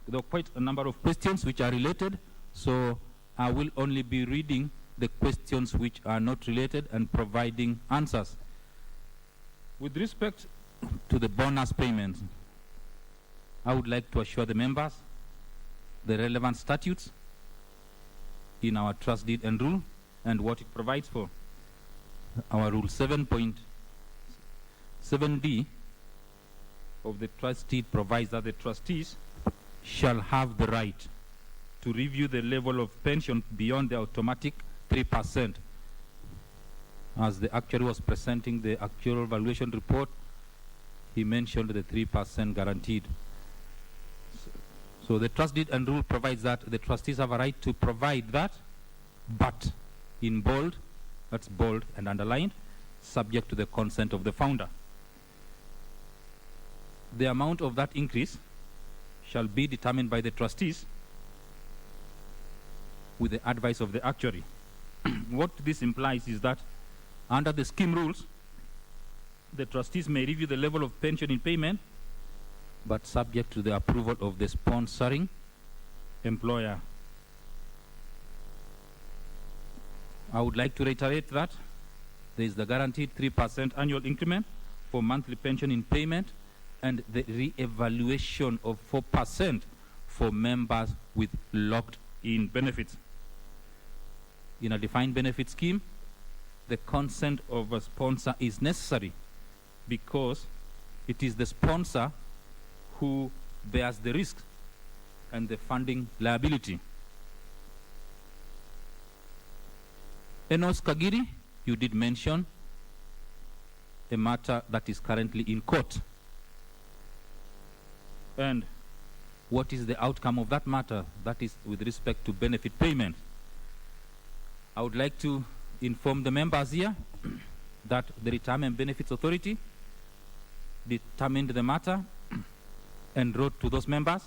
there are quite a number of questions which are related, so I will only be reading the questions which are not related and providing answers. With respect to the bonus payments, I would like to assure the members the relevant statutes in our trust deed and rule and what it provides for. Our rule 7.7d of the trust deed provides that the trustees shall have the right to review the level of pension beyond the automatic 3%. As the actuary was presenting the actuarial valuation report, he mentioned the 3% guaranteed. So the trust deed and rule provides that the trustees have a right to provide that, but in bold, that's bold and underlined, subject to the consent of the founder. The amount of that increase shall be determined by the trustees with the advice of the actuary. What this implies is that under the scheme rules, the trustees may review the level of pension in payment, but subject to the approval of the sponsoring employer. I would like to reiterate that there is the guaranteed 3% annual increment for monthly pension in payment and the re-evaluation of 4% for members with locked-in benefits. In a defined benefit scheme, the consent of a sponsor is necessary because it is the sponsor who bears the risk and the funding liability. Enos Kagiri, you did mention a matter that is currently in court. And what is the outcome of that matter? That is with respect to benefit payment. I would like to inform the members here that the Retirement Benefits Authority determined the matter and wrote to those members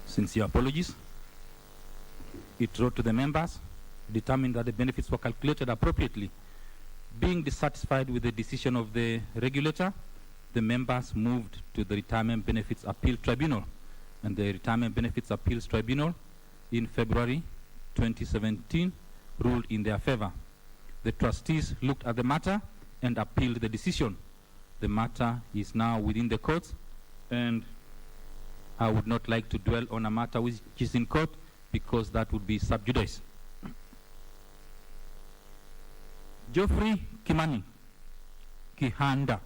sincere apologies. It wrote to the members, determined that the benefits were calculated appropriately. Being dissatisfied with the decision of the regulator, the members moved to the Retirement Benefits Appeal Tribunal, and the Retirement Benefits Appeals Tribunal in February 2017 ruled in their favor. The trustees looked at the matter and appealed the decision. The matter is now within the courts, and I would not like to dwell on a matter which is in court because that would be sub judice. Geoffrey Kimani Kihanda,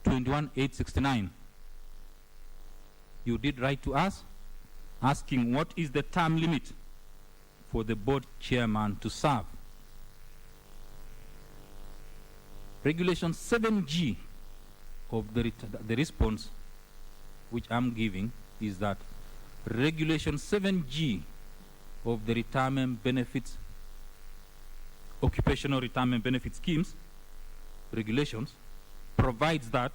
21869. You did write to us asking what is the term limit for the board chairman to serve. Regulation 7G of the response which I'm giving is that Regulation 7G of the retirement benefits, occupational retirement benefit schemes, regulations, provides that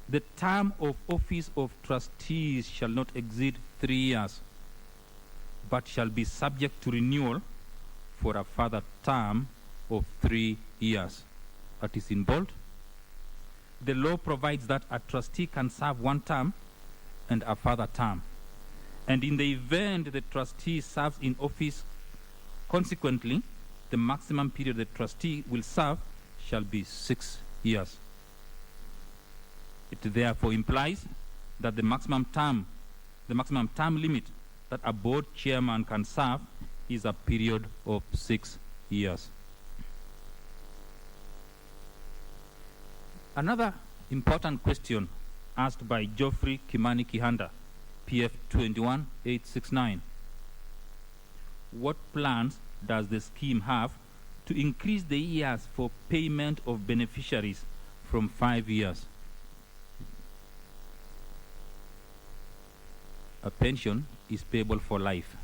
the term of office of trustees shall not exceed 3 years, but shall be subject to renewal for a further term of 3 years. That is in bold. The law provides that a trustee can serve 1 term and a further term. And in the event the trustee serves in office, consequently, the maximum period the trustee will serve shall be 6 years. It therefore implies that the maximum term limit that a board chairman can serve is a period of 6 years. Another important question asked by Geoffrey Kimani Kihanda, PF 21869. What plans does the scheme have to increase the years for payment of beneficiaries from 5 years. A pension is payable for life.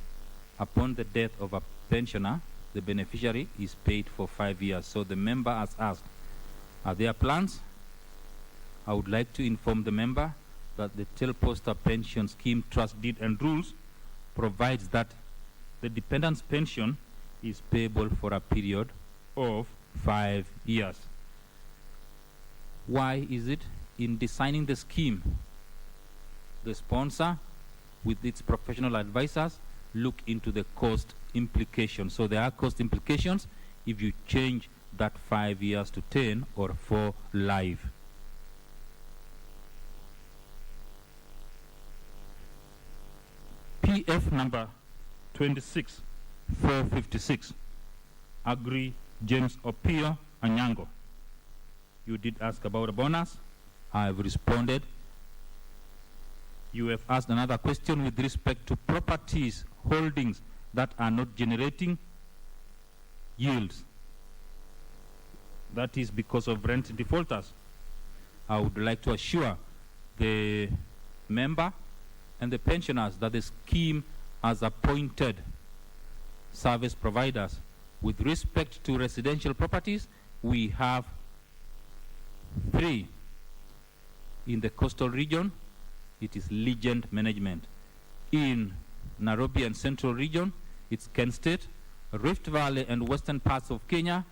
Upon the death of a pensioner, the beneficiary is paid for 5 years. So the member has asked, are there plans? I would like to inform the member that the Telposta Pension Scheme Trust Deed and Rules provides that the dependent's pension is payable for a period of 5 years. Why is it? In designing the scheme, the sponsor, with its professional advisors, look into the cost implications. So there are cost implications if you change that 5 years to 10 or for life. PF number 26456. Agree James Opio Anyango. You did ask about a bonus. I have responded. You have asked another question with respect to properties, holdings that are not generating yields. That is because of rent defaulters. I would like to assure the member and the pensioners that the scheme has appointed service providers. With respect to residential properties, we have 3. In the coastal region, it is Legend Management. In Nairobi and Central Region, it's Kent State. Rift Valley and western parts of Kenya,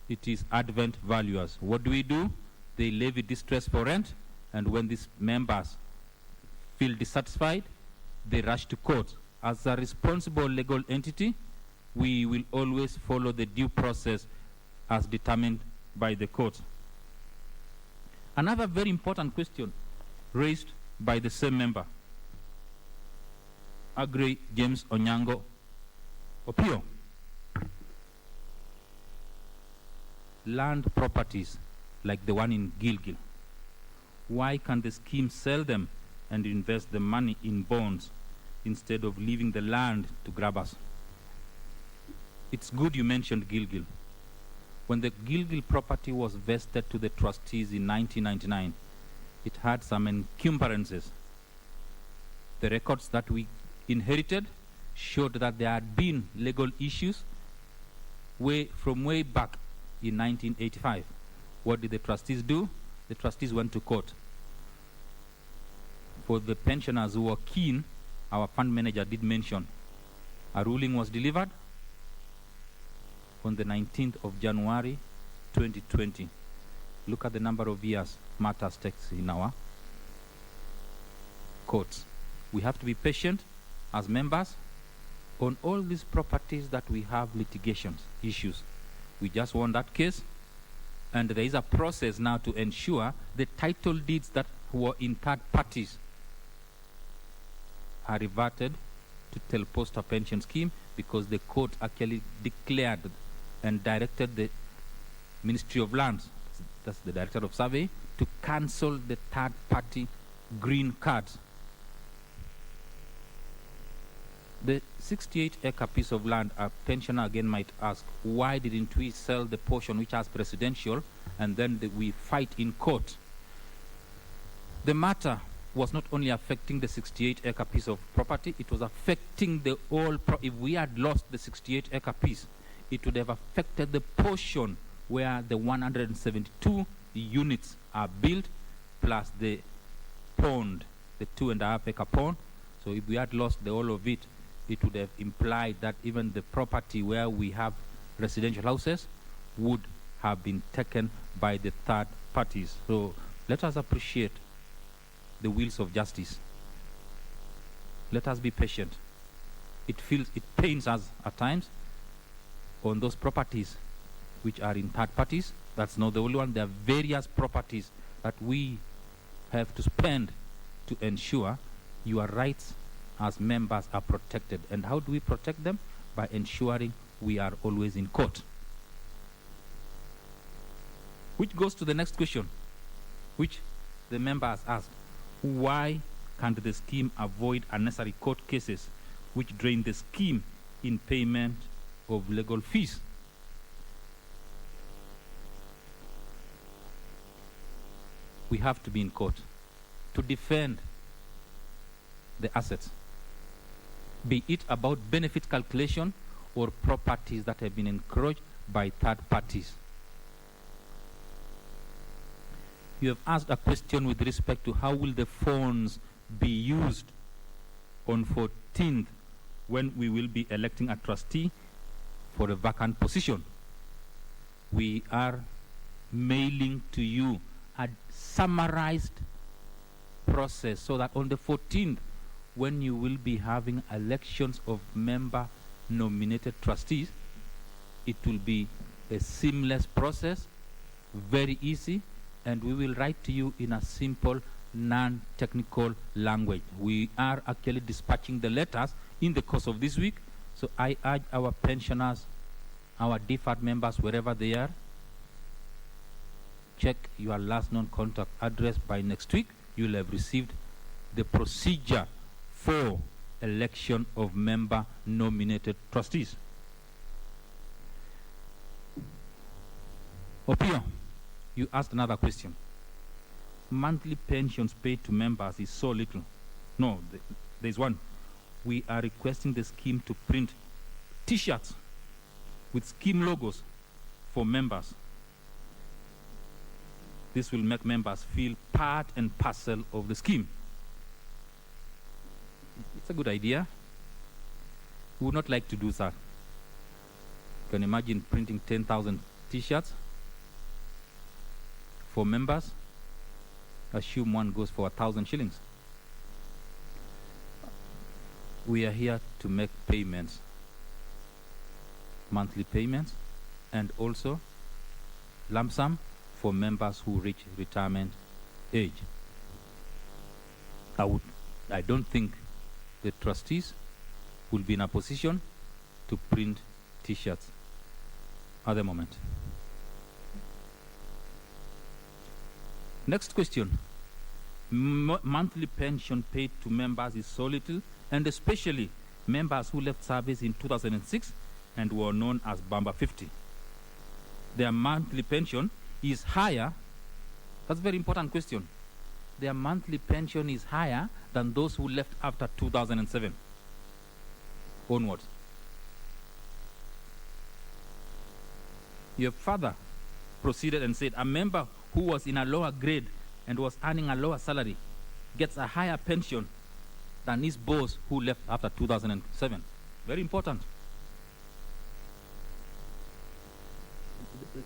it is Advent Valuers. What do? They levy distress for rent, and when these members feel dissatisfied, they rush to court. As a responsible legal entity, we will always follow the due process as determined by the court. Another very important question raised by the same member, Agri James Onyango Opio. Land properties like the one in Gilgil, why can't the scheme sell them and invest the money in bonds instead of leaving the land to grabbers? It's good you mentioned Gilgil. When the Gilgil property was vested to the trustees in 1999, it had some encumbrances. The records that we inherited showed that there had been legal issues from way back in 1985. What did the trustees do? The trustees went to court. For the pensioners who were keen, our fund manager did mention a ruling was delivered on the 19th of January 2020. Look at the number of years matters takes in our courts. We have to be patient as members on all these properties that we have litigations, issues. We just won that case, and there is a process now to ensure the title deeds that were in third parties are reverted to Telposta Pension Scheme, because the court actually declared and directed the Ministry of Lands, that's the Director of Survey, to cancel the third party green cards. The 68-acre piece of land, a pensioner again might ask, why didn't we sell the portion which has presidential and then we fight in court? The matter was not only affecting the 68-acre piece of property, it was affecting the whole. If we had lost the 68-acre piece, it would have affected the portion where the 172 units are built, plus the pond, the 2.5-acre pond. So if we had lost the whole of it, it would have implied that even the property where we have residential houses would have been taken by the third parties. So let us appreciate the wheels of justice. Let us be patient. It pains us at times on those properties which are in third parties. That's not the only one. There are various properties that we have to spend to ensure your rights as members are protected. And how do we protect them? By ensuring we are always in court. Which goes to the next question, which the member has asked. Why can't the scheme avoid unnecessary court cases which drain the scheme in payment of legal fees? we have to be in court to defend the assets, be it about benefit calculation or properties that have been encroached by third parties. You have asked a question with respect to how will the funds be used on 14th when we will be electing a trustee for a vacant position. We are mailing to you a summarized process so that on the 14th, when you will be having elections of member nominated trustees, it will be a seamless process, very easy, and we will write to you in a simple, non-technical language. We are actually dispatching the letters in the course of this week, so I urge our pensioners, our deferred members, wherever they are, check your last known contact address by next week. You will have received the procedure for election of member nominated trustees. Opio, you asked another question. Monthly pensions paid to members is so little. No, there's one. We are requesting the scheme to print T-shirts with scheme logos for members. This will make members feel part and parcel of the scheme. It's a good idea. We would not like to do that. You can imagine printing 10,000 T-shirts for members. Assume one goes for 1,000 shillings. We are here to make payments, monthly payments, and also lump sum for members who reach retirement age. I don't think the trustees will be in a position to print T-shirts at the moment. Next question. Monthly pension paid to members is so little, and especially members who left service in 2006 and were known as Bamba 50. Their monthly pension is higher. That's a very important question. Their monthly pension is higher than those who left after 2007 onwards. Your father proceeded and said a member who was in a lower grade and was earning a lower salary gets a higher pension than his boss who left after 2007. Very important.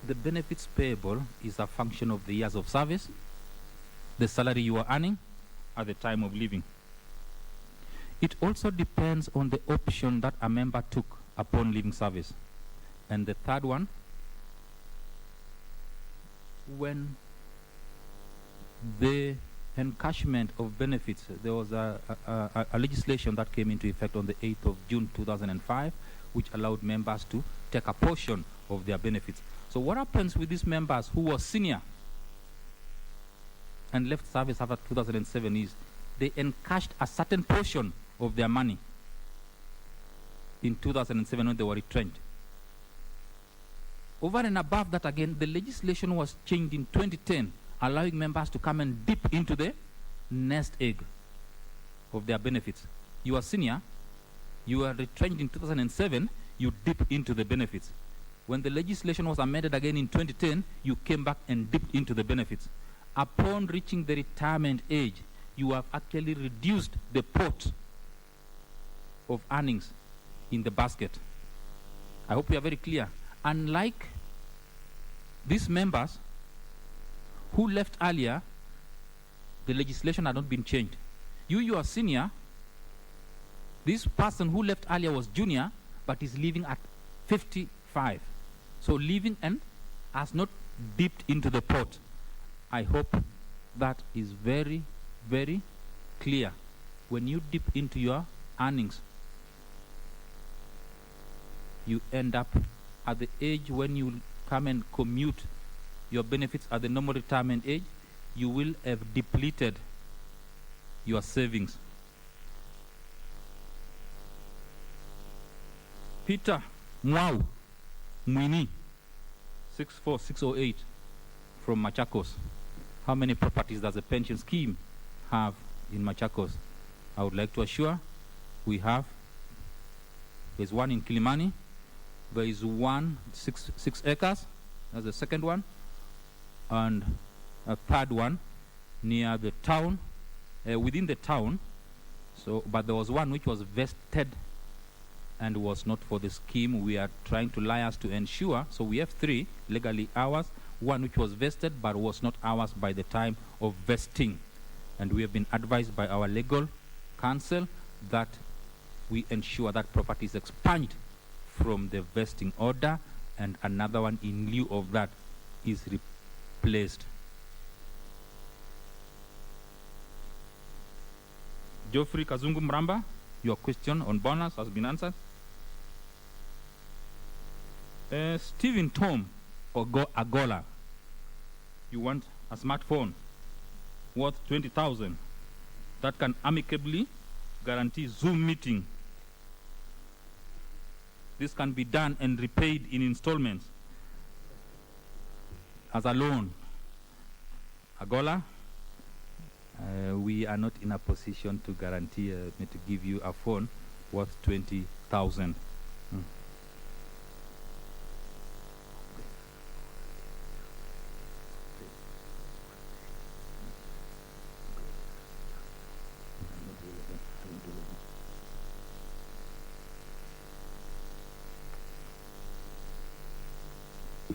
The benefits payable is a function of the years of service, the salary you are earning at the time of leaving. It also depends on the option that a member took upon leaving service. And the third one, when the encashment of benefits, there was a legislation that came into effect on the 8th of June 2005, which allowed members to take a portion of their benefits. So what happens with these members who were senior and left service after 2007 is they encashed a certain portion of their money in 2007 when they were retrenched. Over and above that again, the legislation was changed in 2010, allowing members to come and dip into the nest egg of their benefits. You are senior, you are retrenched in 2007, you dip into the benefits. When the legislation was amended again in 2010, you came back and dipped into the benefits. Upon reaching the retirement age, you have actually reduced the pot of earnings in the basket. I hope we are very clear. Unlike these members who left earlier, the legislation had not been changed. You are senior. This person who left earlier was junior, but is leaving at 55. So leaving and has not dipped into the pot. I hope that is very, very clear. When you dip into your earnings, you end up at the age when you come and commute your benefits at the normal retirement age, you will have depleted your savings. Peter Mwau Mwini, 64608 from Machakos. how many properties does the pension scheme have in Machakos? I would like to assure we have. There's one in Kilimani. There is one, six acres. That's the second one. And a third one near the town, within the town. So, but there was one which was vested and was not for the scheme. We are trying to liaise to ensure. So we have 3 legally ours, one which was vested but was not ours by the time of vesting. And we have been advised by our legal counsel that we ensure that property is expunged from the vesting order, and another one in lieu of that is replaced. Geoffrey Kazungu Mramba, your question on bonus has been answered. Stephen Tom Agola, you want a smartphone worth 20,000 that can amicably guarantee Zoom meeting. This can be done and repaid in installments as a loan. Agola, we are not in a position to guarantee to give you a phone worth 20,000.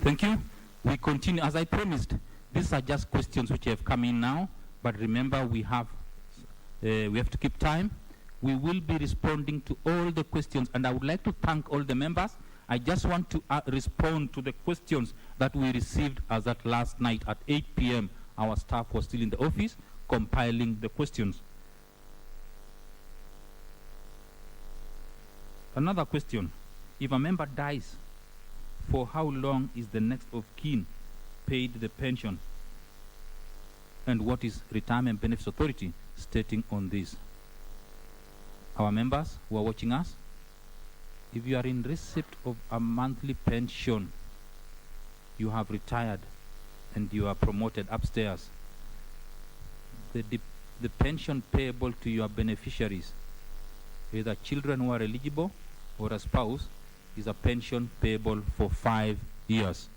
Thank you. We continue. As I promised, these are just questions which have come in now, but remember we have to keep time. We will be responding to all the questions, and I would like to thank all the members. I just want to respond to the questions that we received as at last night at 8 p.m. Our staff was still in the office compiling the questions. Another question: if a member dies, for how long is the next of kin paid the pension? And what is Retirement Benefits Authority stating on this? Our members who are watching us, if you are in receipt of a monthly pension, you have retired and you are promoted upstairs, the pension payable to your beneficiaries, either children who are eligible or a spouse, is a pension payable for 5 years.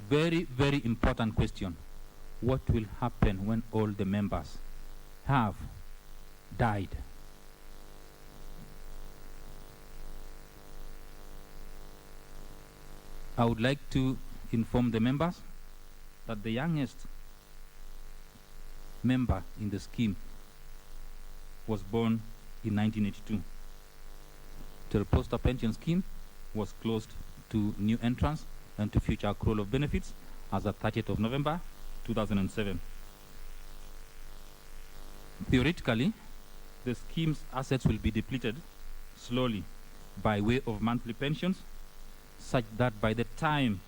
Very, very important question. What will happen when all the members have died? I would like to inform the members that the youngest member in the scheme was born in 1982. The post pension scheme was closed to new entrants and to future accrual of benefits as of 30th of November 2007. Theoretically, the scheme's assets will be depleted slowly by way of monthly pensions, such that by the time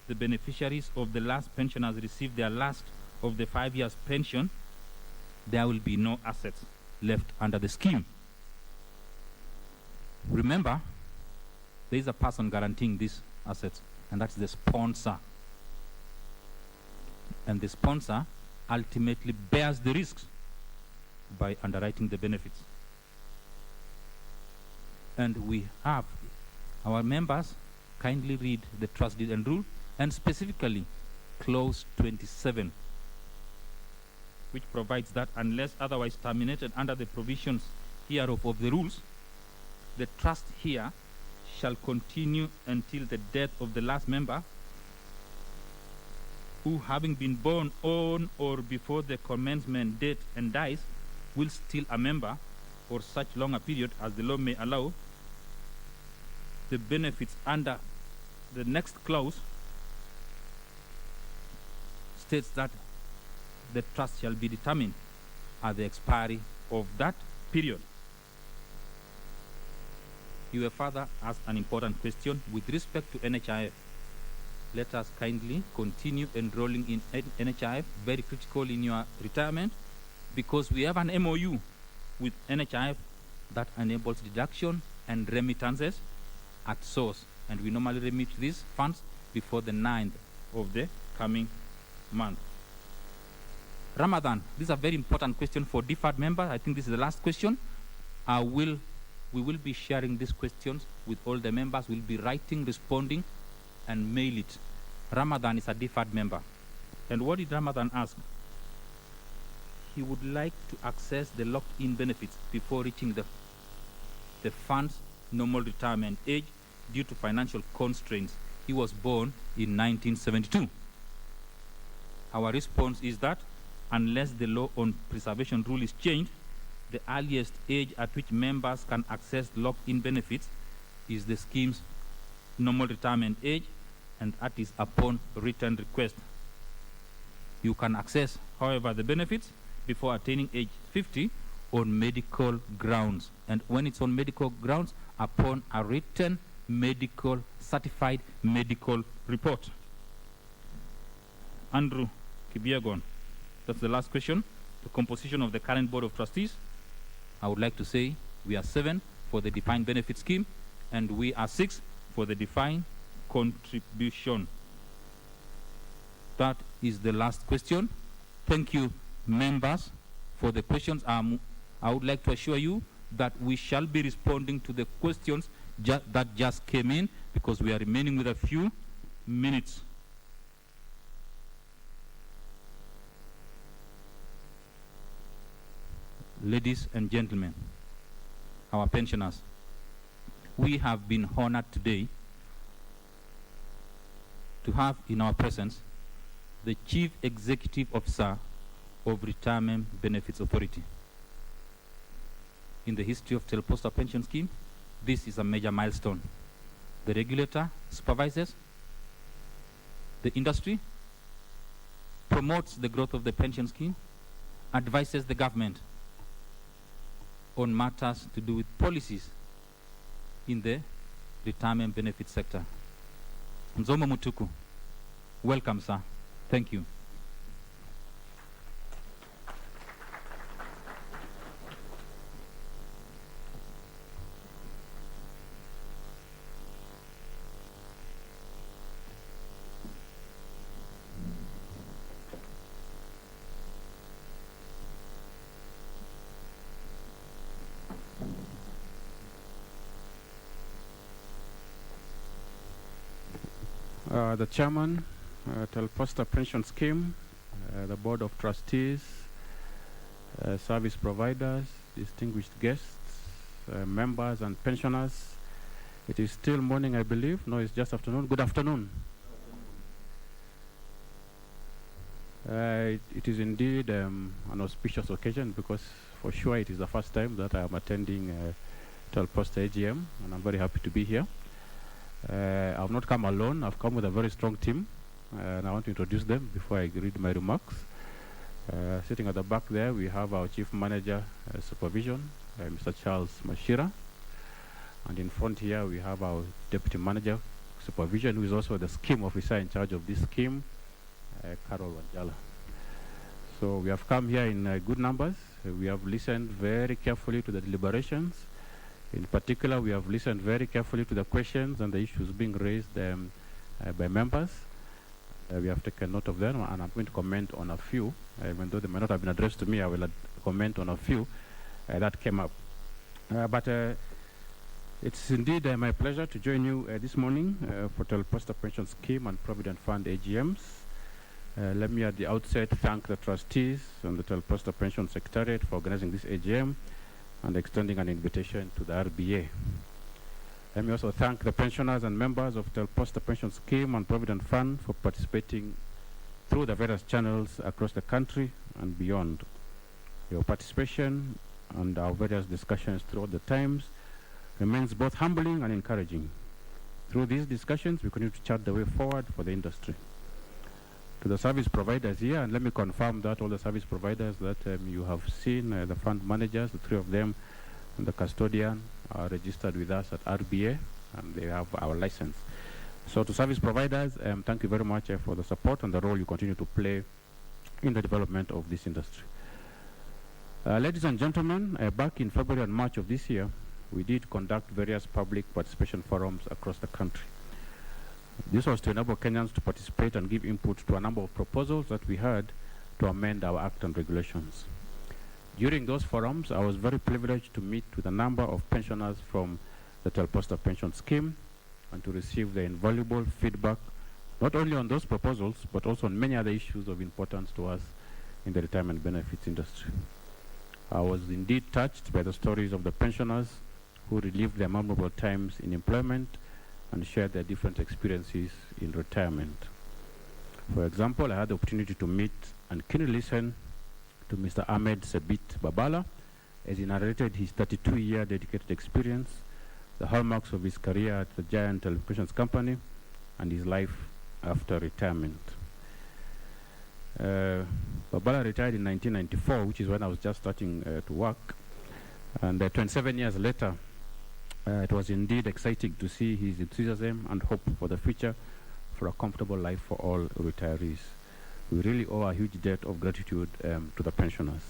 the beneficiaries of the last pensioners receive their last of the 5 years pension, there will be no assets left under the scheme. Remember, there is a person guaranteeing these assets, and that's the sponsor. And the sponsor ultimately bears the risks by underwriting the benefits. And we have our members kindly read the trust deed and rule, and specifically clause 27, which provides that unless otherwise terminated under the provisions hereof of the rules, the trust here shall continue until the death of the last member, who, having been born on or before the commencement date and dies, will still a member for such long a period as the law may allow. The benefits under the next clause states that the trust shall be determined at the expiry of that period. Your father asked an important question with respect to NHIF. Let us kindly continue enrolling in NHIF, very critical in your retirement, because we have an MOU with NHIF that enables deduction and remittances at source and we normally remit these funds before the 9th of the coming month. Ramadan, this is a very important question for deferred members. I think this is the last question. We will be sharing these questions with all the members. We'll be writing, responding, and mail it. Ramadan is a deferred member. And what did Ramadan ask? He would like to access the locked-in benefits before reaching the fund's normal retirement age due to financial constraints. He was born in 1972. Our response is that unless the law on preservation rule is changed, the earliest age at which members can access locked-in benefits is the scheme's normal retirement age, and that is upon written request. You can access, however, the benefits before attaining age 50 on medical grounds. And when it's on medical grounds, upon a written medical, certified medical report. Andrew Kibiegon, that's the last question. The composition of the current Board of Trustees. I would like to say we are 7 for the defined benefit scheme, and we are 6 for the defined contribution. That is the last question. Thank you, members, for the questions. I would like to assure you that we shall be responding to the questions that just came in, because we are remaining with a few minutes. Ladies and gentlemen, our pensioners, we have been honored today to have in our presence the Chief Executive Officer of Retirement Benefits Authority. In the history of Teleposta Pension Scheme, this is a major milestone. The regulator supervises the industry, promotes the growth of the pension scheme, advises the government on matters to do with policies in the retirement benefit sector. Nzoma Mutuku, welcome, sir. Thank you. The Chairman, Teleposta Pension Scheme, the Board of Trustees, service providers, distinguished guests, members and pensioners. It is still morning, I believe. No, it's just afternoon. Good afternoon. It is indeed an auspicious occasion, because for sure it is the first time that I am attending Teleposta AGM, and I'm very happy to be here. I've not come alone. I've come with a very strong team, and I want to introduce them before I read my remarks. Sitting at the back there, we have our Chief Manager Supervision, Mr. Charles Mashira, and in front here we have our Deputy Manager Supervision, who is also the scheme officer in charge of this scheme, Carol Wanjala. So we have come here in good numbers. We have listened very carefully to the deliberations. In particular, we have listened very carefully to the questions and the issues being raised by members. We have taken note of them, and I'm going to comment on a few. Even though they may not have been addressed to me, I will comment on a few that came up. But it's indeed my pleasure to join you this morning for Teleposta Pension Scheme and Provident Fund AGMs. Let me at the outset thank the trustees and the Teleposta Pension Secretariat for organizing this AGM and extending an invitation to the RBA. Let me also thank the pensioners and members of Teleposta Pension Scheme and Provident Fund for participating through the various channels across the country and beyond. Your participation and our various discussions throughout the times remains both humbling and encouraging. Through these discussions, we continue to chart the way forward for the industry. To the service providers here, and let me confirm that all the service providers that you have seen, the fund managers, the 3 of them, and the custodian are registered with us at RBA, and they have our license. So to service providers, thank you very much for the support and the role you continue to play in the development of this industry. Ladies and gentlemen, back in February and March of this year, we did conduct various public participation forums across the country. This was to enable Kenyans to participate and give input to a number of proposals that we had to amend our Act and regulations. During those forums, I was very privileged to meet with a number of pensioners from the Telposta Pension Scheme and to receive their invaluable feedback, not only on those proposals, but also on many other issues of importance to us in the retirement benefits industry. I was indeed touched by the stories of the pensioners who relived their memorable times in employment and shared their different experiences in retirement. For example, I had the opportunity to meet and keenly listen to Mr. Ahmed Sebit Babala as he narrated his 32-year dedicated experience, the hallmarks of his career at the giant telecommunications company, and his life after retirement. Babala retired in 1994, which is when I was just starting to work. And 27 years later, it was indeed exciting to see his enthusiasm and hope for the future for a comfortable life for all retirees. We really owe a huge debt of gratitude to the pensioners.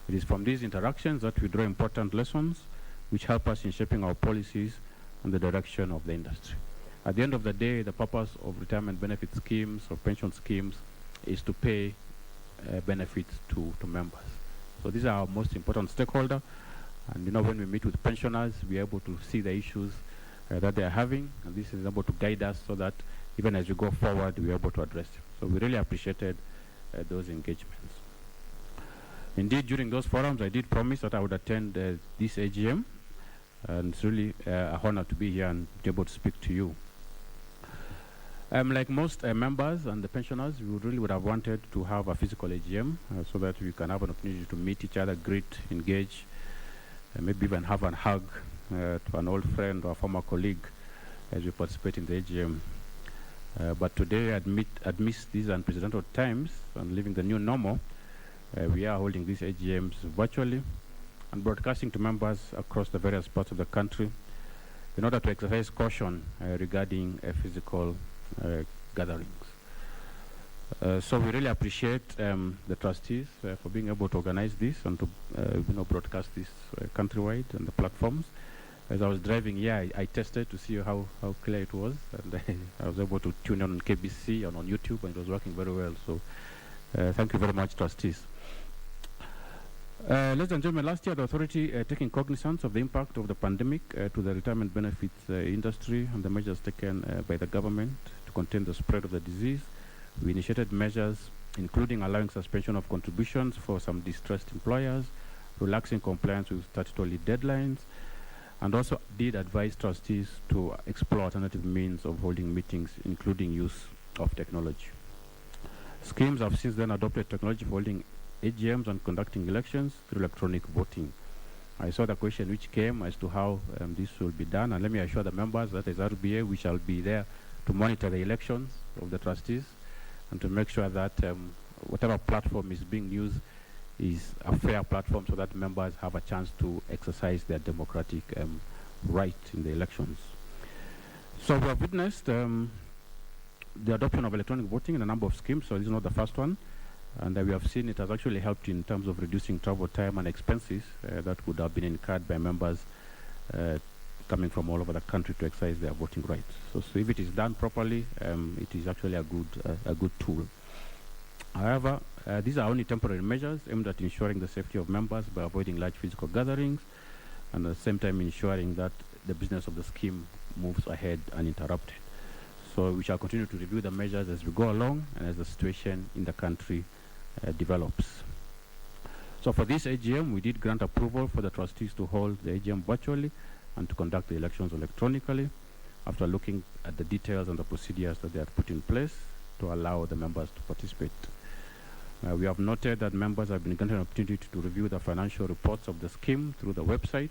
It is from these interactions that we draw important lessons which help us in shaping our policies and the direction of the industry. At the end of the day, the purpose of retirement benefit schemes or pension schemes is to pay benefits to members. So these are our most important stakeholder. And you know, when we meet with pensioners, we are able to see the issues that they are having, and this is able to guide us so that even as we go forward, we are able to address them. So we really appreciated those engagements. Indeed, during those forums, I did promise that I would attend this AGM, and it's really an honor to be here and be able to speak to you. Like most members and the pensioners, we would have wanted to have a physical AGM so that we can have an opportunity to meet each other, greet, engage, maybe even have a hug to an old friend or a former colleague as we participate in the AGM. But today, amidst these unprecedented times and living the new normal, we are holding these AGMs virtually and broadcasting to members across the various parts of the country in order to exercise caution regarding physical gatherings. So we really appreciate the trustees for being able to organize this and to broadcast this countrywide on the platforms. As I was driving here, I tested to see how clear it was, and I was able to tune in on KBC and on YouTube, and it was working very well. So thank you very much, trustees. Ladies and gentlemen, last year the authority taking cognizance of the impact of the pandemic to the retirement benefits industry and the measures taken by the government to contain the spread of the disease, we initiated measures including allowing suspension of contributions for some distressed employers, relaxing compliance with statutory deadlines, and also did advise trustees to explore alternative means of holding meetings, including use of technology. Schemes have since then adopted technology for holding AGMs and conducting elections through electronic voting. I saw the question which came as to how this will be done, and let me assure the members that as RBA we shall be there to monitor the elections of the trustees and to make sure that whatever platform is being used is a fair platform so that members have a chance to exercise their democratic right in the elections. So we have witnessed the adoption of electronic voting in a number of schemes, so this is not the first one. And we have seen it has actually helped in terms of reducing travel time and expenses that would have been incurred by members coming from all over the country to exercise their voting rights. So if it is done properly, it is actually a good tool. However, these are only temporary measures aimed at ensuring the safety of members by avoiding large physical gatherings and at the same time ensuring that the business of the scheme moves ahead uninterrupted. So we shall continue to review the measures as we go along and as the situation in the country develops. So for this AGM, we did grant approval for the trustees to hold the AGM virtually and to conduct the elections electronically after looking at the details and the procedures that they had put in place to allow the members to participate. We have noted that members have been given an opportunity to review the financial reports of the scheme through the website,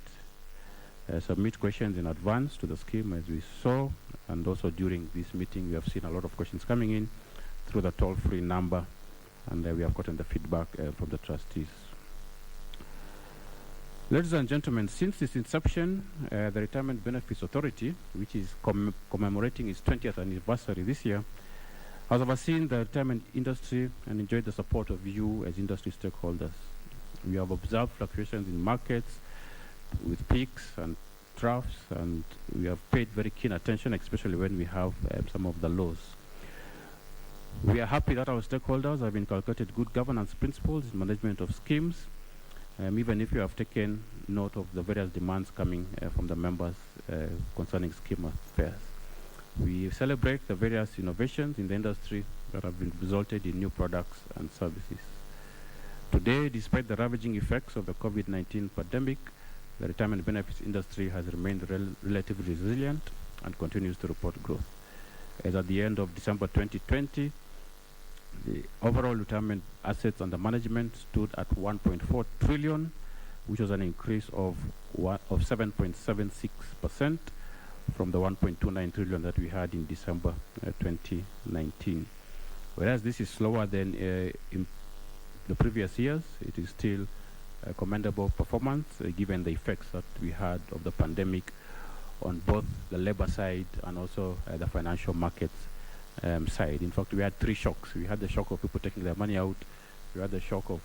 submit questions in advance to the scheme as we saw, and also during this meeting we have seen a lot of questions coming in through the toll-free number, and we have gotten the feedback from the trustees. Ladies and gentlemen, since its inception, the Retirement Benefits Authority, which is commemorating its 20th anniversary this year, has overseen the retirement industry and enjoyed the support of you as industry stakeholders. We have observed fluctuations in markets with peaks and drafts, and we have paid very keen attention, especially when we have some of the laws. We are happy that our stakeholders have inculcated good governance principles in management of schemes, even if you have taken note of the various demands coming from the members concerning scheme affairs. We celebrate the various innovations in the industry that have resulted in new products and services. Today, despite the ravaging effects of the COVID-19 pandemic, the retirement benefits industry has remained relatively resilient and continues to report growth. As at the end of December 2020, the overall retirement assets under management stood at 1.4 trillion, which was an increase of 7.76% from the 1.29 trillion that we had in December 2019. Whereas this is slower than in the previous years, it is still a commendable performance given the effects that we had of the pandemic on both the labor side and also the financial markets side. In fact, we had three shocks. We had the shock of people taking their money out, we had the shock of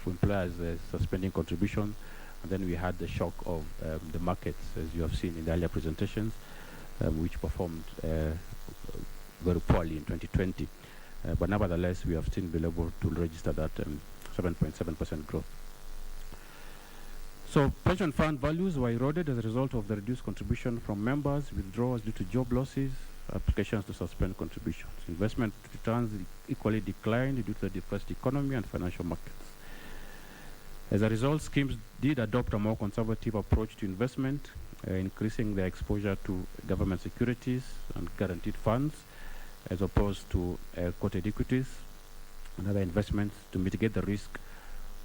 employers suspending contributions, and then we had the shock of the markets, as you have seen in the earlier presentations, which performed very poorly in 2020. But nevertheless, we have still been able to register that 7.7% growth. So pension fund values were eroded as a result of the reduced contribution from members, withdrawals due to job losses, applications to suspend contributions. Investment returns equally declined due to the depressed economy and financial markets. As a result, schemes did adopt a more conservative approach to investment, increasing their exposure to government securities and guaranteed funds, as opposed to quoted equities and other investments to mitigate the risk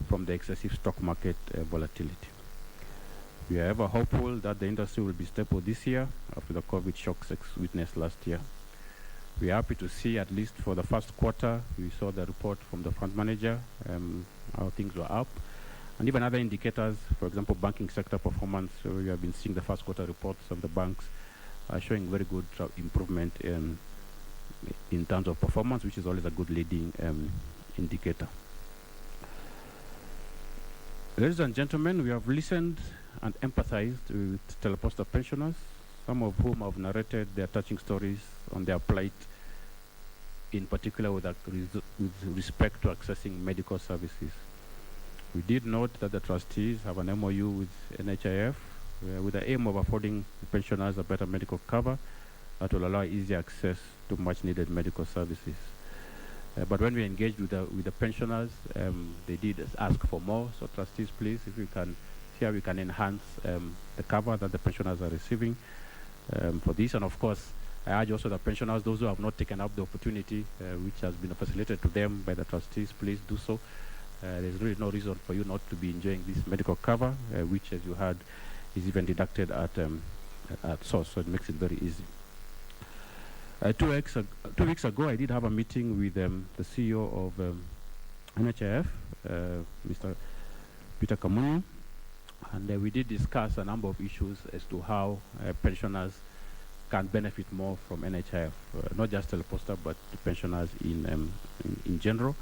from the excessive stock market volatility. We are ever hopeful that the industry will be stable this year after the COVID shocks witnessed last year. We are happy to see, at least for the first quarter, we saw the report from the fund manager, how things were up. And even other indicators, for example, banking sector performance, we have been seeing the first quarter reports of the banks showing very good improvement in terms of performance, which is always a good leading indicator. Ladies and gentlemen, we have listened and empathized with teleposter pensioners, some of whom have narrated their touching stories on their plight, in particular with respect to accessing medical services. We did note that the trustees have an MOU with NHIF with the aim of affording the pensioners a better medical cover that will allow easy access to much needed medical services. But when we engaged with the pensioners, they did ask for more. So trustees, please, if we can see how we can enhance the cover that the pensioners are receiving for this. And of course, I urge also the pensioners, those who have not taken up the opportunity which has been facilitated to them by the trustees, please do so. There's really no reason for you not to be enjoying this medical cover, which, as you heard, is even deducted at source, so it makes it very easy. 2 weeks ago, I did have a meeting with the CEO of NHIF, Mr. Peter Kamunyu, and we did discuss a number of issues as to how pensioners can benefit more from NHIF, not just teleposter, but the pensioners in general.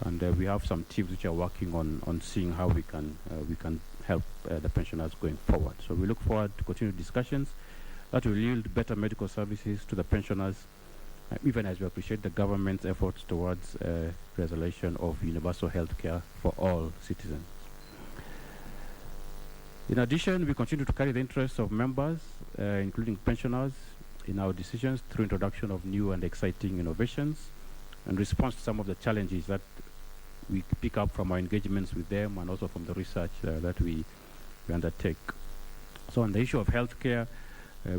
And we have some teams which are working on seeing how we can help the pensioners going forward. So we look forward to continued discussions that will yield better medical services to the pensioners, even as we appreciate the government's efforts towards resolution of universal health care for all citizens. In addition, we continue to carry the interests of members, including pensioners, in our decisions through introduction of new and exciting innovations and response to some of the challenges that we pick up from our engagements with them and also from the research that we undertake. So on the issue of healthcare,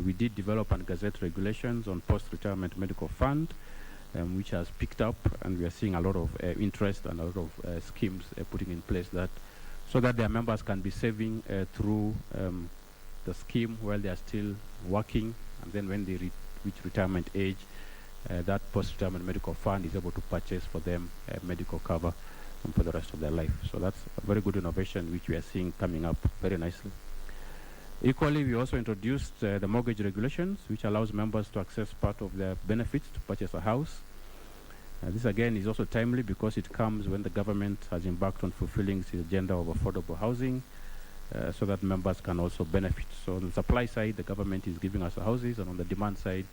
we did develop and gazette regulations on post-retirement medical fund, which has picked up, and we are seeing a lot of interest and a lot of schemes putting in place that, so that their members can be saving through the scheme while they are still working, and then when they reach retirement age, that post-retirement medical fund is able to purchase for them medical cover for the rest of their life. So that's a very good innovation which we are seeing coming up very nicely. Equally, we also introduced the mortgage regulations, which allows members to access part of their benefits to purchase a house. This again is also timely because it comes when the government has embarked on fulfilling its agenda of affordable housing, so that members can also benefit. So on the supply side, the government is giving us houses, and on the demand side,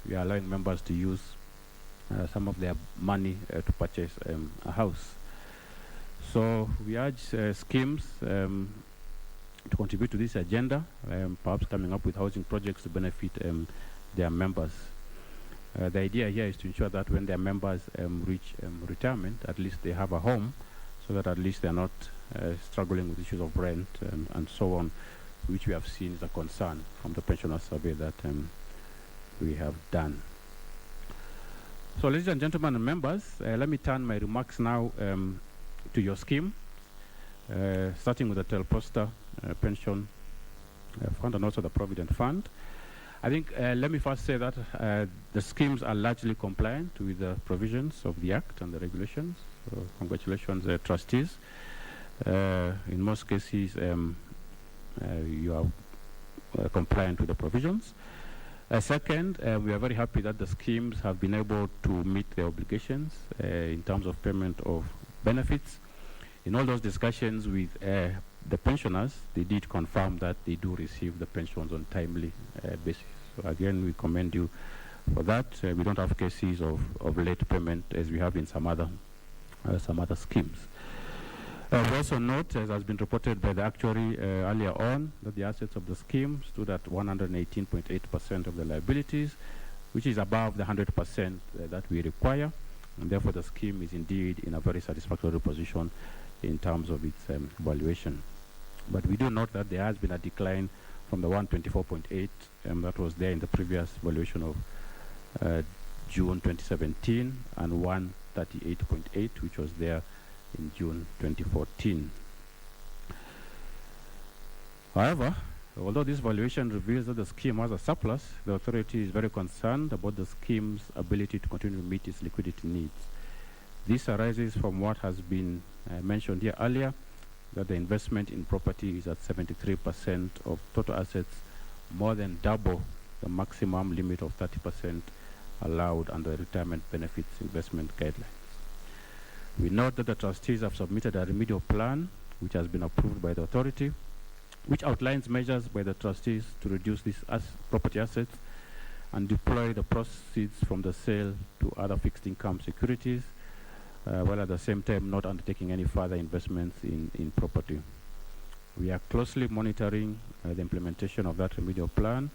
we are allowing members to use some of their money to purchase a house. So we urge schemes to contribute to this agenda, perhaps coming up with housing projects to benefit their members. The idea here is to ensure that when their members reach retirement, at least they have a home, so that at least they're not struggling with issues of rent and so on, which we have seen is a concern from the pensioner survey that we have done. So ladies and gentlemen and members, let me turn my remarks now to your scheme, starting with the Telposta Pension Fund and also the Provident Fund. I think let me first say that the schemes are largely compliant with the provisions of the Act and the regulations. So congratulations, trustees. In most cases, you are compliant with the provisions. Second, we are very happy that the schemes have been able to meet their obligations in terms of payment of benefits. In all those discussions with the pensioners, they did confirm that they do receive the pensions on timely basis. So again, we commend you for that. We don't have cases of late payment as we have in some other schemes. We also note, as has been reported by the actuary earlier on, that the assets of the scheme stood at 118.8% of the liabilities, which is above the 100% that we require, and therefore the scheme is indeed in a very satisfactory position in terms of its valuation. But we do note that there has been a decline from the 124.8 that was there in the previous valuation of June 2017 and 138.8 which was there in June 2014. However, although this valuation reveals that the scheme has a surplus, the authority is very concerned about the scheme's ability to continue to meet its liquidity needs. This arises from what has been mentioned here earlier, that the investment in property is at 73% of total assets, more than double the maximum limit of 30% allowed under the retirement benefits investment guidelines. We note that the trustees have submitted a remedial plan which has been approved by the authority, which outlines measures by the trustees to reduce these property assets and deploy the proceeds from the sale to other fixed income securities, while at the same time not undertaking any further investments in property. We are closely monitoring the implementation of that remedial plan,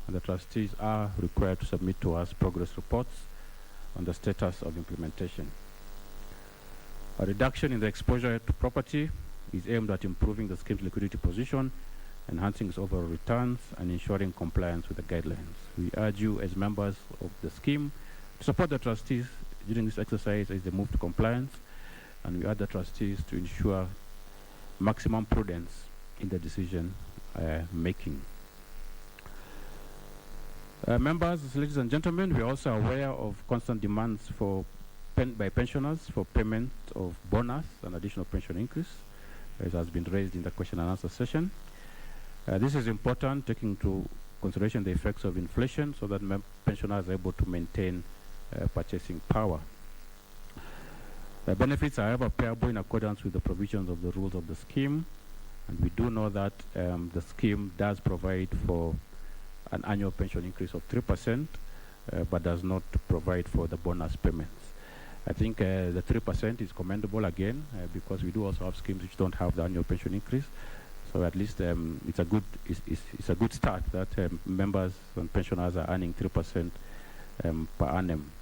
and the trustees are required to submit to us progress reports on the status of implementation. A reduction in the exposure to property is aimed at improving the scheme's liquidity position, enhancing its overall returns, and ensuring compliance with the guidelines. We urge you as members of the scheme to support the trustees during this exercise as they move to compliance, and we urge the trustees to ensure maximum prudence in the decision making. Members, ladies and gentlemen, we are also aware of constant demands by pensioners for payment of bonus and additional pension increase, as has been raised in the question and answer session. This is important, taking into consideration the effects of inflation, so that pensioners are able to maintain purchasing power. Benefits are however payable in accordance with the provisions of the rules of the scheme, and we do know that the scheme does provide for an annual pension increase of 3%, but does not provide for the bonus payments. I think the 3% is commendable again, because we do also have schemes which don't have the annual pension increase. So at least it's a good start that members and pensioners are earning 3% per annum.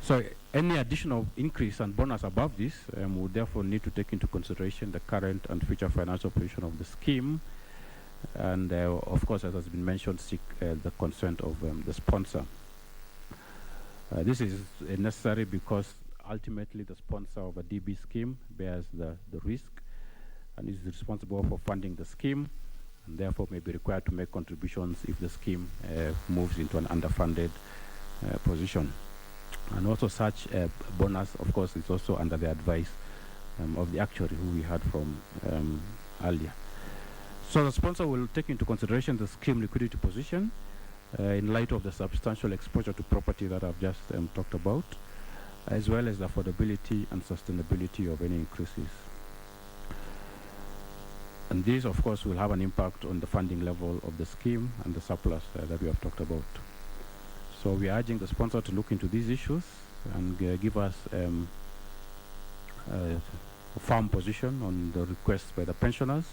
So any additional increase and bonus above this would therefore need to take into consideration the current and future financial position of the scheme, and of course, as has been mentioned, seek the consent of the sponsor. This is necessary because ultimately the sponsor of a DB scheme bears the risk and is responsible for funding the scheme, and therefore may be required to make contributions if the scheme moves into an underfunded position. And also such a bonus, of course, is also under the advice of the actuary who we heard from earlier. So the sponsor will take into consideration the scheme liquidity position in light of the substantial exposure to property that I've just talked about, as well as the affordability and sustainability of any increases. And this, of course, will have an impact on the funding level of the scheme and the surplus that we have talked about. So we are urging the sponsor to look into these issues and give us a firm position on the requests by the pensioners.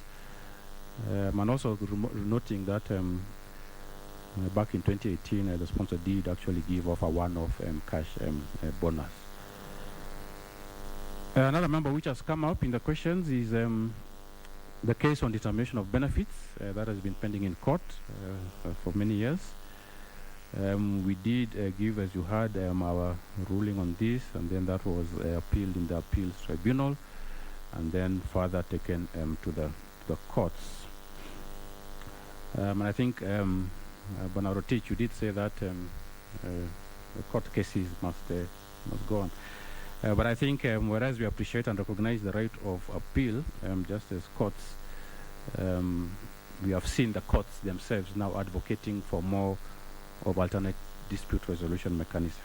And also noting that back in 2018, the sponsor did actually give off a one-off cash bonus. Another member which has come up in the questions is the case on determination of benefits that has been pending in court for many years. We did give, as you heard, our ruling on this, and then that was appealed in the appeals tribunal, and then further taken to the courts. And I think, Bonarotich, you did say that the court cases must go on. But I think, whereas we appreciate and recognize the right of appeal, just as courts, we have seen the courts themselves now advocating for more of alternate dispute resolution mechanisms.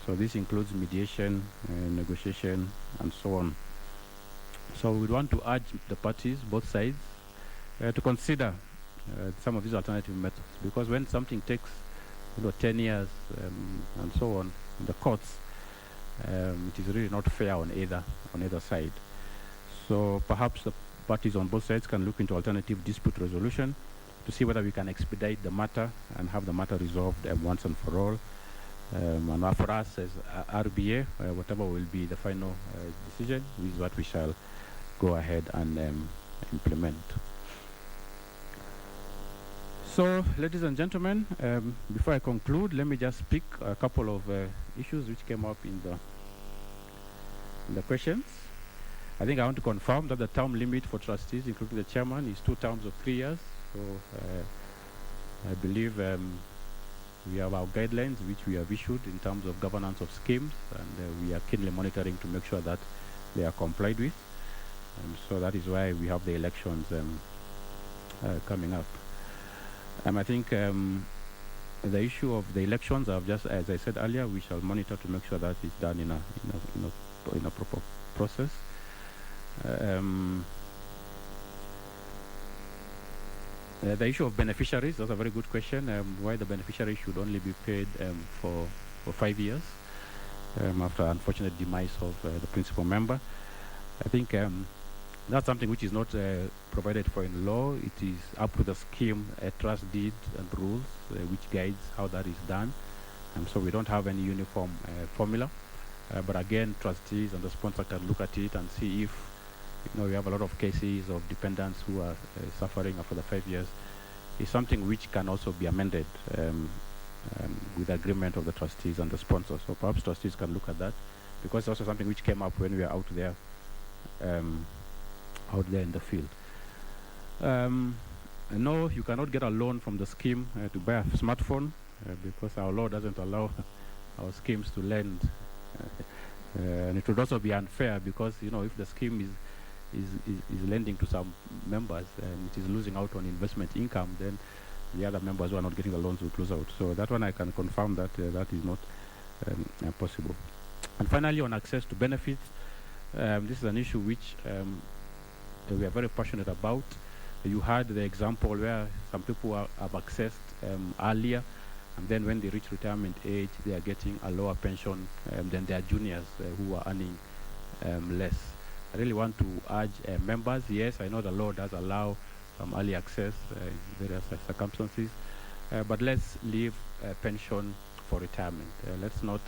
So this includes mediation, negotiation, and so on. So we want to urge the parties, both sides, to consider some of these alternative methods, because when something takes 10 years and so on in the courts, it is really not fair on either side. So perhaps the parties on both sides can look into alternative dispute resolution to see whether we can expedite the matter and have the matter resolved once and for all. And for us as RBA, whatever will be the final decision is what we shall go ahead and implement. So, ladies and gentlemen, before I conclude, let me just pick a couple of issues which came up in the questions. I think I want to confirm that the term limit for trustees, including the chairman, is 2 terms of 3 years. So I believe we have our guidelines which we have issued in terms of governance of schemes, and we are keenly monitoring to make sure that they are complied with. So that is why we have the elections coming up. I think the issue of the elections, as I said earlier, we shall monitor to make sure that it's done in a proper process. The issue of beneficiaries, that's a very good question. Why the beneficiary should only be paid for 5 years after unfortunate demise of the principal member. I think that's something which is not provided for in law. It is up to the scheme, trust deed and rules, which guides how that is done. So we don't have any uniform formula. But again, trustees and the sponsor can look at it and see if we have a lot of cases of dependents who are suffering after the 5 years. It's something which can also be amended with agreement of the trustees and the sponsor. So perhaps trustees can look at that, because it's also something which came up when we were out there in the field. No, you cannot get a loan from the scheme to buy a smartphone because our law doesn't allow our schemes to lend. And it would also be unfair because, if the scheme is lending to some members and it is losing out on investment income, then the other members who are not getting the loans will lose out. So that one I can confirm that that is not possible. And finally, on access to benefits, this is an issue which we are very passionate about. You had the example where some people have accessed earlier, and then when they reach retirement age, they are getting a lower pension than their juniors who are earning less. I really want to urge members, yes, I know the law does allow some early access in various circumstances, but let's leave pension for retirement. Let's not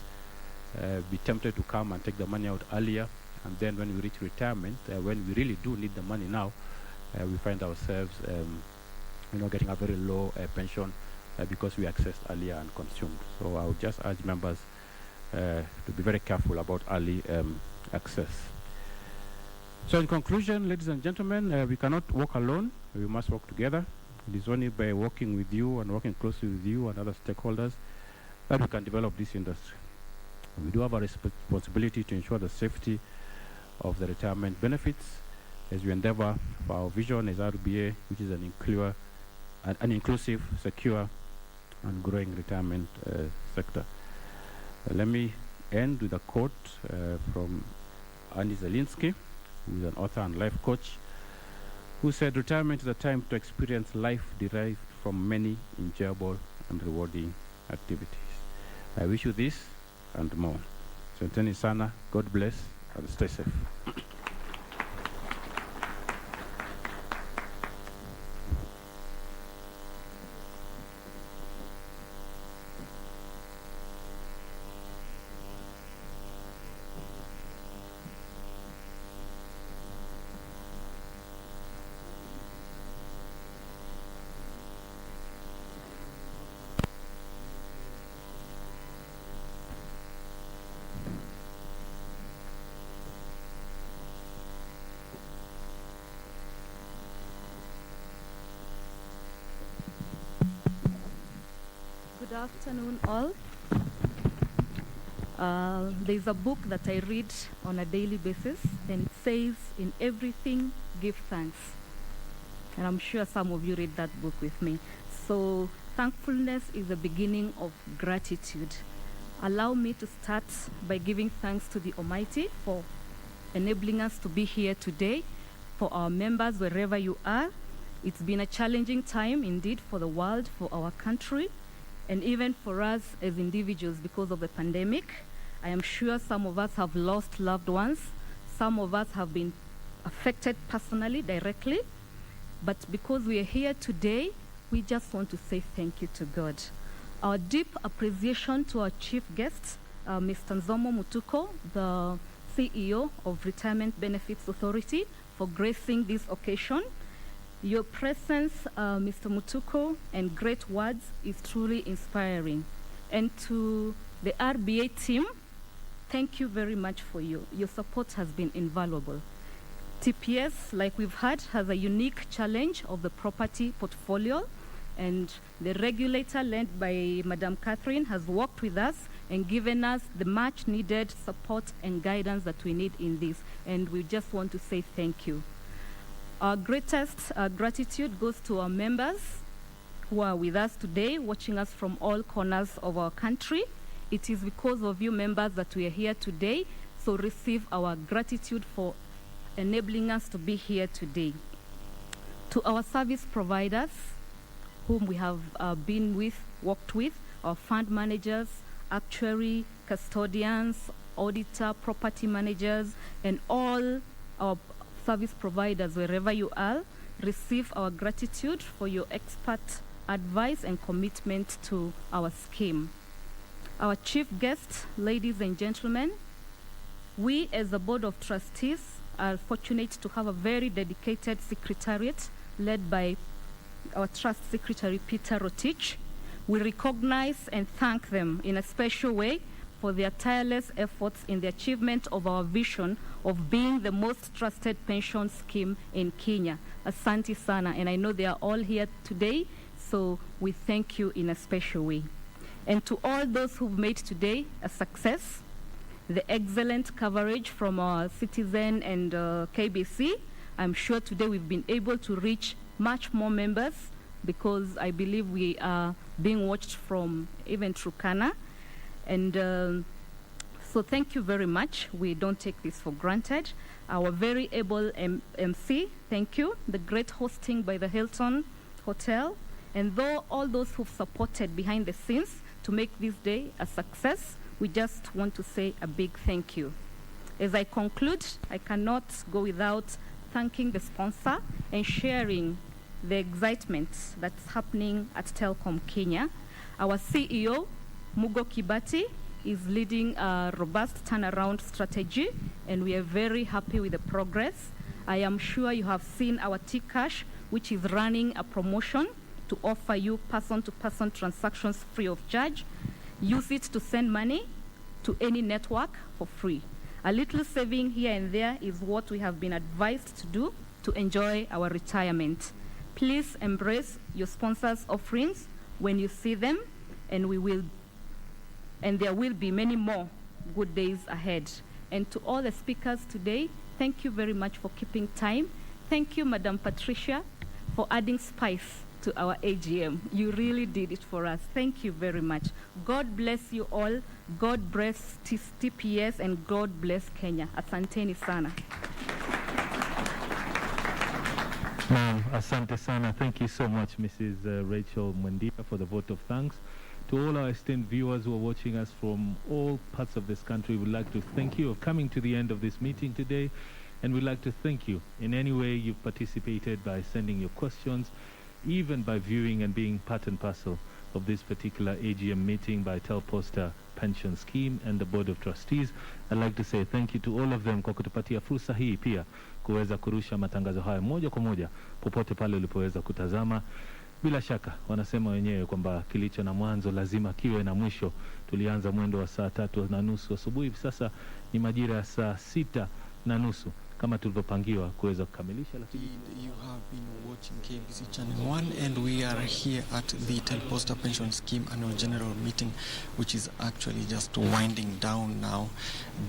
be tempted to come and take the money out earlier, and then when we reach retirement, when we really do need the money now, we find ourselves getting a very low pension because we accessed earlier and consumed. So I would just urge members to be very careful about early access. So in conclusion, ladies and gentlemen, we cannot work alone. We must work together. It is only by working with you and working closely with you and other stakeholders that we can develop this industry. We do have a responsibility to ensure the safety of the retirement benefits as we endeavor for our vision as RBA, which is an inclusive, secure, and growing retirement sector. Let me end with a quote from Andy Zelinsky, who is an author and life coach, who said retirement is a time to experience life derived from many enjoyable and rewarding activities. I wish you this and more. Asanteni sana, God bless, and stay safe. Good afternoon, all. There's a book that I read on a daily basis, and it says, "In everything, give thanks." And I'm sure some of you read that book with me. So thankfulness is the beginning of gratitude. Allow me to start by giving thanks to the Almighty for enabling us to be here today. For our members, wherever you are, it's been a challenging time indeed for the world, for our country, and even for us as individuals because of the pandemic. I am sure some of us have lost loved ones. Some of us have been affected personally, directly. But because we are here today, we just want to say thank you to God. Our deep appreciation to our chief guest, Mr. Nzomo Mutuko, the CEO of Retirement Benefits Authority, for gracing this occasion. Your presence, Mr. Mutuko, and great words is truly inspiring. And to the RBA team, thank you very much for you. Your support has been invaluable. TPS, like we've heard, has a unique challenge of the property portfolio, and the regulator led by Madam Catherine has worked with us and given us the much needed support and guidance that we need in this, and we just want to say thank you. Our greatest gratitude goes to our members who are with us today, watching us from all corners of our country. It is because of you members that we are here today, so receive our gratitude for enabling us to be here today. To our service providers, whom we have worked with, our fund managers, actuary, custodians, auditor, property managers, and all our service providers, wherever you are, receive our gratitude for your expert advice and commitment to our scheme. Our chief guest, ladies and gentlemen, we as the Board of Trustees are fortunate to have a very dedicated secretariat led by our Trust Secretary, Peter Rotich. We recognize and thank them in a special way for their tireless efforts in the achievement of our vision of being the most trusted pension scheme in Kenya. Asante sana, and I know they are all here today, so we thank you in a special way. And to all those who've made today a success, the excellent coverage from our Citizen and KBC, I'm sure today we've been able to reach much more members because I believe we are being watched from even Turkana. And so thank you very much. We don't take this for granted. Our very able MC, thank you. The great hosting by the Hilton Hotel. And all those who've supported behind the scenes to make this day a success, we just want to say a big thank you. As I conclude, I cannot go without thanking the sponsor and sharing the excitement that's happening at Telkom Kenya. Our CEO, Mugo Kibati, is leading a robust turnaround strategy, and we are very happy with the progress. I am sure you have seen our T-Cash, which is running a promotion to offer you person-to-person transactions free of charge. Use it to send money to any network for free. A little saving here and there is what we have been advised to do to enjoy our retirement. Please embrace your sponsors' offerings when you see them, and there will be many more good days ahead. And to all the speakers today, thank you very much for keeping time. Thank you, Madam Patricia, for adding spice to our AGM. You really did it for us. Thank you very much. God bless you all. God bless TPS, and God bless Kenya. Asanteni sana. Ma'am, asante sana. Thank you so much, Mrs. Rachel Mwendia, for the vote of thanks. To all our esteemed viewers who are watching us from all parts of this country, we'd like to thank you for coming to the end of this meeting today. And we'd like to thank you in any way you've participated by sending your questions, even by viewing and being part and parcel of this particular AGM meeting by Telposta Pension Scheme and the Board of Trustees. I'd like to say thank you to all of them kwa kutupatia fursa hii pia kuweza kurusha matangazo haya moja kwa moja popote pale ulipoweza kutazama. Bila shaka wanasema wenyewe kwamba kilicho na mwanzo lazima kiwe na mwisho. Tulianza mwendo wa saa 3:30 asubuhi, sasa ni majira ya saa 6:30 kama tulivyopangiwa kuweza kukamilisha. You have been watching KBC Channel 1 and we are here at the Telposta Pension Scheme Annual General Meeting, which is actually just winding down now.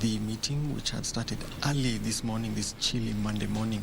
The meeting, which had started early this morning, this chilly Monday morning,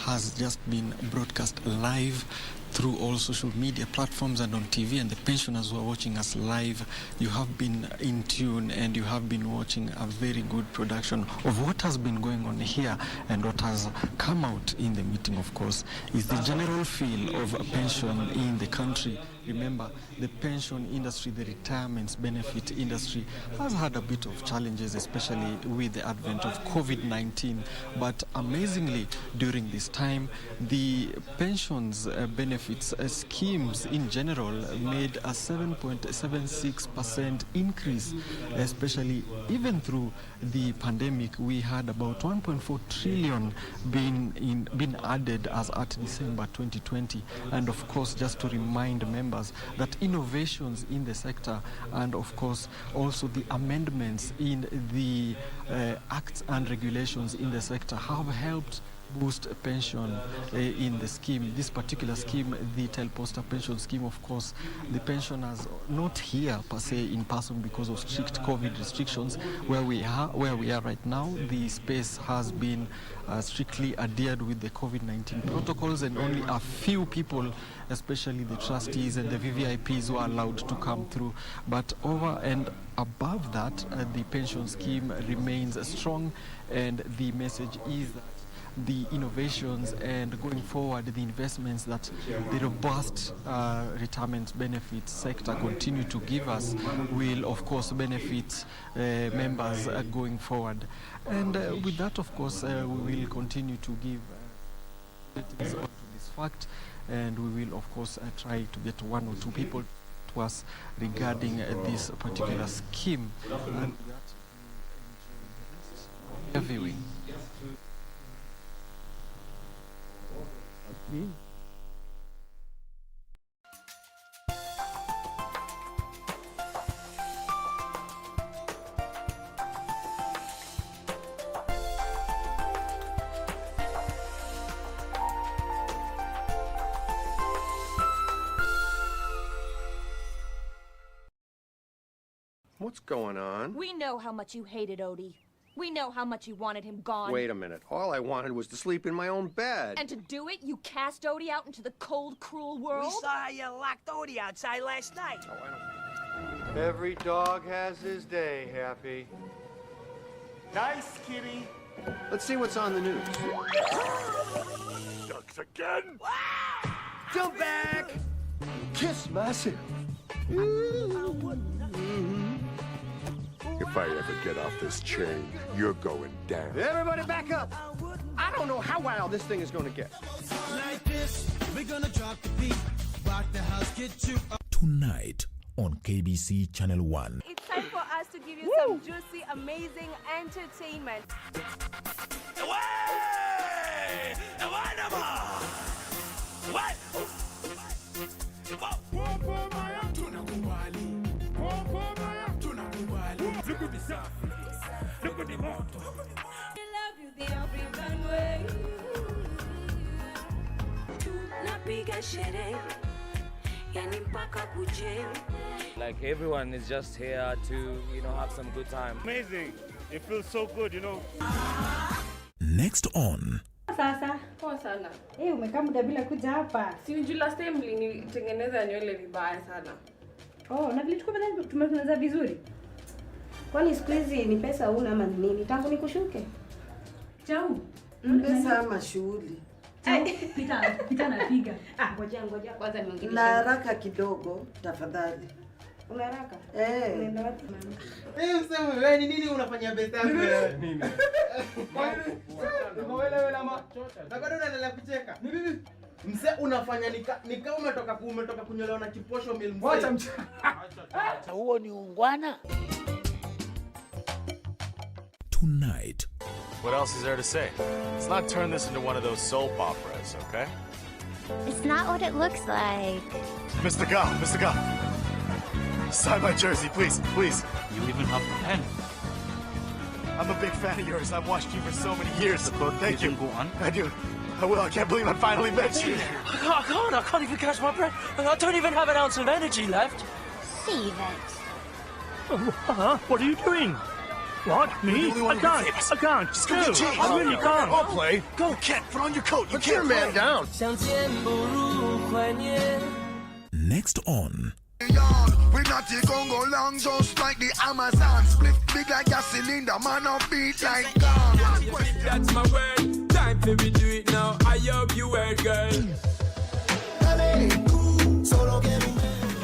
has just been broadcast live through all social media platforms and on TV, and the pensioners who are watching us live, you have been in tune and you have been watching a very good production of what has been going on here. And what has come out in the meeting, of course, is the general feel of a pension in the country. Remember, the pension industry, the retirements benefit industry, has had a bit of challenges, especially with the advent of COVID-19. But amazingly, during this time, the pensions benefits schemes in general made a 7.76% increase, especially even through the pandemic. We had about 1.4 trillion been added as at December 2020. And of course, just to remind members that innovations in the sector and of course also the amendments in the acts and regulations in the sector have helped boost pension in the scheme. This particular scheme, the Telposta Pension Scheme, of course, the pensioners not here per se in person because of strict COVID restrictions. Where we are right now, the space has been strictly adhered with the COVID-19 protocols, and only a few people, especially the trustees and the VVIPs, who are allowed to come through. But over and above that, the pension scheme remains strong, and the message is that the innovations and going forward the investments that the robust retirement benefits sector continue to give us will of course benefit members going forward. And with that, of course, we will continue to give ratings on to this fact, and we will of course try to get one or two people to us regarding this particular scheme. And that viewing. What's going on? We know how much you hated Odie. We know how much you wanted him gone. Wait a minute. All I wanted was to sleep in my own bed. And to do it, you cast Odie out into the cold, cruel world? We saw how you locked Odie outside last night. Oh, I don't... Every dog has his day, Happy. Nice, kitty. Let's see what's on the news. Ducks again? Jump back! Kiss myself. If I ever get off this chain, you're going down. Everybody back up! I don't know how wild this thing is going to get. Like this, we're gonna drop the beat, rock the house, get you up. Tonight on KBC Channel 1. It's time for us to give you some juicy, amazing entertainment. What? Look at the south. Look at the mountain. I love you the African way. Tunapiga sherehe, yani mpaka kuche. Like everyone is just here to, have some good time. Amazing. It feels so good, Next on. Sasa poa sana. Umekaa muda bila kuja hapa. Si unajua last time nilitengeneza nywele vibaya sana. Na vile tumetunza vizuri. Kwani siku hizi ni pesa una ama nini? Tangu nikushuke. Pesa ama shughuli. Pita anapiga. Ngoja kwanza niongee. Na haraka kidogo tafadhali. Una haraka? Unaenda wapi? Msema wewe ni nini unafanyia best yako wewe? Nini? Wewe lama. Bado unaendelea kucheka. Mimi mse unafanya nika umetoka kunyolewa na kiposho mil mse. Wacha mchana. Huo ni ungwana. Tonight. What else is there to say? Let's not turn this into one of those soap operas, okay? It's not what it looks like. Mr. Gao. Sign my jersey, please. You even have a pen. I'm a big fan of yours. I've watched you for so many years. Thank you. Go on. I do. I will. I can't believe I finally met you. I can't even catch my breath. I don't even have an ounce of energy left. Save it. What are you doing? What? Me? I can't. Just go get changed. I really can't. I'll play. Go. You can't. Put on your coat. You can't man down. Next on. We not take Congo long, just like the Amazon. Split big like a cylinder, man on beat like God. That's my word. Time for me do it now. I hope you heard, girl.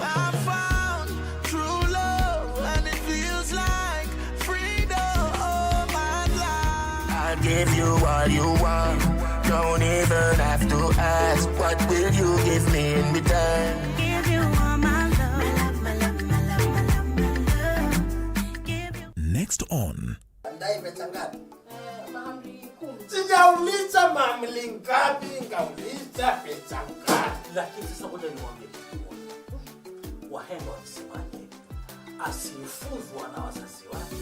I found true love, and it feels like freedom. Oh my life. I'll give you all you want. Don't even have to ask. What will you give me in return? Give you all my love. Next on. Sijauliza mamli ngapi, ngauliza pesa ngapi. Lakini sasa ngoja niwaambie wahenga wanasemaje? Asiyefuzwa na wazazi wake